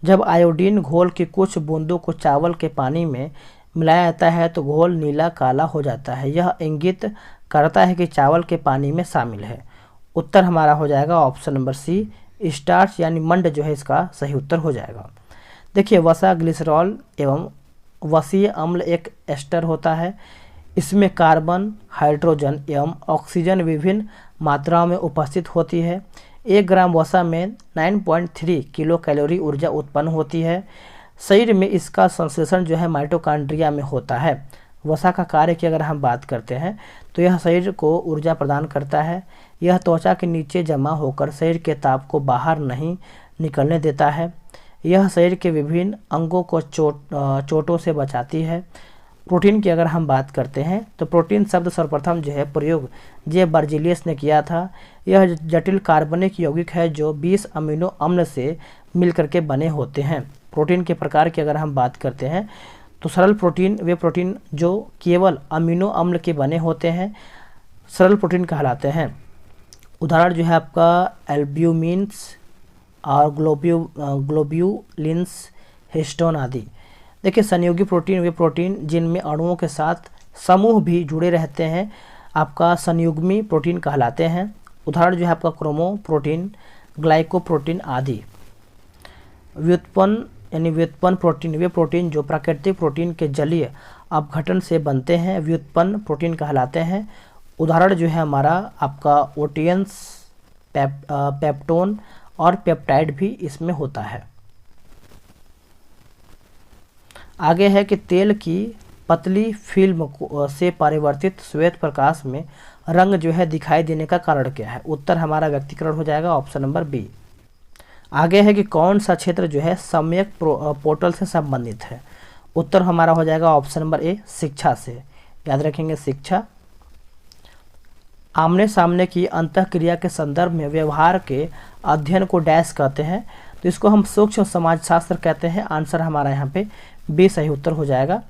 जब आयोडीन घोल की कुछ बूंदों को चावल के पानी में मिलाया जाता है तो घोल नीला काला हो जाता है। यह इंगित करता है कि चावल के पानी में शामिल है। उत्तर हमारा हो जाएगा ऑप्शन नंबर सी, स्टार्च यानी मंड जो है इसका सही उत्तर हो जाएगा। देखिए वसा ग्लिसरॉल एवं वसीय अम्ल एक एस्टर होता है। इसमें कार्बन, हाइड्रोजन एवं ऑक्सीजन विभिन्न मात्राओं में उपस्थित होती है। 1 ग्राम वसा में 9.3 किलो कैलोरी ऊर्जा उत्पन्न होती है। शरीर में इसका संश्लेषण जो है माइटोकॉन्ड्रिया में होता है। वसा का कार्य की अगर हम बात करते हैं तो यह शरीर को ऊर्जा प्रदान करता है। यह त्वचा के नीचे जमा होकर शरीर के ताप को बाहर नहीं निकलने देता है। यह शरीर के विभिन्न अंगों को चोटों से बचाती है। प्रोटीन की अगर हम बात करते हैं तो प्रोटीन शब्द सर्वप्रथम जो है प्रयोग जे बर्जीलियस ने किया था। यह जटिल कार्बनिक यौगिक है जो 20 अमीनो अम्ल से मिलकर के बने होते हैं। प्रोटीन के प्रकार की अगर हम बात करते हैं तो सरल प्रोटीन वे प्रोटीन जो केवल अमीनो अम्ल के बने होते हैं सरल प्रोटीन कहलाते हैं। उदाहरण जो है आपका एल्ब्यूमिन्स और ग्लोब्यूलिन्स, हिस्टोन आदि। देखिए संयोगी प्रोटीन वे प्रोटीन जिनमें अणुओं के साथ समूह भी जुड़े रहते हैं आपका संयुग्मी प्रोटीन कहलाते हैं। उदाहरण जो है आपका क्रोमोप्रोटीन, ग्लाइकोप्रोटीन आदि। व्युत्पन्न प्रोटीन वे प्रोटीन जो प्राकृतिक प्रोटीन के जलीय अपघटन से बनते हैं व्युत्पन्न प्रोटीन कहलाते हैं। उदाहरण जो है हमारा आपका ओटियंस, पेप्टोन और पेप्टाइड भी इसमें होता है। आगे है कि तेल की पतली फिल्म से परिवर्तित श्वेत प्रकाश में रंग जो है दिखाई देने का कारण क्या है। उत्तर हमारा व्यक्तिकरण हो जाएगा ऑप्शन नंबर बी। आगे है कि कौन सा क्षेत्र जो है सम्यक पोर्टल से संबंधित है। उत्तर हमारा हो जाएगा ऑप्शन नंबर ए, शिक्षा से। याद रखेंगे शिक्षा। आमने सामने की अंतःक्रिया के संदर्भ में व्यवहार के अध्ययन को डैश कहते हैं, तो इसको हम सूक्ष्म समाजशास्त्र कहते हैं। आंसर हमारा यहाँ पे बी सही उत्तर हो जाएगा।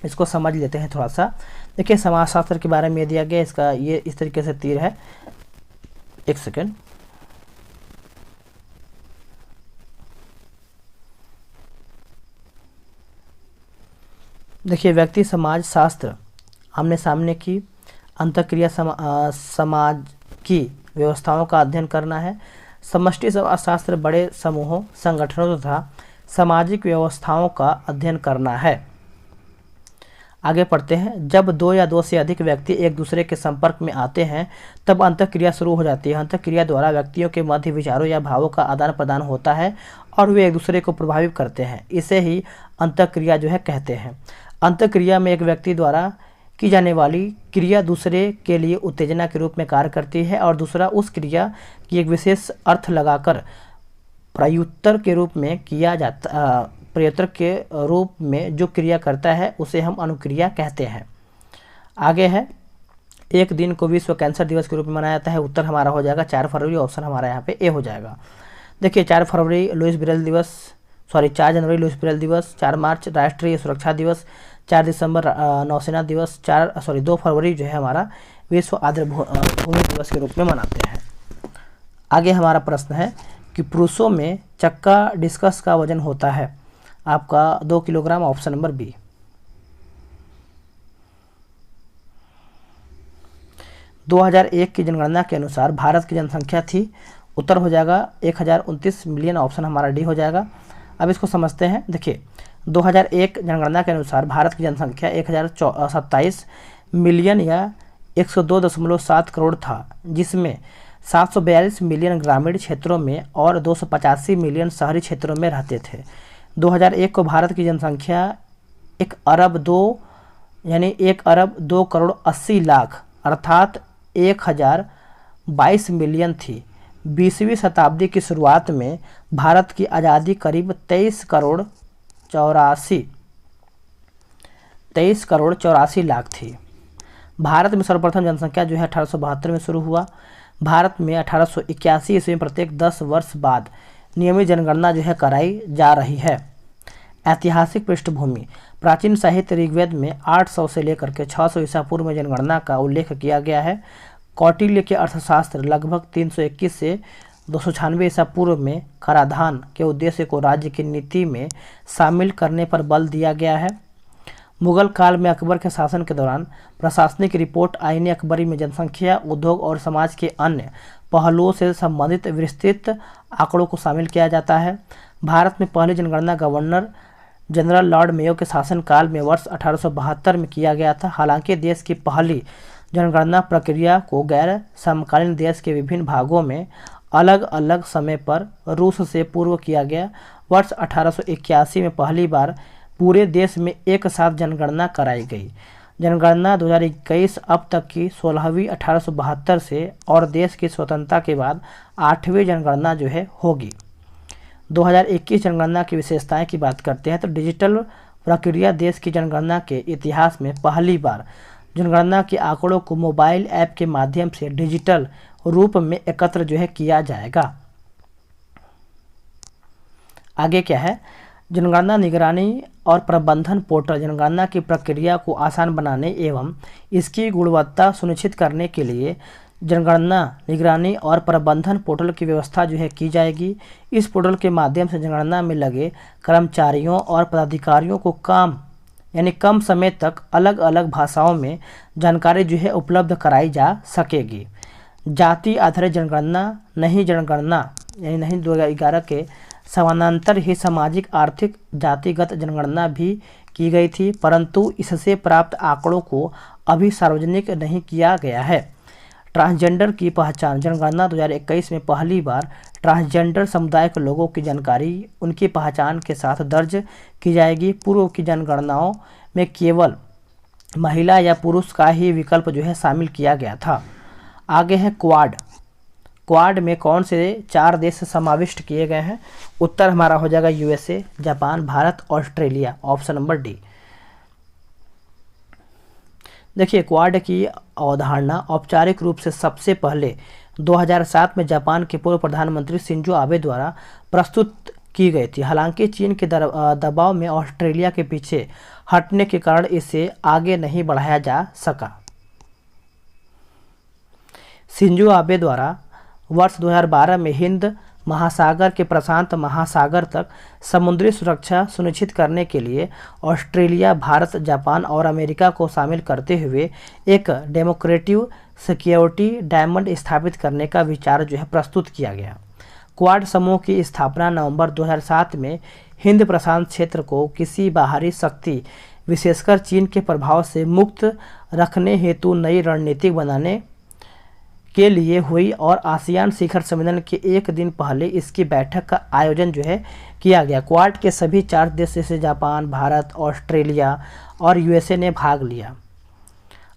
इसको समझ लेते हैं थोड़ा सा। देखिए समाजशास्त्र के बारे में ये दिया गया, इसका ये इस तरीके से तीर है। एक सेकेंड। देखिए व्यक्ति समाज शास्त्र आमने सामने की अंतःक्रिया समाज की व्यवस्थाओं का अध्ययन करना है। समष्टि समाजशास्त्र बड़े समूहों, संगठनों तथा सामाजिक व्यवस्थाओं का अध्ययन करना है। आगे पढ़ते हैं। जब 2 या 2 से अधिक व्यक्ति एक दूसरे के संपर्क में आते हैं तब अंतःक्रिया शुरू हो जाती है। अंतःक्रिया द्वारा व्यक्तियों के मध्य विचारों या भावों का आदान प्रदान होता है और वे एक दूसरे को प्रभावित करते हैं। इसे ही अंतःक्रिया जो है कहते हैं। अंतःक्रिया में एक व्यक्ति द्वारा की जाने वाली क्रिया दूसरे के लिए उत्तेजना के रूप में कार्य करती है और दूसरा उस क्रिया की एक विशेष अर्थ लगाकर प्रत्युत्तर के रूप में किया जाता प्रत्युत्तर के रूप में जो क्रिया करता है उसे हम अनुक्रिया कहते हैं। आगे है, एक दिन को विश्व कैंसर दिवस के रूप में मनाया जाता है। उत्तर हमारा हो जाएगा 4 फरवरी। ऑप्शन हमारा यहाँ पे ए हो जाएगा। देखिए 4 फरवरी लुईस ब्रेल दिवस, 4 जनवरी लुईस ब्रेल दिवस, 4 मार्च राष्ट्रीय सुरक्षा दिवस, 4 दिसंबर नौसेना दिवस, 2 फरवरी जो है हमारा विश्व आर्द्रभूमि दिवस के रूप में मनाते हैं। आगे हमारा प्रश्न है कि पुरुषों में चक्का डिस्कस का वजन होता है आपका 2 किलोग्राम। Option number B. – 2001 की जनगणना के अनुसार भारत की जनसंख्या थी। उत्तर हो जाएगा 1029 मिलियन। ऑप्शन हमारा डी हो जाएगा। अब इसको समझते हैं। देखिए 2001 जनगणना के अनुसार भारत की जनसंख्या 1027 मिलियन या 102.7 करोड़ था, जिसमें 742 मिलियन ग्रामीण क्षेत्रों में और 285 मिलियन शहरी क्षेत्रों में रहते थे। 2001 को भारत की जनसंख्या 1 अरब 2 करोड़ 80 लाख अर्थात 1022 मिलियन थी। 20वीं शताब्दी की शुरुआत में भारत की आज़ादी करीब 23 करोड़ 84 लाख थी। भारत में सर्वप्रथम जनसंख्या जो है 1872 में शुरू हुआ। भारत में 1881 ईस्वी में प्रत्येक 10 वर्ष बाद नियमित जनगणना जो है कराई जा रही है। ऐतिहासिक पृष्ठभूमि। प्राचीन साहित्य ऋग्वेद में 800 से लेकर के 600 ईसा पूर्व में जनगणना का उल्लेख किया गया है। कौटिल्य के अर्थशास्त्र लगभग 321 से 296 ईसा पूर्व में कराधान के उद्देश्य को राज्य की नीति में शामिल करने पर बल दिया गया है। मुगल काल में अकबर के शासन के दौरान प्रशासनिक रिपोर्ट आईने अकबरी में जनसंख्या, उद्योग और समाज के अन्य पहलुओं से संबंधित विस्तृत आंकड़ों को शामिल किया जाता है। भारत में पहली जनगणना गवर्नर जनरल लॉर्ड मेयो के शासनकाल में वर्ष 1872 में किया गया था। हालांकि देश की पहली जनगणना प्रक्रिया को गैर समकालीन देश के विभिन्न भागों में अलग अलग समय पर रूस से पूर्व किया गया। वर्ष 1881 में पहली बार पूरे देश में एक साथ जनगणना कराई गई। जनगणना 2021 अब तक की 16वीं 1872 से और देश की स्वतंत्रता के बाद 8वीं जनगणना जो है होगी। 2021 जनगणना की विशेषताएं की बात करते हैं तो डिजिटल प्रक्रिया देश की जनगणना के इतिहास में पहली बार जनगणना के आंकड़ों को मोबाइल ऐप के माध्यम से डिजिटल रूप में एकत्र जो है किया जाएगा। आगे क्या है, जनगणना निगरानी और प्रबंधन पोर्टल जनगणना की प्रक्रिया को आसान बनाने एवं इसकी गुणवत्ता सुनिश्चित करने के लिए जनगणना निगरानी और प्रबंधन पोर्टल की व्यवस्था जो है की जाएगी। इस पोर्टल के माध्यम से जनगणना में लगे कर्मचारियों और पदाधिकारियों को कम समय तक अलग अलग भाषाओं में जानकारी जो है उपलब्ध कराई जा सकेगी। जाति आधारित जनगणना नहीं 2011 के समानांतर ही सामाजिक आर्थिक जातिगत जनगणना भी की गई थी, परंतु इससे प्राप्त आंकड़ों को अभी सार्वजनिक नहीं किया गया है। ट्रांसजेंडर की पहचान जनगणना 2021 में पहली बार ट्रांसजेंडर समुदाय के लोगों की जानकारी उनकी पहचान के साथ दर्ज की जाएगी। पूर्व की जनगणनाओं में केवल महिला या पुरुष का ही विकल्प जो है शामिल किया गया था। आगे है क्वाड में कौन से 4 देश समाविष्ट किए गए हैं? उत्तर हमारा हो जाएगा USA, Japan, Bharat, Australia, option number D. देखिए, क्वाड की अवधारणा औपचारिक रूप से सबसे पहले 2007 में जापान के पूर्व प्रधानमंत्री शिंजो आबे द्वारा प्रस्तुत की गई थी। हालांकि चीन के दबाव में ऑस्ट्रेलिया के पीछे हटने के कारण इसे आगे नहीं बढ़ाया जा सका। शिंजो आबे द्वारा वर्ष 2012 में हिंद महासागर के प्रशांत महासागर तक समुद्री सुरक्षा सुनिश्चित करने के लिए ऑस्ट्रेलिया, भारत, जापान और अमेरिका को शामिल करते हुए एक डेमोक्रेटिक सिक्योरिटी डायमंड स्थापित करने का विचार जो है प्रस्तुत किया गया। क्वाड समूह की स्थापना नवंबर 2007 में हिंद प्रशांत क्षेत्र को किसी बाहरी शक्ति विशेषकर चीन के प्रभाव से मुक्त रखने हेतु नई रणनीति बनाने के लिए हुई और आसियान शिखर सम्मेलन के एक दिन पहले इसकी बैठक का आयोजन जो है किया गया। क्वाड के सभी 4 देश जैसे जापान, भारत, ऑस्ट्रेलिया और यूएसए ने भाग लिया।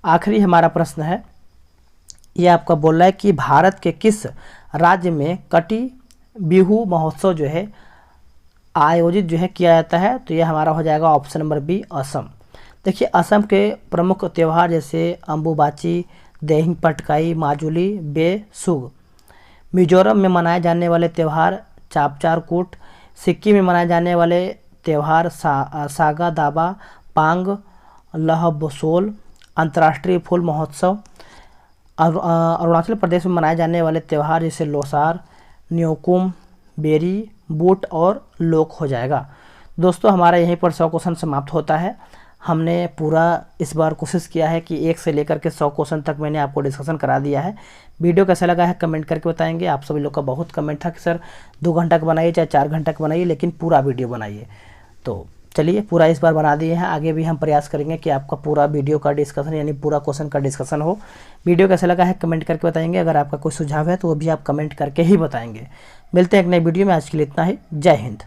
आखिरी हमारा प्रश्न है, यह आपका बोल रहा है कि भारत के किस राज्य में कटी बिहू महोत्सव जो है आयोजित जो है किया जाता है? तो यह हमारा हो जाएगा ऑप्शन नंबर बी, असम। देखिए, असम के प्रमुख त्यौहार जैसे अम्बुबाची, देहिंग पटकाई, माजुली, बेसुग। मिजोरम में मनाए जाने वाले त्यौहार चापचारकूट। सिक्किम में मनाए जाने वाले त्यौहार सागा दाबा, पांग, लहबसोल, अंतर्राष्ट्रीय फूल महोत्सव। अरुणाचल प्रदेश में मनाए जाने वाले त्यौहार जैसे लोसार, न्योकुम, बेरी, बूट और लोक हो जाएगा। दोस्तों, हमारा यहीं पर 100 क्वेश्चन समाप्त होता है। हमने पूरा इस बार कोशिश किया है कि 1 से लेकर के 100 क्वेश्चन तक मैंने आपको डिस्कशन करा दिया है। वीडियो कैसा लगा है कमेंट करके बताएंगे। आप सभी लोग का बहुत कमेंट था कि सर 2 घंटा का बनाइए चाहे 4 घंटा का बनाइए, लेकिन पूरा वीडियो बनाइए। तो चलिए, पूरा इस बार बना दिए हैं। आगे भी हम प्रयास करेंगे कि आपका पूरा वीडियो का डिस्कशन यानी पूरा क्वेश्चन का डिस्कशन हो। वीडियो कैसा लगा है कमेंट करके बताएंगे। अगर आपका कोई सुझाव है तो वो भी आप कमेंट करके ही बताएंगे। मिलते हैं एक नई वीडियो में। आज के लिए इतना ही। जय हिंद।